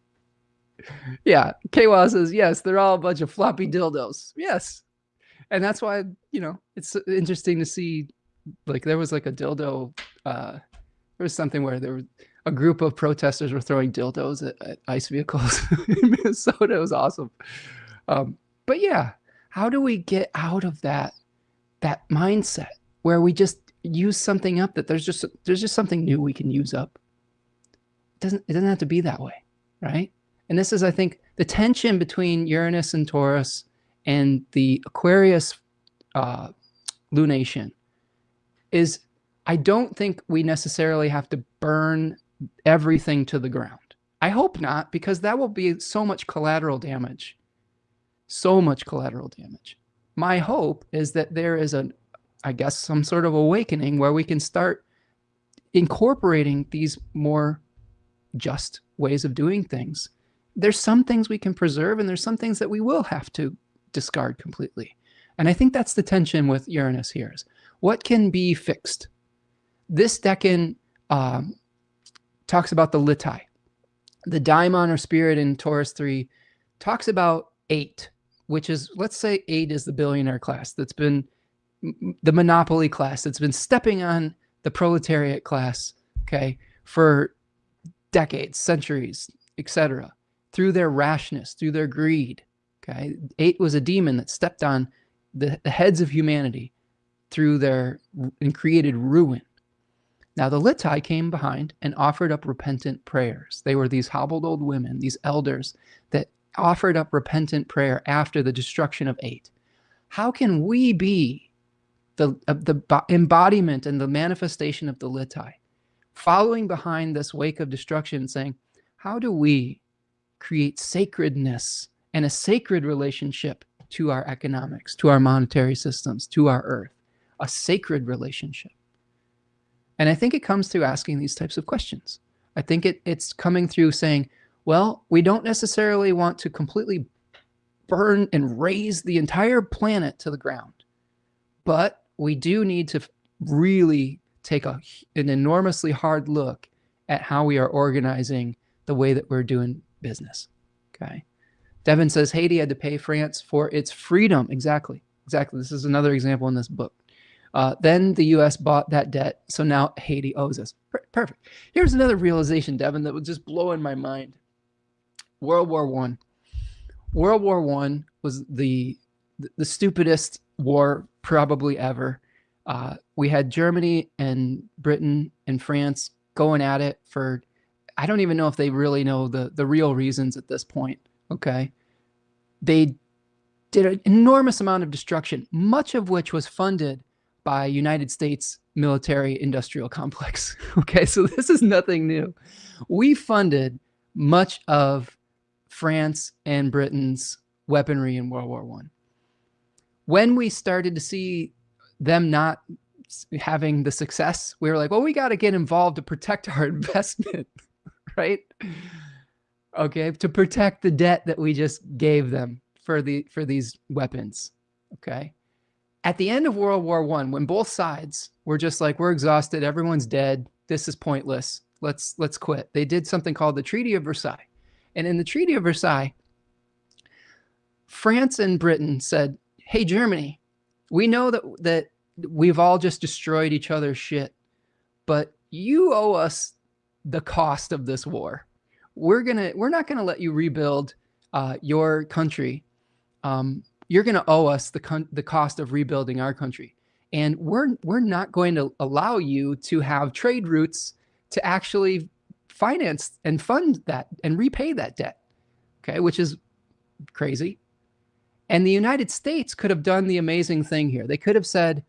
Yeah. Kwa says, yes, they're all a bunch of floppy dildos. Yes. And that's why, it's interesting to see, like, there was like a dildo, there was something where there was a group of protesters were throwing dildos at ice vehicles in Minnesota. It was awesome. But yeah, how do we get out of that mindset where we just use something up, that there's just something new we can use up? It doesn't have to be that way, right? And this is, I think, the tension between Uranus and Taurus and the Aquarius lunation is, I don't think we necessarily have to burn everything to the ground. I hope not, because that will be so much collateral damage. So much collateral damage. My hope is that there is some sort of awakening where we can start incorporating these more just ways of doing things. There's some things we can preserve, and there's some things that we will have to discard completely. And I think that's the tension with Uranus here, is what can be fixed. This decan talks about the Litai. The daimon or spirit in Taurus 3 talks about 8, which is, let's say 8 is the billionaire class that's been the monopoly class that's been stepping on the proletariat class, okay, for decades, centuries, etc., through their rashness, through their greed. Okay, 8 was a demon that stepped on the heads of humanity and created ruin. Now the Litai came behind and offered up repentant prayers. They were these hobbled old women, these elders that offered up repentant prayer after the destruction of 8. How can we be the embodiment and the manifestation of the Litai, following behind this wake of destruction, saying, how do we create sacredness and a sacred relationship to our economics, to our monetary systems, to our earth, a sacred relationship? And I think it comes through asking these types of questions. I think it's coming through saying, well, we don't necessarily want to completely burn and raze the entire planet to the ground, but we do need to really take an enormously hard look at how we are organizing the way that we're doing business. Okay. Devin says Haiti had to pay France for its freedom. Exactly. This is another example in this book. Then the U.S. bought that debt, so now Haiti owes us. Perfect. Here's another realization, Devin, that was just blowing my mind. World War I. World War I was the stupidest war probably ever. We had Germany and Britain and France going at it for, I don't even know if they really know the real reasons at this point, okay? They did an enormous amount of destruction, much of which was funded by United States military industrial complex. Okay, so this is nothing new. We funded much of France and Britain's weaponry in World War I. When we started to see them not having the success, we were like, well, we got to get involved to protect our investment, right? Okay, to protect the debt that we just gave them for these weapons, okay? At the end of World War I, when both sides were just like, we're exhausted, everyone's dead, this is pointless, let's quit, they did something called the Treaty of Versailles. And in the Treaty of Versailles, France and Britain said, hey, Germany, we know that we've all just destroyed each other's shit, but you owe us the cost of this war. We're not gonna let you rebuild your country. You're going to owe us the cost of rebuilding our country. And we're not going to allow you to have trade routes to actually finance and fund that and repay that debt, okay, which is crazy. And the United States could have done the amazing thing here. They could have said,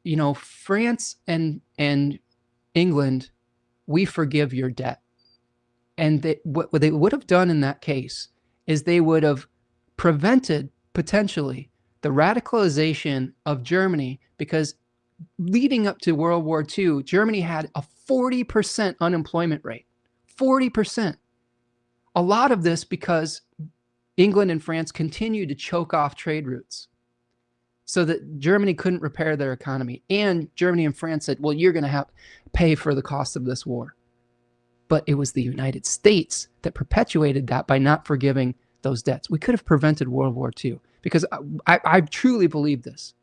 you know, France and England, we forgive your debt. And what they would have done in that case is they would have prevented potentially the radicalization of Germany, because leading up to World War II, Germany had a 40% unemployment rate. 40%. A lot of this because England and France continued to choke off trade routes so that Germany couldn't repair their economy. And Germany and France said, well, you're going to have to pay for the cost of this war. But it was the United States that perpetuated that by not forgiving those debts. We could have prevented World War II, because I truly believe this.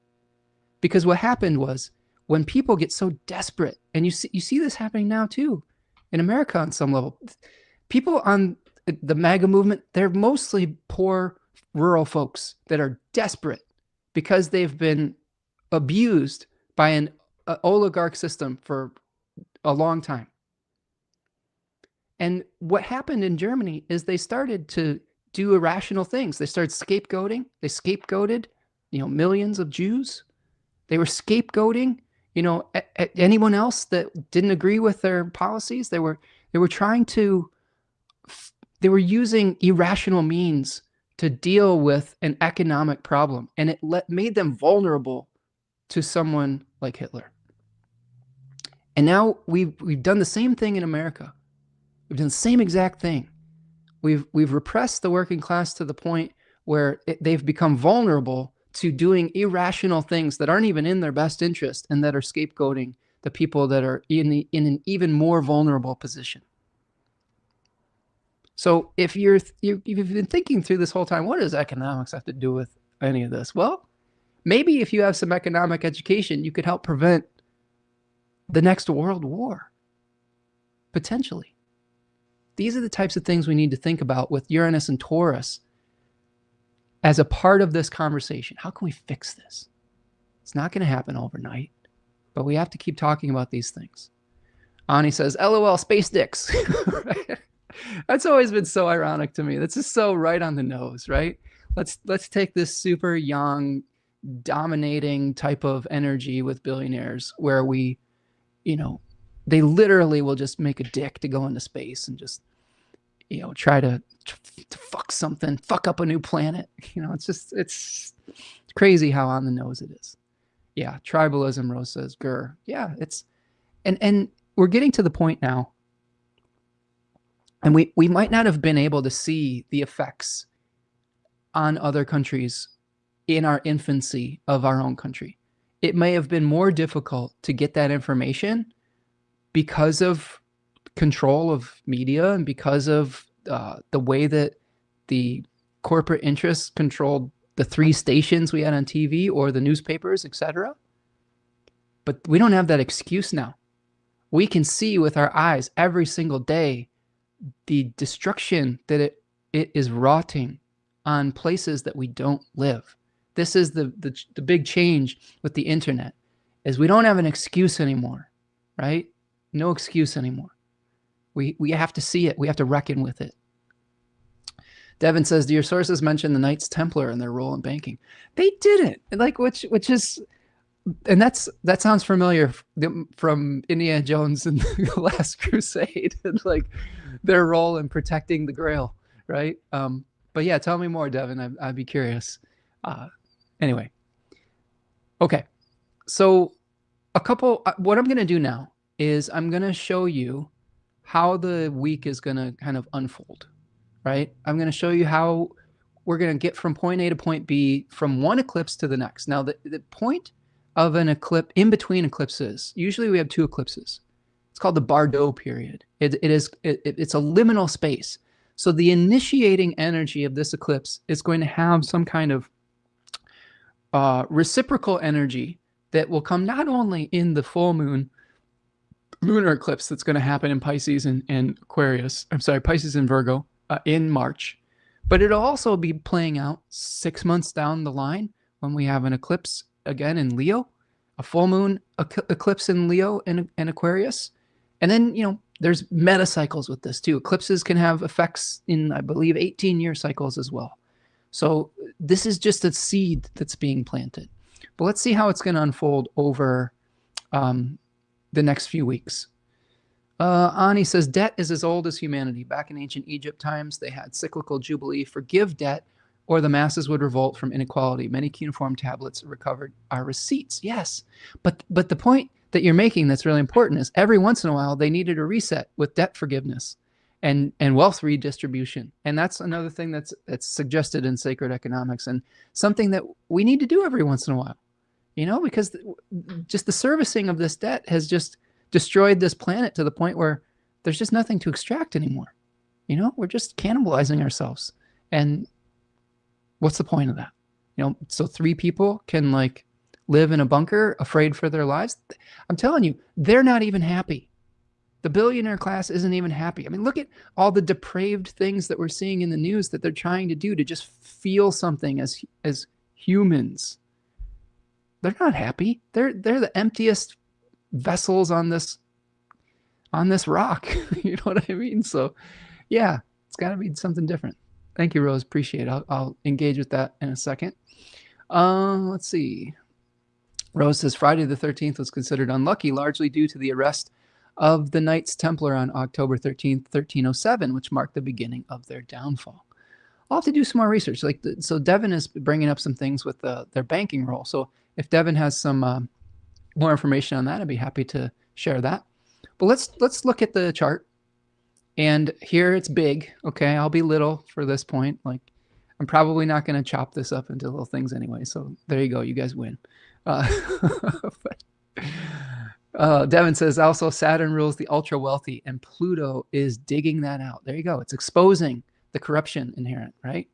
Because what happened was, when people get so desperate, and you see this happening now too, in America on some level, people on the MAGA movement, they're mostly poor rural folks that are desperate because they've been abused by an oligarch system for a long time. And what happened in Germany is they started to do irrational things. They started scapegoating. They scapegoated, you know, millions of Jews. They were scapegoating, you know, anyone else that didn't agree with their policies. They were trying to, they were using irrational means to deal with an economic problem, and it made them vulnerable to someone like Hitler. And now we've done the same thing in America. We've done the same exact thing. We've repressed the working class to the point where they've become vulnerable to doing irrational things that aren't even in their best interest, and that are scapegoating the people that are in an even more vulnerable position. So if you've been thinking through this whole time, what does economics have to do with any of this? Well, maybe if you have some economic education, you could help prevent the next world war, potentially. These are the types of things we need to think about with Uranus and Taurus as a part of this conversation. How can we fix this? It's not going to happen overnight, but we have to keep talking about these things. Ani says, LOL, space dicks. That's always been so ironic to me. That's just so right on the nose, right? Let's take this super young, dominating type of energy with billionaires where we, you know, they literally will just make a dick to go into space and just, try to fuck something, fuck up a new planet. It's crazy how on the nose it is. Yeah, tribalism, Rose says, grr. Yeah, and we're getting to the point now, and we might not have been able to see the effects on other countries in our infancy of our own country. It may have been more difficult to get that information because of control of media and because of the way that the corporate interests controlled the 3 stations we had on TV or the newspapers, etc. But we don't have that excuse now. We can see with our eyes every single day the destruction that it is wroughting on places that we don't live. This is the big change with the internet, is we don't have an excuse anymore, right? No excuse anymore. We have to see it. We have to reckon with it. Devin says, do your sources mention the Knights Templar and their role in banking? They didn't. Like, which is, and that sounds familiar from Indiana Jones and the Last Crusade, and like their role in protecting the Grail, right? But yeah, tell me more, Devin. I'd be curious. Anyway, okay. So what I'm going to do now is I'm going to show you how the week is going to kind of unfold, right? I'm going to show you how we're going to get from point A to point B from one eclipse to the next. Now, the point of an eclipse, in between eclipses, usually we have 2 eclipses. It's called the Bardo period. It's a liminal space. So the initiating energy of this eclipse is going to have some kind of reciprocal energy that will come not only in the full moon lunar eclipse that's going to happen in Pisces and Aquarius, Pisces and Virgo in March, but it'll also be playing out 6 months down the line when we have an eclipse again in Leo, a full moon eclipse in Leo and Aquarius. And then, there's meta cycles with this too. Eclipses can have effects in, I believe, 18-year cycles as well. So this is just a seed that's being planted. But let's see how it's going to unfold over the next few weeks. Ani says, debt is as old as humanity. Back in ancient Egypt times, they had cyclical jubilee, forgive debt, or the masses would revolt from inequality. Many cuneiform tablets recovered are receipts. Yes, but the point that you're making that's really important is every once in a while they needed a reset with debt forgiveness and wealth redistribution. And that's another thing that's suggested in sacred economics, and something that we need to do every once in a while, because just the servicing of this debt has just destroyed this planet to the point where there's just nothing to extract anymore. We're just cannibalizing ourselves. And what's the point of that? So 3 people can like live in a bunker afraid for their lives. I'm telling you, they're not even happy. The billionaire class isn't even happy. I mean, look at all the depraved things that we're seeing in the news that they're trying to do to just feel something as humans. They're not happy. They're the emptiest vessels on this rock. You know what I mean? So yeah, it's got to be something different. Thank you, Rose. Appreciate it. I'll engage with that in a second. Let's see. Rose says Friday the 13th was considered unlucky, largely due to the arrest of the Knights Templar on October 13th, 1307, which marked the beginning of their downfall. I'll have to do some more research. So Devin is bringing up some things with their banking role. So if Devin has some more information on that, I'd be happy to share that. But let's look at the chart. And here it's big. Okay, I'll be little for this point. Like, I'm probably not going to chop this up into little things anyway. So there you go. You guys win. Devin says, also Saturn rules the ultra wealthy, and Pluto is digging that out. There you go. It's exposing the corruption inherent, right?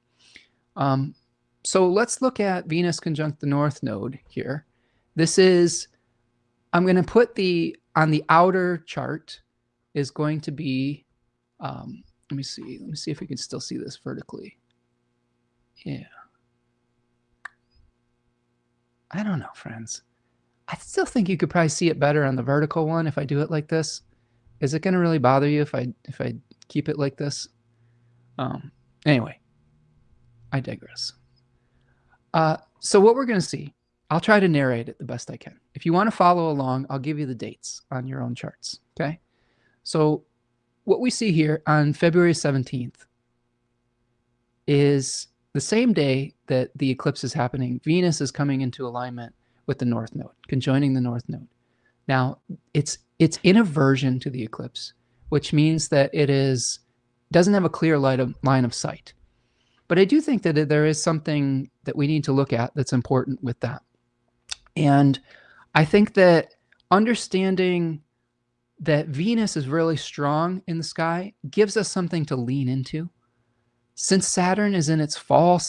So let's look at Venus conjunct the North Node here. This is, I'm going to put on the outer chart is going to be, let me see if we can still see this vertically. Yeah. I don't know, friends. I still think you could probably see it better on the vertical one if I do it like this. Is it going to really bother you if I keep it like this? Anyway, I digress. So what we're going to see I'll try to narrate it the best I can. If you want to follow along, I'll give you the dates on your own charts. Okay. So what we see here on February 17th is the same day that the eclipse is happening. Venus is coming into alignment with the North Node, conjoining the North Node. Now, it's in aversion to the eclipse, which means that it doesn't have a clear line of sight. But I do think that there is something that we need to look at that's important with that. And I think that understanding that Venus is really strong in the sky gives us something to lean into. Since Saturn is in its fall,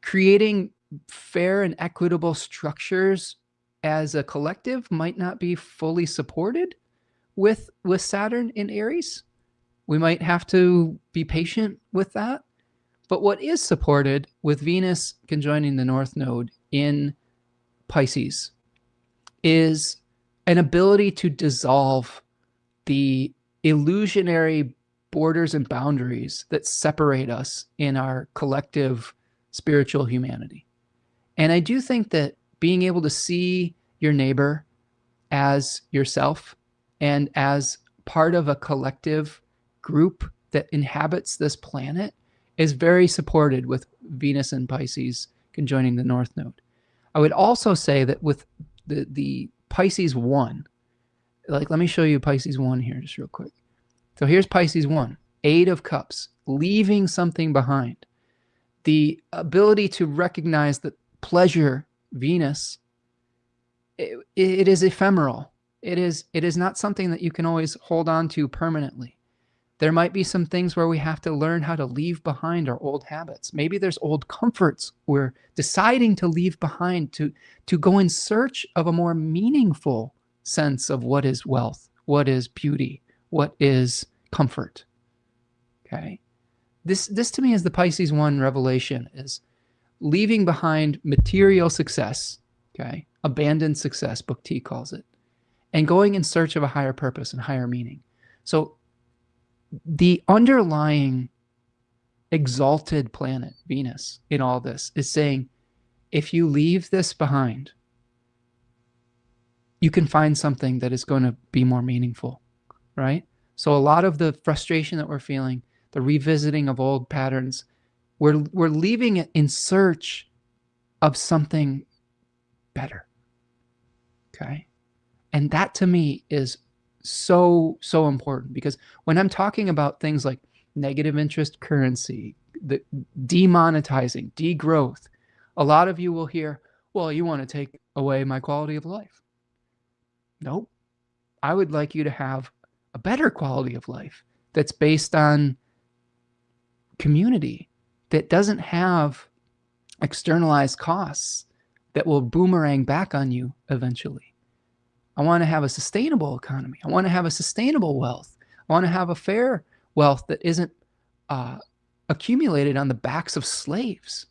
creating fair and equitable structures as a collective might not be fully supported with Saturn in Aries. We might have to be patient with that. But what is supported with Venus conjoining the North Node in Pisces is an ability to dissolve the illusionary borders and boundaries that separate us in our collective spiritual humanity. And I do think that being able to see your neighbor as yourself and as part of a collective group that inhabits this planet is very supported with Venus and Pisces conjoining the North Node. I would also say that with the Pisces 1, like, let me show you Pisces 1 here just real quick. So here's Pisces 1, 8 of Cups, leaving something behind. The ability to recognize that pleasure, Venus, it is ephemeral. It is not something that you can always hold on to permanently. There might be some things where we have to learn how to leave behind our old habits. Maybe there's old comforts we're deciding to leave behind to go in search of a more meaningful sense of what is wealth, what is beauty, what is comfort. Okay. This to me is the Pisces 1 revelation, is leaving behind material success, okay? Abandoned success, Book T calls it, and going in search of a higher purpose and higher meaning. So the underlying exalted planet, Venus, in all this is saying, if you leave this behind, you can find something that is going to be more meaningful, right? So a lot of the frustration that we're feeling, the revisiting of old patterns, we're leaving it in search of something better, okay? And that to me is so important, because when I'm talking about things like negative interest currency, the demonetizing, degrowth, a lot of you will hear, well, you want to take away my quality of life. Nope. I would like you to have a better quality of life that's based on community, that doesn't have externalized costs that will boomerang back on you eventually. I want to have a sustainable economy. I want to have a sustainable wealth. I want to have a fair wealth that isn't accumulated on the backs of slaves.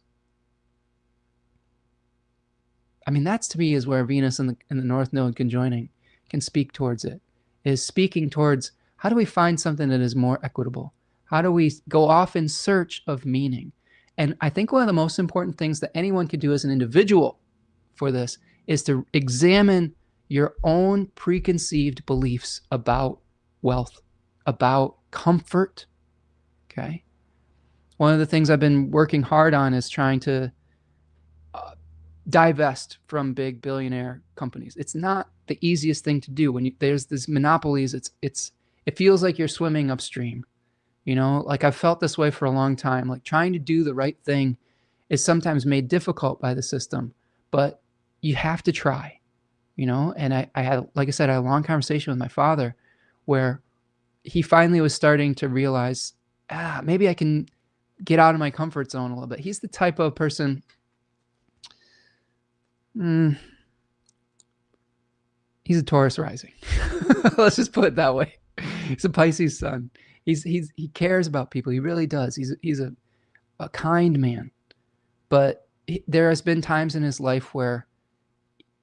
I mean, that's to me is where Venus and the North Node conjoining can speak towards it, is speaking towards how do we find something that is more equitable? How do we go off in search of meaning? And I think one of the most important things that anyone could do as an individual for this is to examine your own preconceived beliefs about wealth, about comfort, okay? One of the things I've been working hard on is trying to divest from big billionaire companies. It's not the easiest thing to do. When there's these monopolies, it feels like you're swimming upstream. You know, like I've felt this way for a long time. Like trying to do the right thing is sometimes made difficult by the system, but you have to try, you know? And I had, like I said, I had a long conversation with my father where he finally was starting to realize, maybe I can get out of my comfort zone a little bit. He's the type of person, he's a Taurus rising. Let's just put it that way. He's a Pisces sun. He cares about people. He really does. He's a kind man. But there has been times in his life where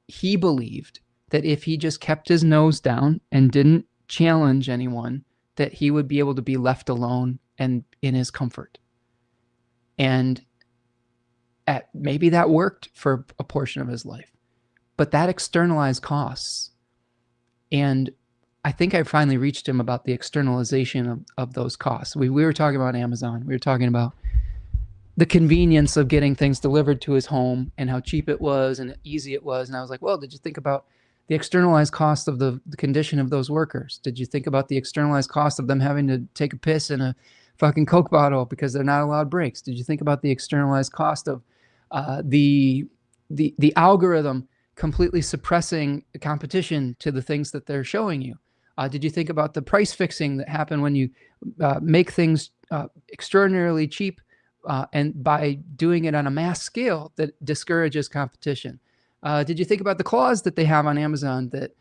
he believed that if he just kept his nose down and didn't challenge anyone, that he would be able to be left alone and in his comfort. And maybe that worked for a portion of his life. but that externalized costs. And I think I finally reached him about the externalization of those costs. We were talking about Amazon. We were talking about the convenience of getting things delivered to his home and how cheap it was and easy it was. And I was like, well, did you think about the externalized cost of the condition of those workers? Did you think about the externalized cost of them having to take a piss in a fucking Coke bottle because they're not allowed breaks? Did you think about the externalized cost of the algorithm completely suppressing the competition to the things that they're showing you? Did you think about the price fixing that happened when you make things extraordinarily cheap and by doing it on a mass scale that discourages competition? Did you think about the clause that they have on Amazon that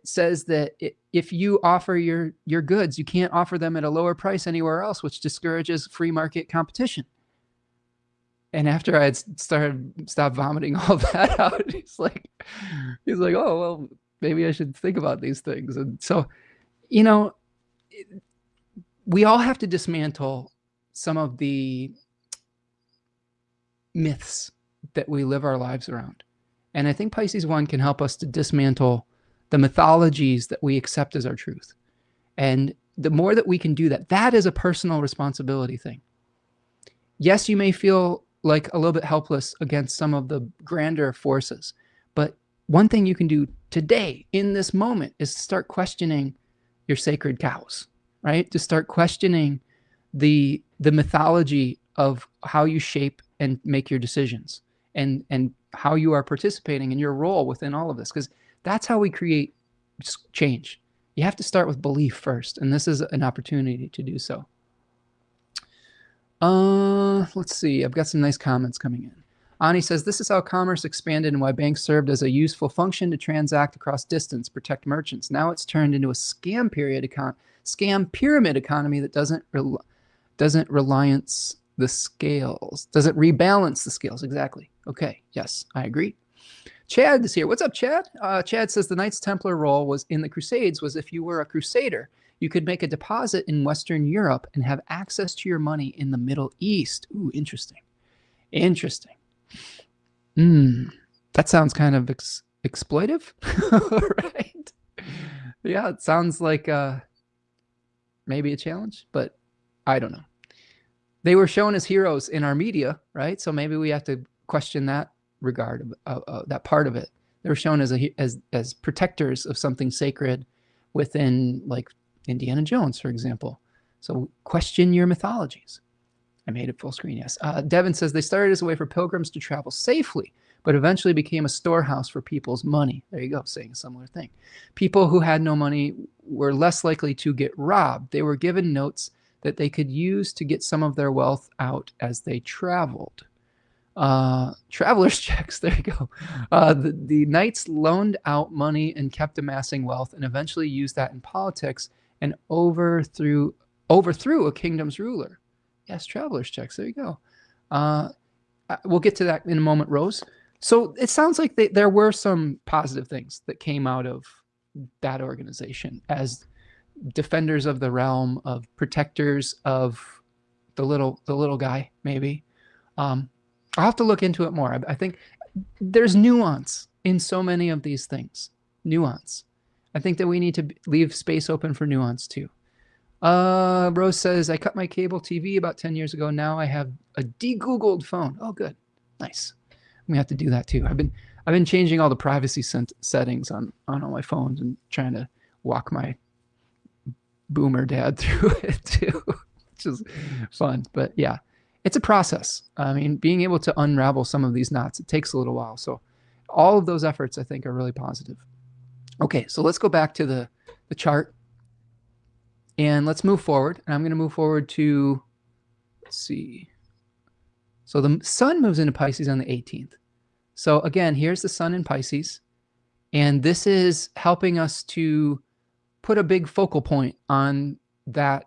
says that if you offer your goods, you can't offer them at a lower price anywhere else, which discourages free market competition? And after I had stopped vomiting all that out, he's like, oh, well, maybe I should think about these things. And so, you know, we all have to dismantle some of the myths that we live our lives around. And I think Pisces 1 can help us to dismantle the mythologies that we accept as our truth. And the more that we can do that, that is a personal responsibility thing. Yes, you may feel like a little bit helpless against some of the grander forces, but one thing you can do today in this moment is to start questioning your sacred cows, right? To start questioning the mythology of how you shape and make your decisions and how you are participating in your role within all of this, because that's how we create change. You have to start with belief first, and this is an opportunity to do so. Let's see. I've got some nice comments coming in. Ani says, this is how commerce expanded and why banks served as a useful function to transact across distance, protect merchants. Now it's turned into a scam pyramid economy that doesn't rebalance the scales. Exactly. Okay. Yes, I agree. Chad is here. What's up, Chad? Chad says the Knights Templar role was in the Crusades was if you were a crusader, you could make a deposit in Western Europe and have access to your money in the Middle East. Ooh, interesting. Interesting. That sounds kind of exploitive, right? Yeah, it sounds like maybe a challenge, but I don't know. They were shown as heroes in our media, right? So maybe we have to question that regard of that part of it. They were shown as protectors of something sacred within, like, Indiana Jones, for example. So question your mythologies. I made it full screen, yes. Devin says they started as a way for pilgrims to travel safely, but eventually became a storehouse for people's money. There you go, saying a similar thing. People who had no money were less likely to get robbed. They were given notes that they could use to get some of their wealth out as they traveled. Traveler's checks, there you go. The knights loaned out money and kept amassing wealth and eventually used that in politics and overthrew a kingdom's ruler. Yes, traveler's checks, there you go. We'll get to that in a moment, Rose. So it sounds like there were some positive things that came out of that organization as defenders of the realm, of protectors of the little guy, maybe. I'll have to look into it more. I think there's nuance in so many of these things. Nuance. I think that we need to leave space open for nuance too. Rose says, I cut my cable TV about 10 years ago. Now I have a de-Googled phone. Oh, good. Nice. We have to do that too. I've been changing all the privacy settings on all my phones and trying to walk my boomer dad through it too, which is fun. But yeah, it's a process. I mean, being able to unravel some of these knots, it takes a little while. So all of those efforts, I think, are really positive. Okay, so let's go back to the chart and let's move forward. And I'm going to move forward to, let's see. So the sun moves into Pisces on the 18th. So again, here's the sun in Pisces. And this is helping us to put a big focal point on that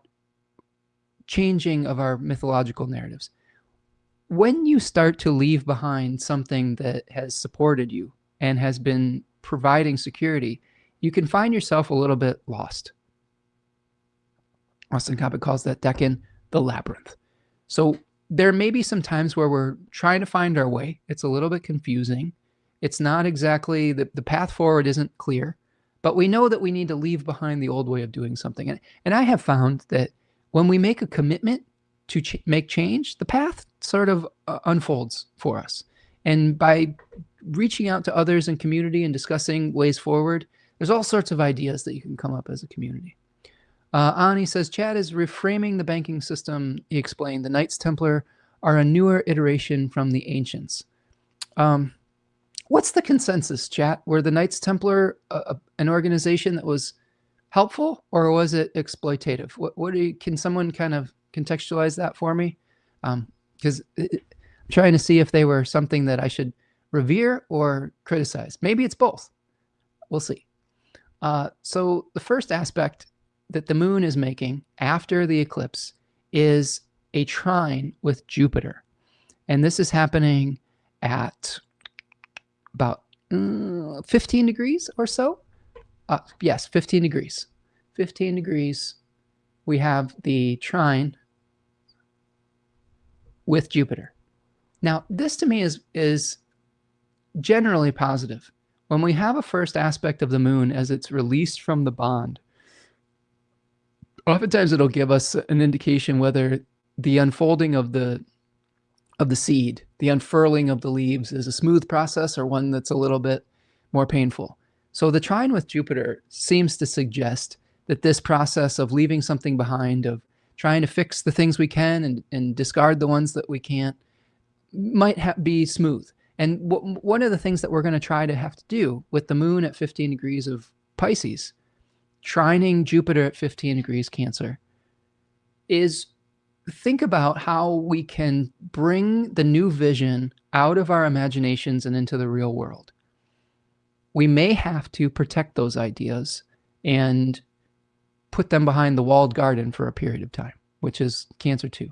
changing of our mythological narratives. When you start to leave behind something that has supported you and has been providing security, you can find yourself a little bit lost. Austin Coppock calls that Decan the labyrinth. So there may be some times where we're trying to find our way. It's a little bit confusing. It's not exactly, the path forward isn't clear, but we know that we need to leave behind the old way of doing something. And I have found that when we make a commitment to make change, the path sort of unfolds for us. And by reaching out to others in community and discussing ways forward, there's all sorts of ideas that you can come up as a community. Ani says, Chad is reframing the banking system. He explained the Knights Templar are a newer iteration from the ancients. What's the consensus, chat? Were the Knights Templar an organization that was helpful, or was it exploitative? Can someone kind of contextualize that for me? Because I'm trying to see if they were something that I should revere or criticize. Maybe it's both. We'll see. So the first aspect that the moon is making after the eclipse is a trine with Jupiter. And this is happening at about 15 degrees or so. Yes, 15 degrees. 15 degrees. We have the trine with Jupiter. Now, this to me is generally positive. When we have a first aspect of the moon as it's released from the bond, oftentimes it'll give us an indication whether the unfolding of the seed, the unfurling of the leaves, is a smooth process or one that's a little bit more painful. So the trine with Jupiter seems to suggest that this process of leaving something behind, of trying to fix the things we can and discard the ones that we can't, might be smooth. And one of the things that we're going to try to have to do with the moon at 15 degrees of Pisces, trining Jupiter at 15 degrees Cancer, is think about how we can bring the new vision out of our imaginations and into the real world. We may have to protect those ideas and put them behind the walled garden for a period of time, which is Cancer 2.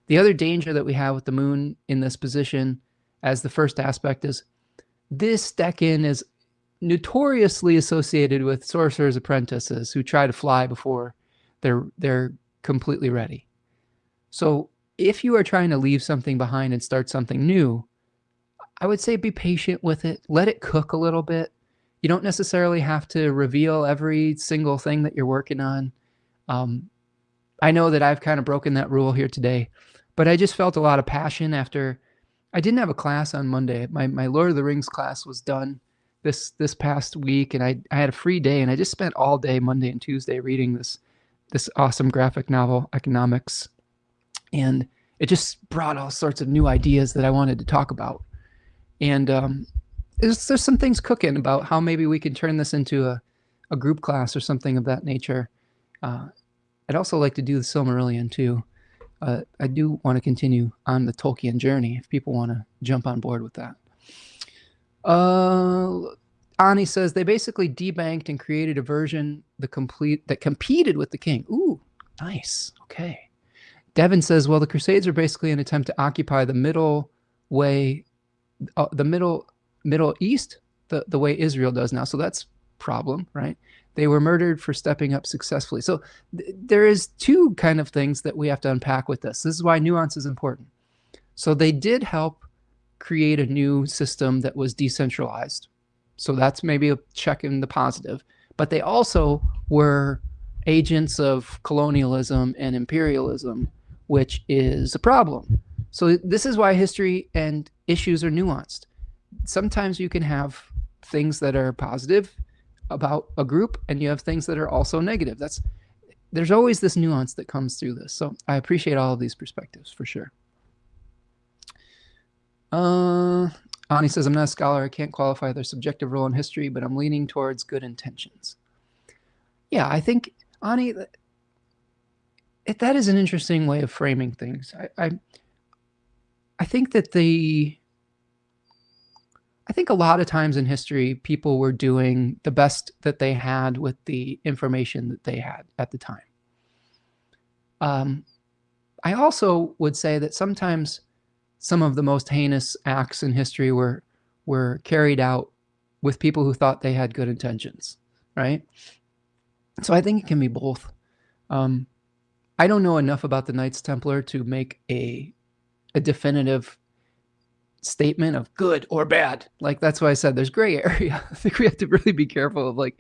The other danger that we have with the moon in this position as the first aspect is this decan is notoriously associated with sorcerer's apprentices who try to fly before they're completely ready. So if you are trying to leave something behind and start something new, I would say be patient with it. Let it cook a little bit. You don't necessarily have to reveal every single thing that you're working on. I know that I've kind of broken that rule here today, but I just felt a lot of passion after I didn't have a class on Monday. My Lord of the Rings class was done this past week, and I had a free day, and I just spent all day Monday and Tuesday reading this awesome graphic novel, Economics. And it just brought all sorts of new ideas that I wanted to talk about. And there's some things cooking about how maybe we can turn this into a group class or something of that nature. I'd also like to do the Silmarillion too. I do want to continue on the Tolkien journey if people want to jump on board with that. Ani says they basically debanked and created a version that competed with the king. Ooh, nice. Okay. Devin says, well, the Crusades are basically an attempt to occupy the middle way, the Middle East, the way Israel does now. So that's problem, right? They were murdered for stepping up successfully. So there is two kind of things that we have to unpack with this. This is why nuance is important. So they did help create a new system that was decentralized. So that's maybe a check in the positive. But they also were agents of colonialism and imperialism, which is a problem. So this is why history and issues are nuanced. Sometimes you can have things that are positive about a group, and you have things that are also negative. There's always this nuance that comes through this. So I appreciate all of these perspectives for sure. Ani says, I'm not a scholar. I can't qualify their subjective role in history, but I'm leaning towards good intentions. Yeah, I think, Ani, that is an interesting way of framing things. I think that I think a lot of times in history, people were doing the best that they had with the information that they had at the time. I also would say that sometimes some of the most heinous acts in history were carried out with people who thought they had good intentions, right? So I think it can be both. I don't know enough about the Knights Templar to make a definitive statement of good or bad. Like, that's why I said there's gray area. I think we have to really be careful of like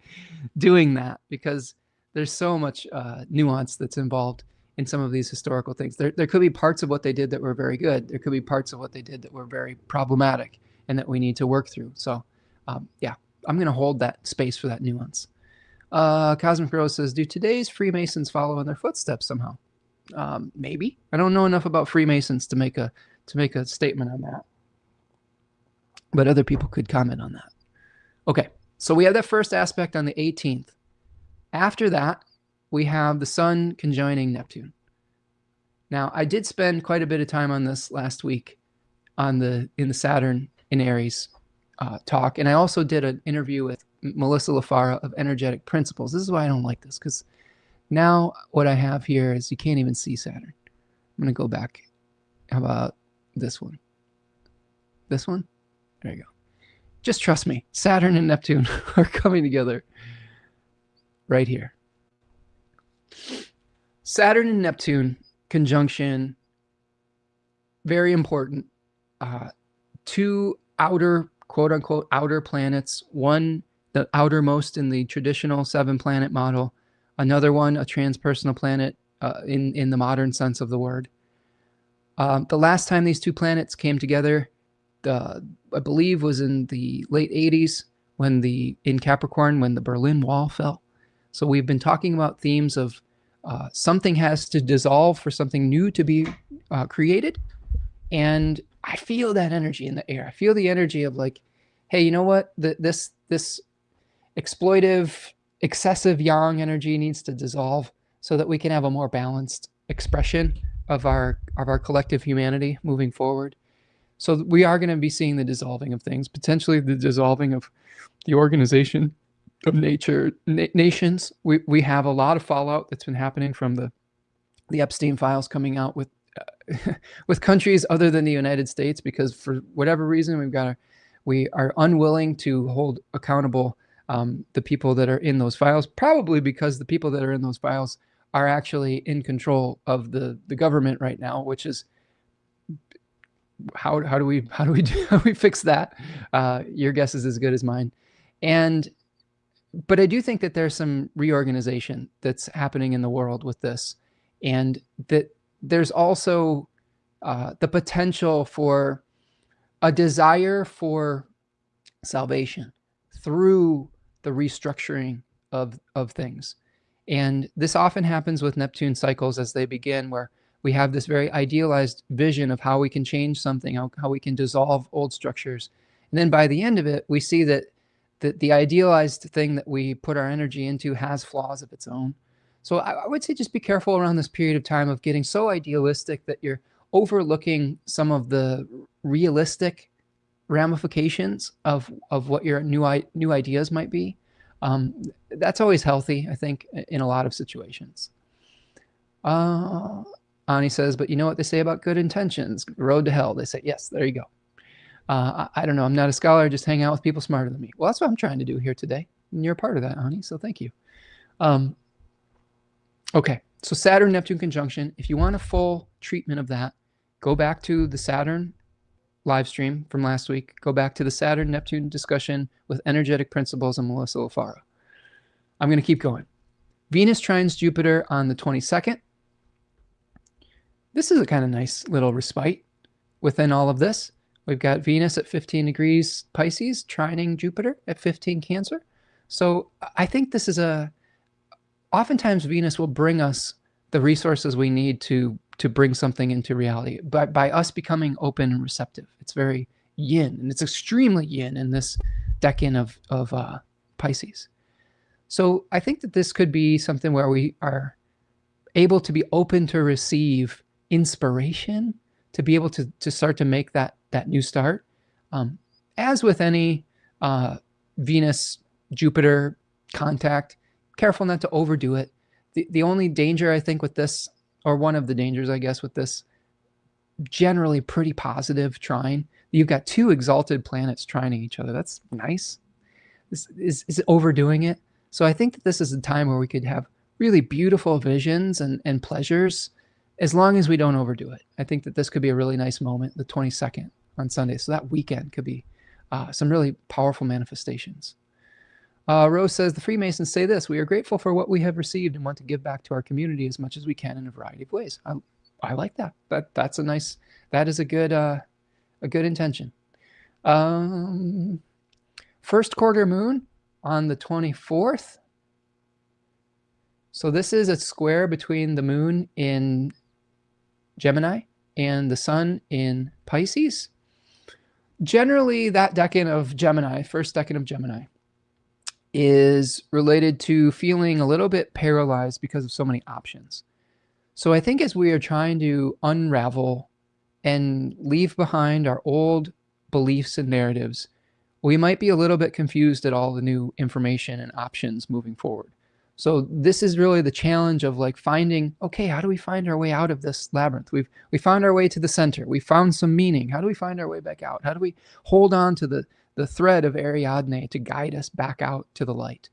doing that, because there's so much nuance that's involved in some of these historical things. There could be parts of what they did that were very good. There could be parts of what they did that were very problematic and that we need to work through. So yeah, I'm going to hold that space for that nuance. Cosmic Rose says, do today's Freemasons follow in their footsteps somehow? Maybe. I don't know enough about Freemasons to make a statement on that, but other people could comment on that. Okay, so we have that first aspect on the 18th. After that, we have the Sun conjoining Neptune. Now, I did spend quite a bit of time on this last week in the Saturn in Aries talk, and I also did an interview with Melissa LaFara of Energetic Principles. This is why I don't like this, because now what I have here is you can't even see Saturn. I'm going to go back. How about this one? This one? There you go. Just trust me. Saturn and Neptune are coming together right here. Saturn and Neptune conjunction, very important. Two outer, quote unquote, outer planets. One, the outermost in the traditional 7-planet model. Another one, a transpersonal planet in the modern sense of the word. The last time these two planets came together, I believe, was in the late 80s in Capricorn, when the Berlin Wall fell. So we've been talking about themes of something has to dissolve for something new to be created. And I feel that energy in the air. I feel the energy of like, hey, you know what? This exploitive, excessive yang energy needs to dissolve so that we can have a more balanced expression of our collective humanity moving forward. So we are going to be seeing the dissolving of things, potentially the dissolving of the organization of nations. We have a lot of fallout that's been happening from the Epstein files coming out with with countries other than the United States, because for whatever reason we are unwilling to hold accountable the people that are in those files, probably because the people that are in those files are actually in control of the government right now, which is how do we fix that? Your guess is as good as mine. But I do think that there's some reorganization that's happening in the world with this, and that there's also the potential for a desire for salvation through the restructuring of things. And this often happens with Neptune cycles as they begin, where we have this very idealized vision of how we can change something, how we can dissolve old structures. And then by the end of it, we see that the idealized thing that we put our energy into has flaws of its own. So I would say just be careful around this period of time of getting so idealistic that you're overlooking some of the realistic ramifications of what your new ideas might be. That's always healthy, I think, in a lot of situations. Ani says, but you know what they say about good intentions? Road to hell. They say, yes, there you go. I don't know. I'm not a scholar. I just hang out with people smarter than me. Well, that's what I'm trying to do here today. And you're a part of that, Ani, so thank you. Okay, so Saturn-Neptune conjunction. If you want a full treatment of that, go back to the Saturn live stream from last week. Go back to the Saturn-Neptune discussion with Energetic Principles and Melissa LaFara. I'm going to keep going. Venus trines Jupiter on the 22nd. This is a kind of nice little respite within all of this. We've got Venus at 15 degrees Pisces, trining Jupiter at 15 Cancer. So I think this is oftentimes Venus will bring us the resources we need to bring something into reality by us becoming open and receptive. It's very yin, and it's extremely yin in this decan of Pisces. So I think that this could be something where we are able to be open to receive inspiration, to be able to start to make that new start. As with any Venus-Jupiter contact, careful not to overdo it. The only danger, I think, with this, or one of the dangers, I guess, with this generally pretty positive trine, you've got two exalted planets trining each other. That's nice. This is overdoing it. So I think that this is a time where we could have really beautiful visions and pleasures, as long as we don't overdo it. I think that this could be a really nice moment, the 22nd on Sunday. So that weekend could be some really powerful manifestations. Rose says, the Freemasons say this: we are grateful for what we have received and want to give back to our community as much as we can in a variety of ways. I like that. That is a good intention. First quarter moon on the 24th. So this is a square between the moon in Gemini and the sun in Pisces. Generally, that decan of Gemini, first decan of Gemini, is related to feeling a little bit paralyzed because of so many options. So I think as we are trying to unravel and leave behind our old beliefs and narratives, we might be a little bit confused at all the new information and options moving forward. So this is really the challenge of like finding, okay, how do we find our way out of this labyrinth? We found our way to the center. We found some meaning. How do we find our way back out? How do we hold on to the thread of Ariadne to guide us back out to the light?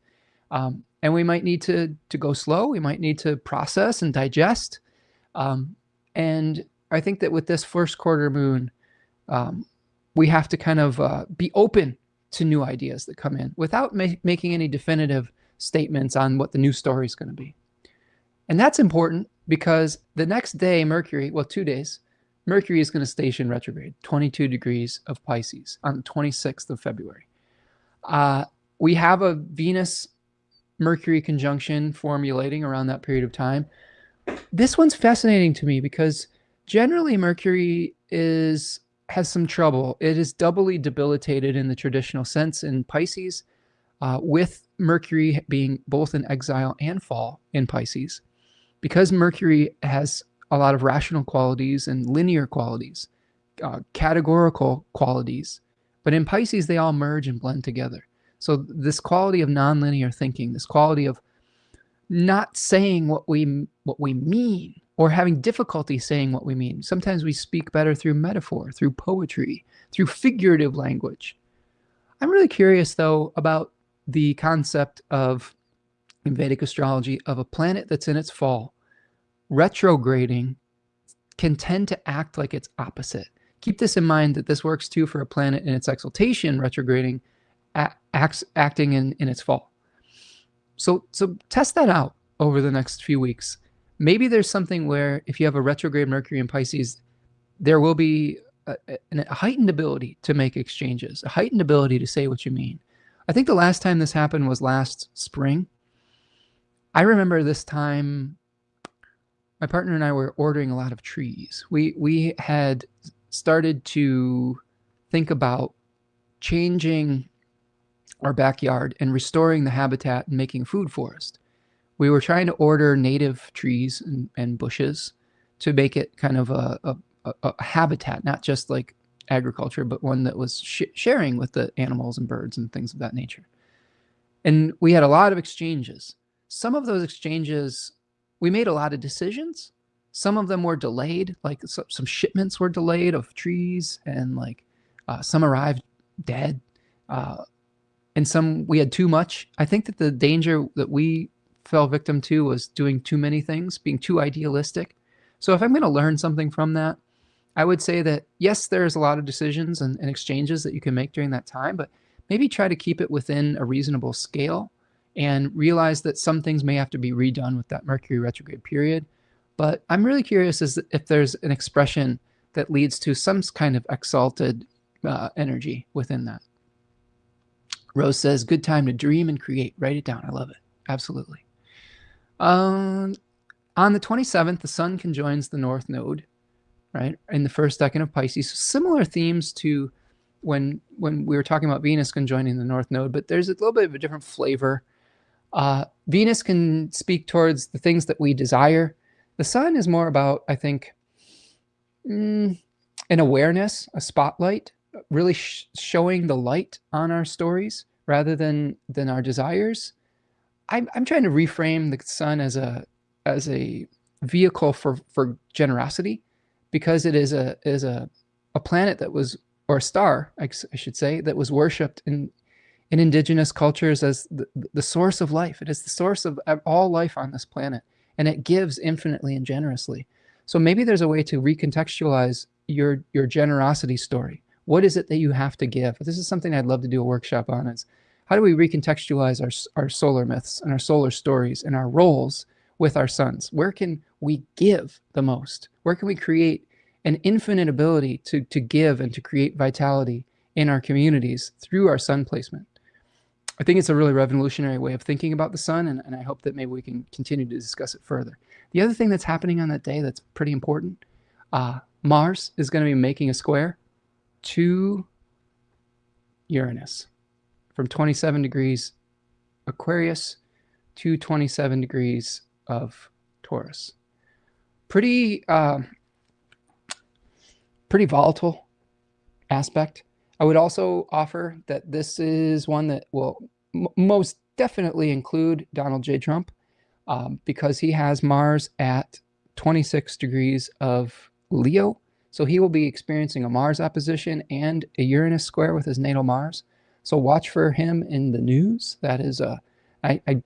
And we might need to go slow. We might need to process and digest. And I think that with this first quarter moon, we have to kind of be open to new ideas that come in without making any definitive statements on what the new story is going to be. And that's important because the next day, Mercury, well, 2 days, Mercury is going to station retrograde, 22 degrees of Pisces on the 26th of February. We have a Venus-Mercury conjunction formulating around that period of time. This one's fascinating to me because generally Mercury has some trouble. It is doubly debilitated in the traditional sense in Pisces, with Mercury being both in exile and fall in Pisces. Because Mercury has a lot of rational qualities and linear qualities, categorical qualities, but in Pisces they all merge and blend together. So this quality of nonlinear thinking, this quality of not saying what we mean, or having difficulty saying what we mean. Sometimes we speak better through metaphor, through poetry, through figurative language. I'm really curious, though, about the concept of, in Vedic astrology, of a planet that's in its fall. Retrograding can tend to act like its opposite. Keep this in mind that this works, too, for a planet in its exaltation, retrograding, acting in its fall. So test that out over the next few weeks. Maybe there's something where if you have a retrograde Mercury in Pisces, there will be a heightened ability to make exchanges, a heightened ability to say what you mean. I think the last time this happened was last spring. I remember this time, my partner and I were ordering a lot of trees. We had started to think about changing our backyard and restoring the habitat and making a food forest. We were trying to order native trees and bushes to make it kind of a habitat, not just like agriculture, but one that was sharing with the animals and birds and things of that nature. And we had a lot of exchanges. Some of those exchanges, we made a lot of decisions. Some of them were delayed, like some shipments were delayed of trees, and like some arrived dead. And some we had too much. I think that the danger that we fell victim to was doing too many things, being too idealistic. So if I'm going to learn something from that, I would say that, yes, there's a lot of decisions and exchanges that you can make during that time, but maybe try to keep it within a reasonable scale and realize that some things may have to be redone with that Mercury retrograde period. But I'm really curious as if there's an expression that leads to some kind of exalted energy within that. Rose says, good time to dream and create. Write it down. I love it. Absolutely. On the 27th, the sun conjoins the North Node, right, in the first decan of Pisces. Similar themes to when we were talking about Venus conjoining the North Node, but there's a little bit of a different flavor. Venus can speak towards the things that we desire. The sun is more about, I think, an awareness, a spotlight, really showing the light on our stories rather than our desires. I'm trying to reframe the sun as a vehicle for generosity, because it is a planet that was, or a star, I should say, that was worshipped in indigenous cultures as the source of life. It is the source of all life on this planet, and it gives infinitely and generously. So maybe there's a way to recontextualize your generosity story What is it that you have to give? This is something I'd love to do a workshop on, is how do we recontextualize our solar myths and our solar stories and our roles with our suns? Where can we give the most? Where can we create an infinite ability to give and to create vitality in our communities through our sun placement? I think it's a really revolutionary way of thinking about the sun, and I hope that maybe we can continue to discuss it further. The other thing that's happening on that day that's pretty important, Mars is going to be making a square to Uranus from 27 degrees Aquarius to 27 degrees of Taurus. Pretty volatile aspect. I would also offer that this is one that will most definitely include Donald J. Trump, because he has Mars at 26 degrees of Leo. So he will be experiencing a Mars opposition and a Uranus square with his natal Mars. So watch for him in the news. That is, I'm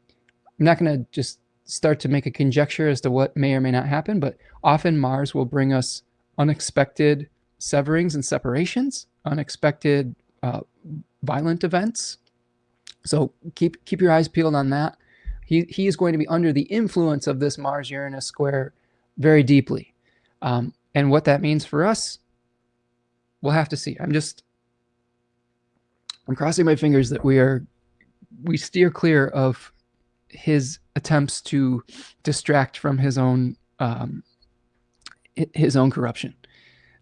not going to just start to make a conjecture as to what may or may not happen, but often Mars will bring us unexpected severings and separations, unexpected violent events. So keep your eyes peeled on that. He is going to be under the influence of this Mars-Uranus square very deeply. And what that means for us, we'll have to see. I'm crossing my fingers that we steer clear of his attempts to distract from his own corruption.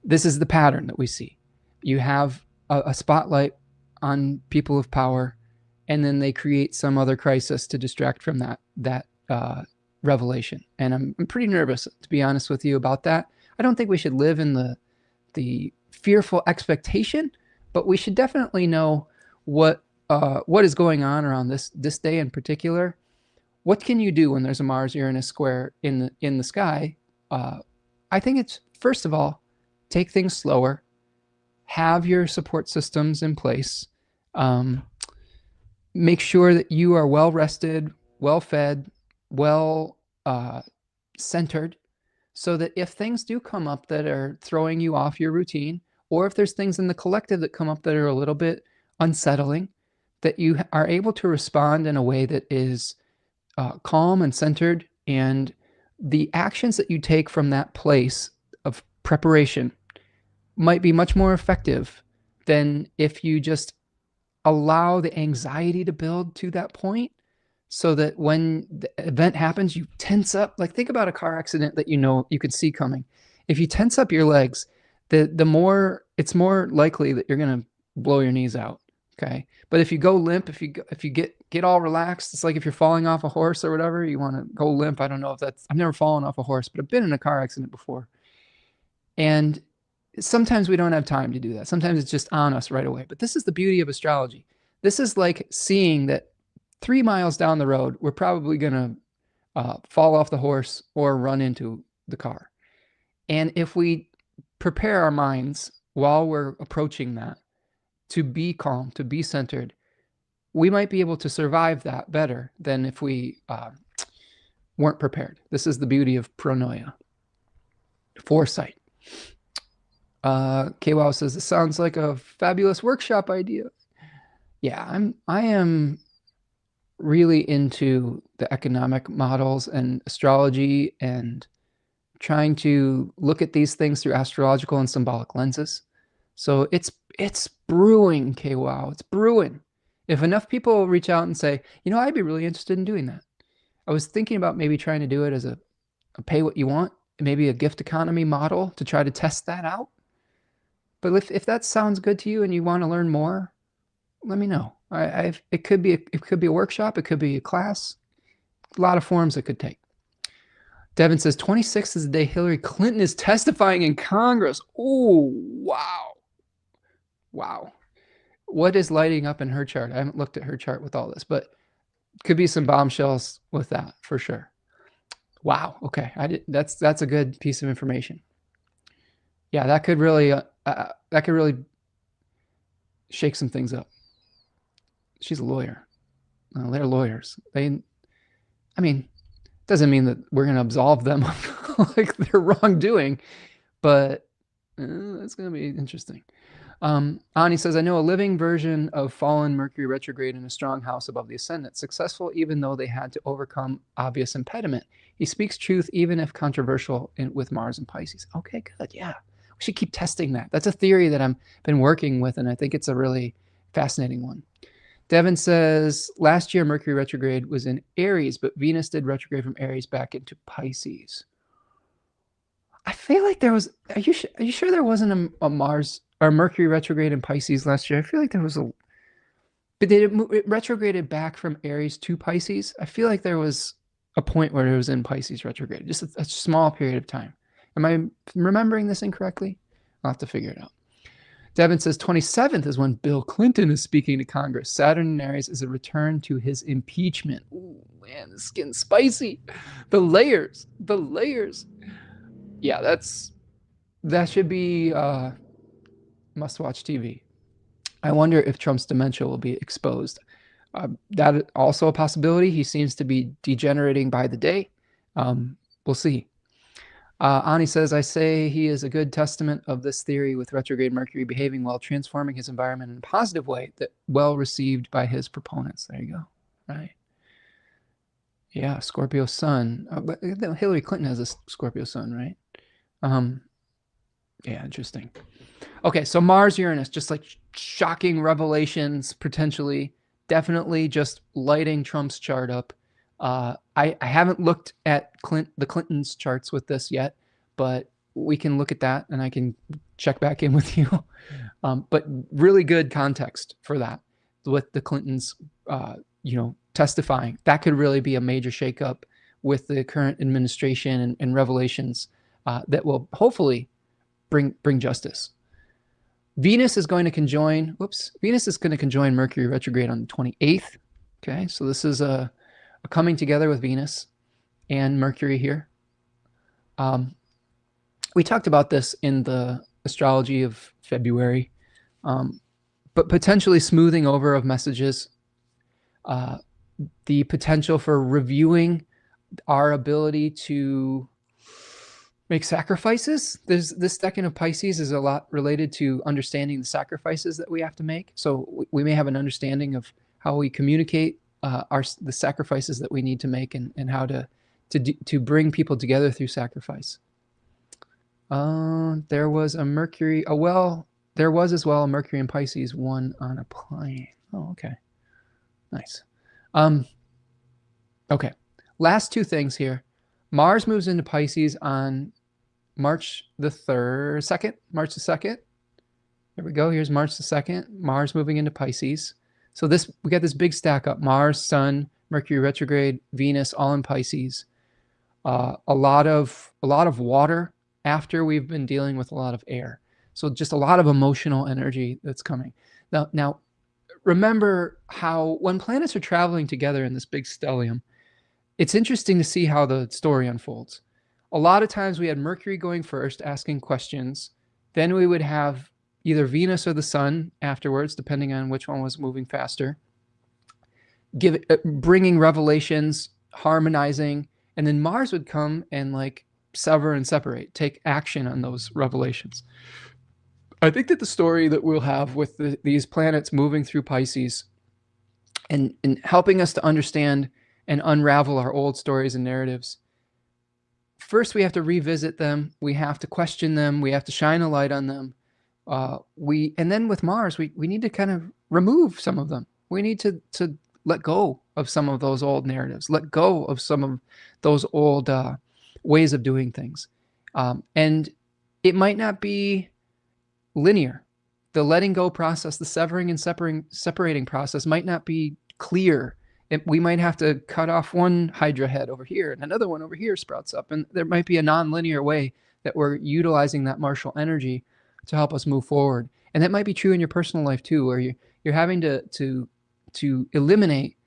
This is the pattern that we see. You have a spotlight on people of power, and then they create some other crisis to distract from that revelation. And I'm pretty nervous, to be honest with you, about that. I don't think we should live in the fearful expectation, but we should definitely know what is going on around this day in particular. What can you do when there's a Mars-Uranus square in the sky? I think it's, first of all, take things slower, have your support systems in place, make sure that you are well rested, well fed, well centered, so that if things do come up that are throwing you off your routine, or if there's things in the collective that come up that are a little bit unsettling, that you are able to respond in a way that is calm and centered, and the actions that you take from that place of preparation might be much more effective than if you just allow the anxiety to build to that point, so that when the event happens, you tense up. Like, think about a car accident that you could see coming. If you tense up your legs, the more it's more likely that you're going to blow your knees out. Okay. But if you go limp, if you get all relaxed, it's like if you're falling off a horse or whatever, you want to go limp. I don't know if I've never fallen off a horse, but I've been in a car accident before. And sometimes we don't have time to do that. Sometimes it's just on us right away. But this is the beauty of astrology. This is like seeing that 3 miles down the road, we're probably going to fall off the horse or run into the car. And if we prepare our minds while we're approaching that to be calm, to be centered, we might be able to survive that better than if we weren't prepared. This is the beauty of pronoia, foresight. KWOW says, it sounds like a fabulous workshop idea. Yeah, I am really into the economic models and astrology, and trying to look at these things through astrological and symbolic lenses. So it's brewing, KWOW. It's brewing. If enough people reach out and say, I'd be really interested in doing that. I was thinking about maybe trying to do it as a pay what you want, maybe a gift economy model to try to test that out. But if that sounds good to you and you want to learn more, let me know. It could be a workshop. It could be a class. A lot of forms it could take. Devin says 26th is the day Hillary Clinton is testifying in Congress. Oh, wow. Wow. What is lighting up in her chart? I haven't looked at her chart with all this, but could be some bombshells with that for sure. Wow. Okay. That's a good piece of information. Yeah, that could really shake some things up. She's a lawyer. They're lawyers. Doesn't mean that we're going to absolve them of like their wrongdoing, but it's going to be interesting. Ani says, I know a living version of fallen Mercury retrograde in a strong house above the ascendant, successful even though they had to overcome obvious impediment. He speaks truth even if controversial with Mars and Pisces. Okay, good. Yeah. We should keep testing that. That's a theory that I've been working with, and I think it's a really fascinating one. Devin says, last year Mercury retrograde was in Aries, but Venus did retrograde from Aries back into Pisces. I feel like there was, are you sure there wasn't a Mars or Mercury retrograde in Pisces last year? I feel like there was but it retrograded back from Aries to Pisces. I feel like there was a point where it was in Pisces retrograde, just a small period of time. Am I remembering this incorrectly? I'll have to figure it out. Devin says 27th is when Bill Clinton is speaking to Congress. Saturn in Aries is a return to his impeachment. Ooh, man, this is getting spicy. The layers. Yeah, that should be must-watch TV. I wonder if Trump's dementia will be exposed. That is also a possibility. He seems to be degenerating by the day. We'll see. Ani says, I say he is a good testament of this theory with retrograde Mercury behaving well, transforming his environment in a positive way that well received by his proponents. There you go. Right. Yeah, Scorpio sun. But Hillary Clinton has a Scorpio sun, right? Yeah, interesting. Okay, so Mars, Uranus, just like shocking revelations, potentially. Definitely just lighting Trump's chart up. I haven't looked at the Clintons' charts with this yet, but we can look at that and I can check back in with you. But really good context for that with the Clintons, testifying. That could really be a major shakeup with the current administration and revelations that will hopefully bring justice. Venus is going to conjoin. Venus is going to conjoin Mercury retrograde on the 28th. Okay, so this is a coming together with Venus and Mercury here. We talked about this in the astrology of February, but potentially smoothing over of messages, the potential for reviewing our ability to make sacrifices. This decan of Pisces is a lot related to understanding the sacrifices that we have to make. So we may have an understanding of how we communicate the sacrifices that we need to make and how to bring people together through sacrifice. There was a Mercury, there was as well a Mercury in Pisces, one on a plane. Oh, okay. Nice. Okay. Last two things here. Mars moves into Pisces on March the 2nd. March the 2nd. There we go. Here's March the 2nd. Mars moving into Pisces. So we got this big stack up. Mars, Sun, Mercury retrograde, Venus, all in Pisces. A lot of water after we've been dealing with a lot of air. So just a lot of emotional energy that's coming. Now remember how when planets are traveling together in this big stellium, it's interesting to see how the story unfolds. A lot of times we had Mercury going first, asking questions. Then we would have either Venus or the Sun afterwards, depending on which one was moving faster, bringing revelations, harmonizing, and then Mars would come and like sever and separate, take action on those revelations. I think that the story that we'll have with these planets moving through Pisces and helping us to understand and unravel our old stories and narratives, first we have to revisit them, we have to question them, we have to shine a light on them. And then with Mars, we need to kind of remove some of them. We need to let go of some of those old narratives, let go of some of those old ways of doing things. And it might not be linear. The letting go process, the severing and separating process might not be clear. We might have to cut off one Hydra head over here and another one over here sprouts up. And there might be a non-linear way that we're utilizing that martial energy to help us move forward. And that might be true in your personal life too, where you're having to eliminate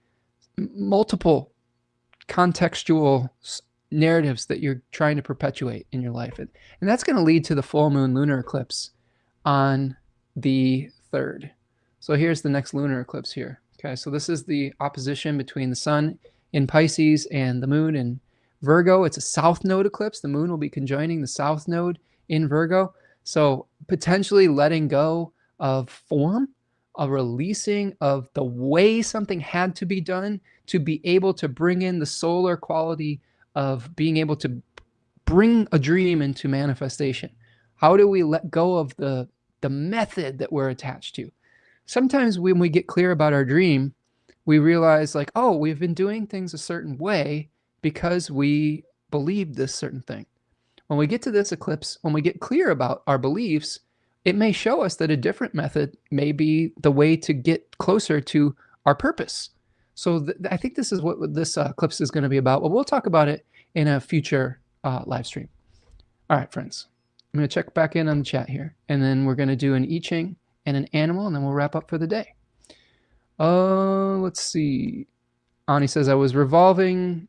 multiple contextual narratives that you're trying to perpetuate in your life. And that's going to lead to the full moon lunar eclipse on the 3rd. So here's the next lunar eclipse here. Okay, so this is the opposition between the sun in Pisces and the moon in Virgo. It's a south node eclipse. The moon will be conjoining the south node in Virgo. So potentially letting go of form, a releasing of the way something had to be done to be able to bring in the solar quality of being able to bring a dream into manifestation. How do we let go of the method that we're attached to? Sometimes when we get clear about our dream, we realize like, oh, we've been doing things a certain way because we believed this certain thing. When we get to this eclipse, when we get clear about our beliefs, it may show us that a different method may be the way to get closer to our purpose. So I think this is what this eclipse is going to be about. Well, we'll talk about it in a future live stream. All right, friends. I'm going to check back in on the chat here, and then we're going to do an I-Ching and an animal, and then we'll wrap up for the day. Let's see. Ani says, I was revolving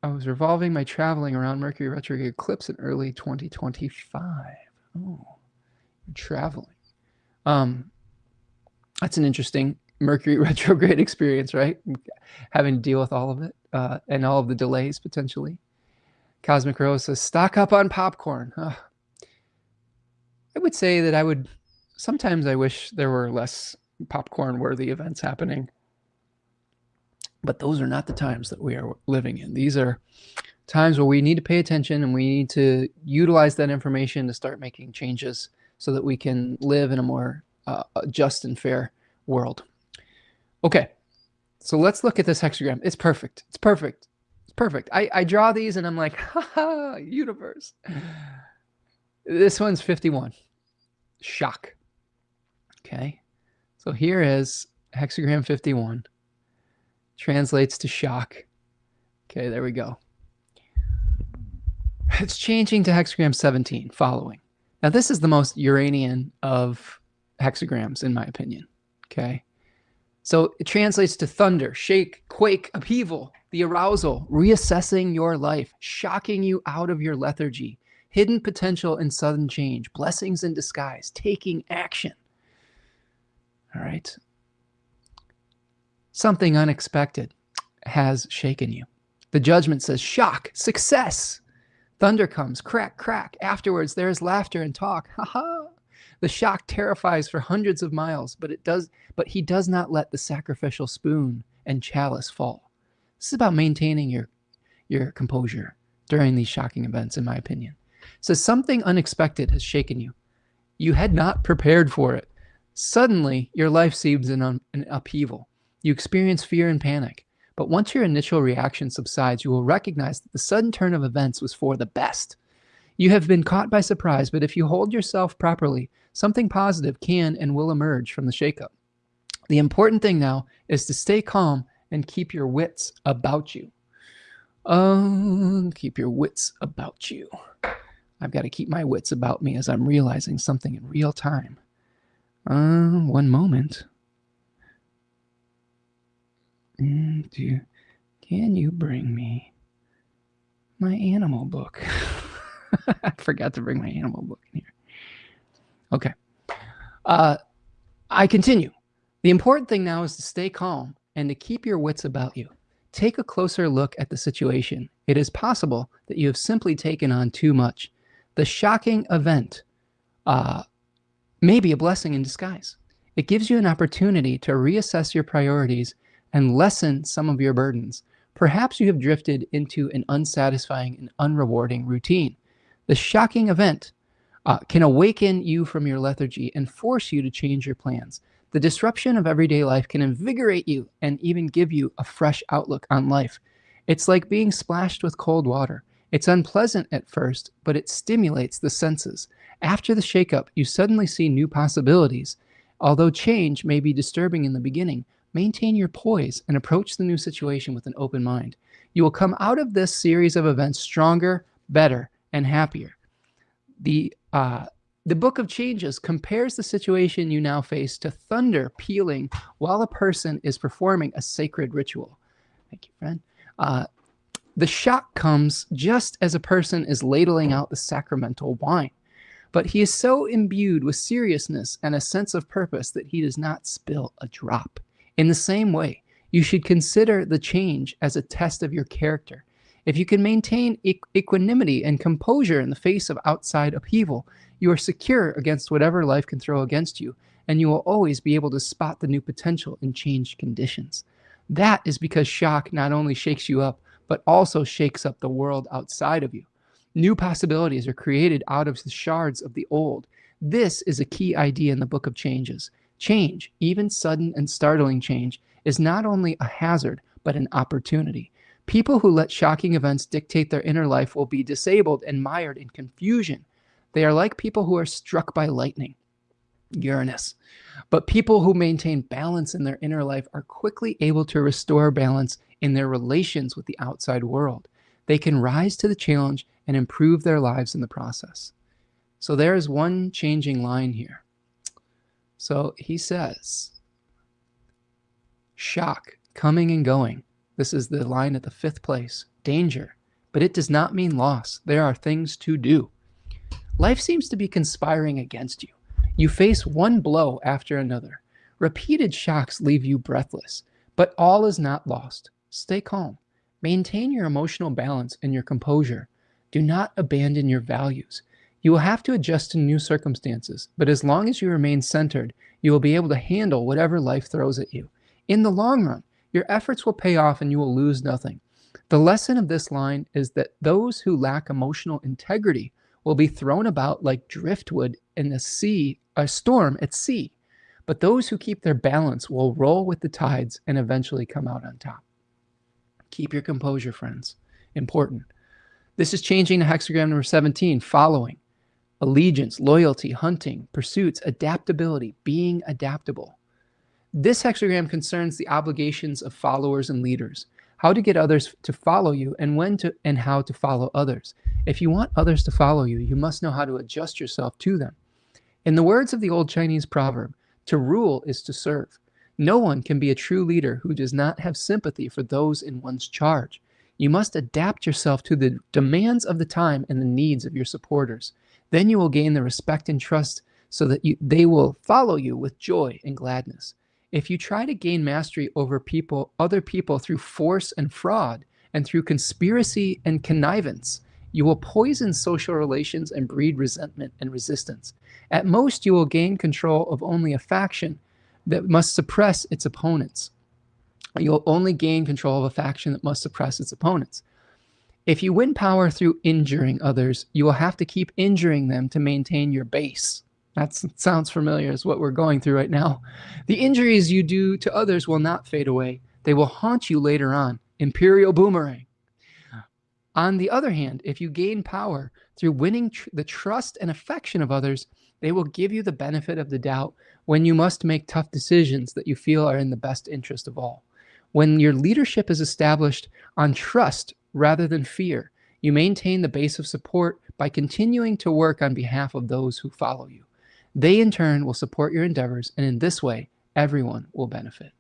my traveling around Mercury retrograde eclipse in early 2025. Oh, you're traveling. That's an interesting Mercury retrograde experience, right? Having to deal with all of it and all of the delays potentially. Cosmic Rose says, stock up on popcorn. I would say that sometimes I wish there were less popcorn-worthy events happening. But those are not the times that we are living in. These are times where we need to pay attention and we need to utilize that information to start making changes so that we can live in a more just and fair world. Okay, so let's look at this hexagram. It's perfect. It's perfect. It's perfect. I draw these and I'm like, haha, universe. This one's 51. Shock. Okay, so here is hexagram 51. Translates to shock. Okay, there we go. It's changing to hexagram 17, following. Now, this is the most Uranian of hexagrams, in my opinion. Okay, so it translates to thunder, shake, quake, upheaval, the arousal, reassessing your life, shocking you out of your lethargy, hidden potential and sudden change, blessings in disguise, taking action. All right. Something unexpected has shaken you. The judgment says shock, success. Thunder comes, crack, crack. Afterwards, there is laughter and talk. Ha ha. The shock terrifies for hundreds of miles, but he does not let the sacrificial spoon and chalice fall. This is about maintaining your composure during these shocking events, in my opinion. It says something unexpected has shaken you. You had not prepared for it. Suddenly, your life seems in an upheaval. You experience fear and panic, but once your initial reaction subsides, you will recognize that the sudden turn of events was for the best. You have been caught by surprise, but if you hold yourself properly, something positive can and will emerge from the shakeup. The important thing now is to stay calm and keep your wits about you. Keep your wits about you. I've got to keep my wits about me as I'm realizing something in real time. One moment. Can you bring me my animal book? I forgot to bring my animal book in here. Okay. I continue. The important thing now is to stay calm and to keep your wits about you. Take a closer look at the situation. It is possible that you have simply taken on too much. The shocking event may be a blessing in disguise. It gives you an opportunity to reassess your priorities and lessen some of your burdens. Perhaps you have drifted into an unsatisfying and unrewarding routine. The shocking event can awaken you from your lethargy and force you to change your plans. The disruption of everyday life can invigorate you and even give you a fresh outlook on life. It's like being splashed with cold water. It's unpleasant at first, but it stimulates the senses. After the shakeup, you suddenly see new possibilities. Although change may be disturbing in the beginning, maintain your poise and approach the new situation with an open mind. You will come out of this series of events stronger, better, and happier. The Book of Changes compares the situation you now face to thunder pealing while a person is performing a sacred ritual. Thank you, friend. The shock comes just as a person is ladling out the sacramental wine, but he is so imbued with seriousness and a sense of purpose that he does not spill a drop. In the same way, you should consider the change as a test of your character. If you can maintain equanimity and composure in the face of outside upheaval, you are secure against whatever life can throw against you, and you will always be able to spot the new potential in changed conditions. That is because shock not only shakes you up, but also shakes up the world outside of you. New possibilities are created out of the shards of the old. This is a key idea in the Book of Changes. Change, even sudden and startling change, is not only a hazard, but an opportunity. People who let shocking events dictate their inner life will be disabled and mired in confusion. They are like people who are struck by lightning, Uranus. But people who maintain balance in their inner life are quickly able to restore balance in their relations with the outside world. They can rise to the challenge and improve their lives in the process. So there is one changing line here. So he says, shock, coming and going. This is the line at the 5th place. Danger, but it does not mean loss. There are things to do. Life seems to be conspiring against you. You face one blow after another. Repeated shocks leave you breathless, but all is not lost. Stay calm. Maintain your emotional balance and your composure. Do not abandon your values. You will have to adjust to new circumstances, but as long as you remain centered, you will be able to handle whatever life throws at you. In the long run, your efforts will pay off and you will lose nothing. The lesson of this line is that those who lack emotional integrity will be thrown about like driftwood in a storm at sea. But those who keep their balance will roll with the tides and eventually come out on top. Keep your composure, friends. Important. This is changing to hexagram number 17, following. Allegiance, loyalty, hunting, pursuits, adaptability, being adaptable. This hexagram concerns the obligations of followers and leaders, how to get others to follow you and when to and how to follow others. If you want others to follow you, you must know how to adjust yourself to them. In the words of the old Chinese proverb, to rule is to serve. No one can be a true leader who does not have sympathy for those in one's charge. You must adapt yourself to the demands of the time and the needs of your supporters. Then you will gain the respect and trust so that they will follow you with joy and gladness. If you try to gain mastery over other people through force and fraud, and through conspiracy and connivance, you will poison social relations and breed resentment and resistance. At most, you will gain control of only a faction that must suppress its opponents. You'll only gain control of a faction that must suppress its opponents. If you win power through injuring others, you will have to keep injuring them to maintain your base. That sounds familiar as what we're going through right now. The injuries you do to others will not fade away. They will haunt you later on. Imperial boomerang. On the other hand, if you gain power through winning the trust and affection of others, they will give you the benefit of the doubt when you must make tough decisions that you feel are in the best interest of all. When your leadership is established on trust rather than fear, you maintain the base of support by continuing to work on behalf of those who follow you. They in turn will support your endeavors, and in this way, everyone will benefit.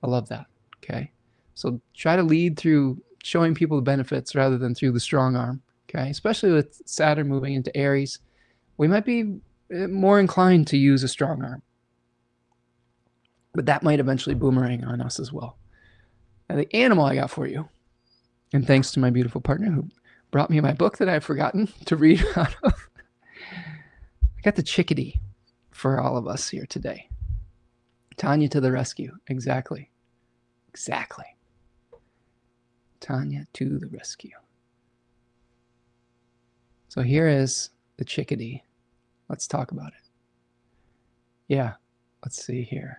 I love that, okay? So try to lead through showing people the benefits rather than through the strong arm, okay? Especially with Saturn moving into Aries, we might be more inclined to use a strong arm. But that might eventually boomerang on us as well. Now, the animal I got for you, and thanks to my beautiful partner who brought me my book that I've forgotten to read out of, I got the chickadee for all of us here today. Tanya to the rescue. Exactly. Exactly. Tanya to the rescue. So here is the chickadee. Let's talk about it. Yeah, let's see here.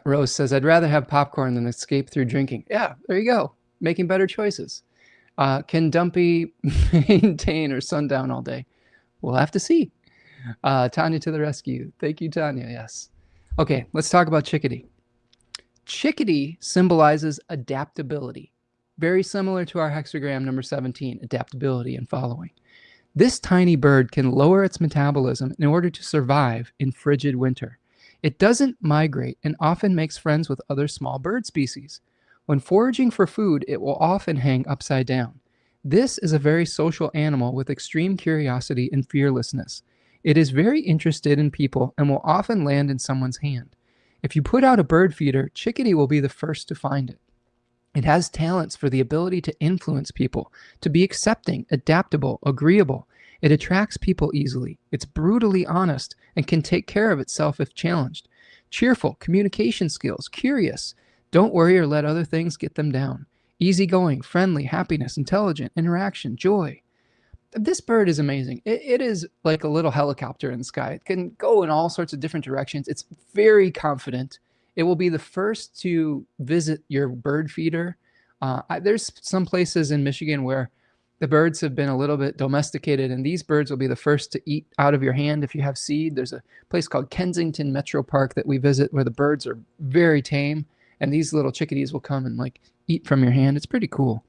Rose says, I'd rather have popcorn than escape through drinking. Yeah, there you go. Making better choices. Can Dumpy maintain or sundown all day? We'll have to see. Tanya to the rescue. Thank you, Tanya. Yes. Okay, let's talk about chickadee. Chickadee symbolizes adaptability. Very similar to our hexagram number 17, adaptability and following. This tiny bird can lower its metabolism in order to survive in frigid winter. It doesn't migrate and often makes friends with other small bird species. When foraging for food, it will often hang upside down. This is a very social animal with extreme curiosity and fearlessness. It is very interested in people and will often land in someone's hand. If you put out a bird feeder, chickadee will be the first to find it. It has talents for the ability to influence people, to be accepting, adaptable, agreeable, It attracts people easily. It's brutally honest and can take care of itself if challenged. Cheerful, communication skills, curious. Don't worry or let other things get them down. Easygoing, friendly, happiness, intelligent, interaction, joy. This bird is amazing. It is like a little helicopter in the sky. It can go in all sorts of different directions. It's very confident. It will be the first to visit your bird feeder. There's some places in Michigan where the birds have been a little bit domesticated, and these birds will be the first to eat out of your hand if you have seed. There's a place called Kensington Metro Park that we visit where the birds are very tame, and these little chickadees will come and like eat from your hand. It's pretty cool.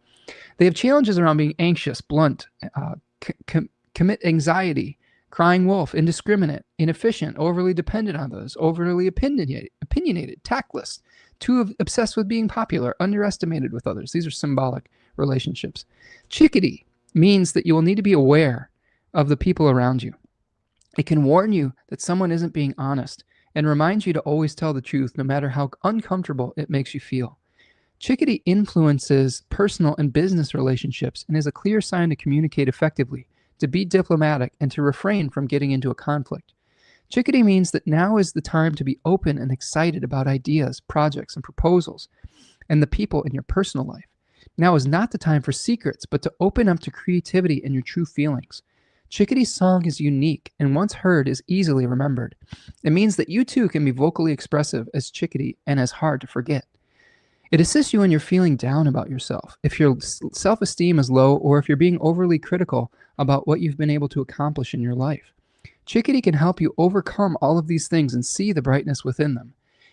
They have challenges around being anxious, blunt, commit anxiety, crying wolf, indiscriminate, inefficient, overly dependent on others, overly opinionated, tactless, too obsessed with being popular, underestimated with others. These are symbolic relationships. Chickadee means that you will need to be aware of the people around you. It can warn you that someone isn't being honest and reminds you to always tell the truth no matter how uncomfortable it makes you feel. Chickadee influences personal and business relationships and is a clear sign to communicate effectively, to be diplomatic, and to refrain from getting into a conflict. Chickadee means that now is the time to be open and excited about ideas, projects, and proposals, and the people in your personal life. Now is not the time for secrets, but to open up to creativity and your true feelings. Chickadee's song is unique and once heard is easily remembered. It means that you too can be vocally expressive as Chickadee and as hard to forget. It assists you when you're feeling down about yourself, if your self-esteem is low, or if you're being overly critical about what you've been able to accomplish in your life. Chickadee can help you overcome all of these things and see the brightness within them.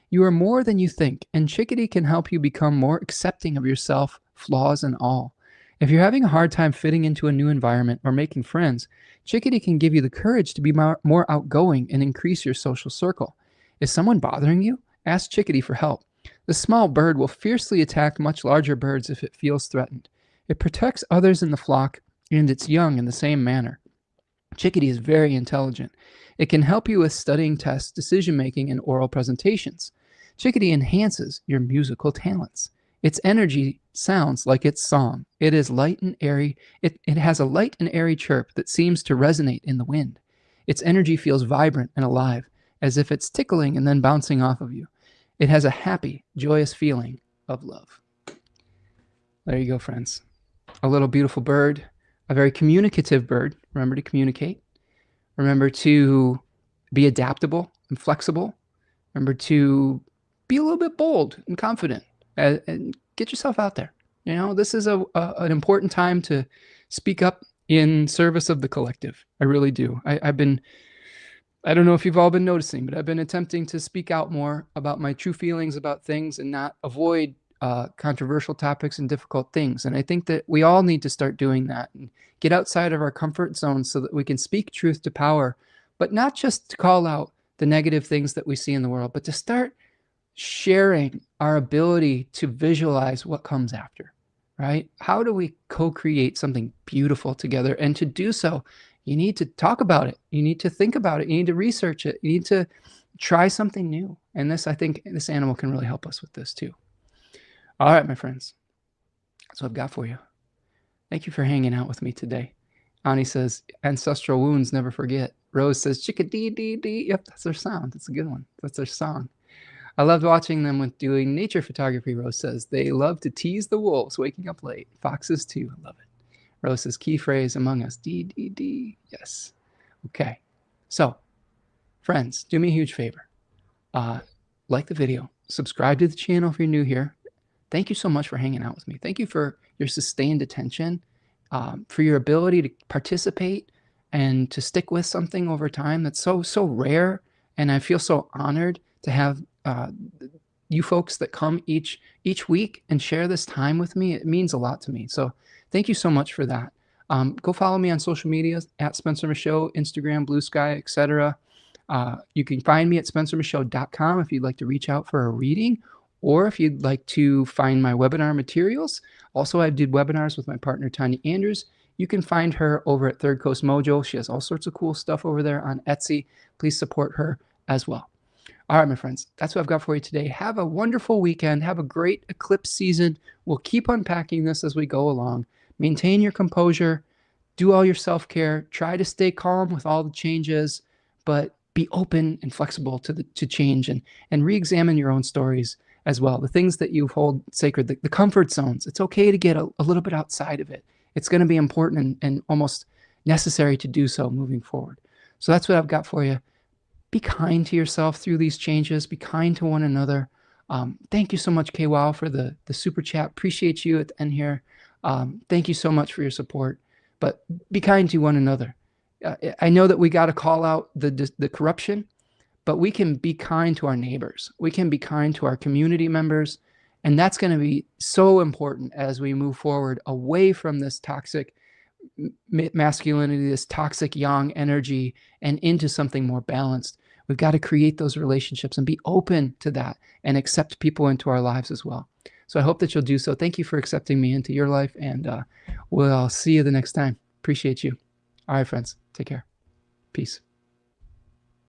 You are more than you think, and Chickadee can help you become more accepting of yourself, flaws and all. If you're having a hard time fitting into a new environment or making friends, Chickadee can give you the courage to be more outgoing and increase your social circle. Is someone bothering you? Ask Chickadee for help. The small bird will fiercely attack much larger birds if it feels threatened. It protects others in the flock and its young in the same manner. Chickadee is very intelligent. It can help you with studying tests, decision-making, and oral presentations. Chickadee enhances your musical talents. Its energy sounds like its song. It is light and airy. It has a light and airy chirp that seems to resonate in the wind. Its energy feels vibrant and alive, as if it's tickling and then bouncing off of you. It has a happy, joyous feeling of love. There you go, friends. A little beautiful bird, a very communicative bird. Remember to communicate. Remember to be adaptable and flexible. Remember to be a little bit bold and confident and get yourself out there. You know, this is an important time to speak up in service of the collective. I really do. I don't know if you've all been noticing, but I've been attempting to speak out more about my true feelings about things and not avoid controversial topics and difficult things. And I think that we all need to start doing that and get outside of our comfort zone so that we can speak truth to power, but not just to call out the negative things that we see in the world, but to start sharing our ability to visualize what comes after, right? How do we co-create something beautiful together? And to do so, you need to talk about it. You need to think about it. You need to research it. You need to try something new. And this, I think this animal can really help us with this too. All right, my friends. That's what I've got for you. Thank you for hanging out with me today. Ani says, ancestral wounds never forget. Rose says, chickadee-dee-dee. Yep, that's their sound. That's a good one. That's their song. I loved watching them with doing nature photography, Rose says. They love to tease the wolves waking up late. Foxes too. I love it. Rose says, key phrase among us, D. Yes. Okay. So, friends, do me a huge favor. Like the video. Subscribe to the channel if you're new here. Thank you so much for hanging out with me. Thank you for your sustained attention, for your ability to participate and to stick with something over time. That's so rare, and I feel so honored to have you folks that come each week and share this time with me. It means a lot to me. So thank you so much for that. Go follow me on social media at Spencer Michaud, Instagram, Blue Sky, etc. You can find me at spencermichaud.com if you'd like to reach out for a reading, or if you'd like to find my webinar materials. Also, I did webinars with my partner, Tanya Andrews. You can find her over at Third Coast Mojo. She has all sorts of cool stuff over there on Etsy. Please support her as well. All right, my friends, that's what I've got for you today. Have a wonderful weekend. Have a great eclipse season. We'll keep unpacking this as we go along. Maintain your composure. do all your self-care, try to stay calm with all the changes, but be open and flexible to change, and re-examine your own stories as well. The things that you hold sacred, the comfort zones, it's okay to get a little bit outside of it. It's going to be important and almost necessary to do so moving forward. So that's what I've got for you. Be kind to yourself through these changes. Be kind to one another. Thank you so much, KWOW, for the super chat. Appreciate you at the end here. Thank you so much for your support. But be kind to one another. I know that we got to call out the corruption, but we can be kind to our neighbors. We can be kind to our community members. And that's going to be so important as we move forward away from this toxic masculinity, this toxic yang energy, and into something more balanced. We've got to create those relationships and be open to that and accept people into our lives as well. So I hope that you'll do so. Thank you for accepting me into your life, and we'll see you the next time. Appreciate you. All right, friends. Take care. Peace.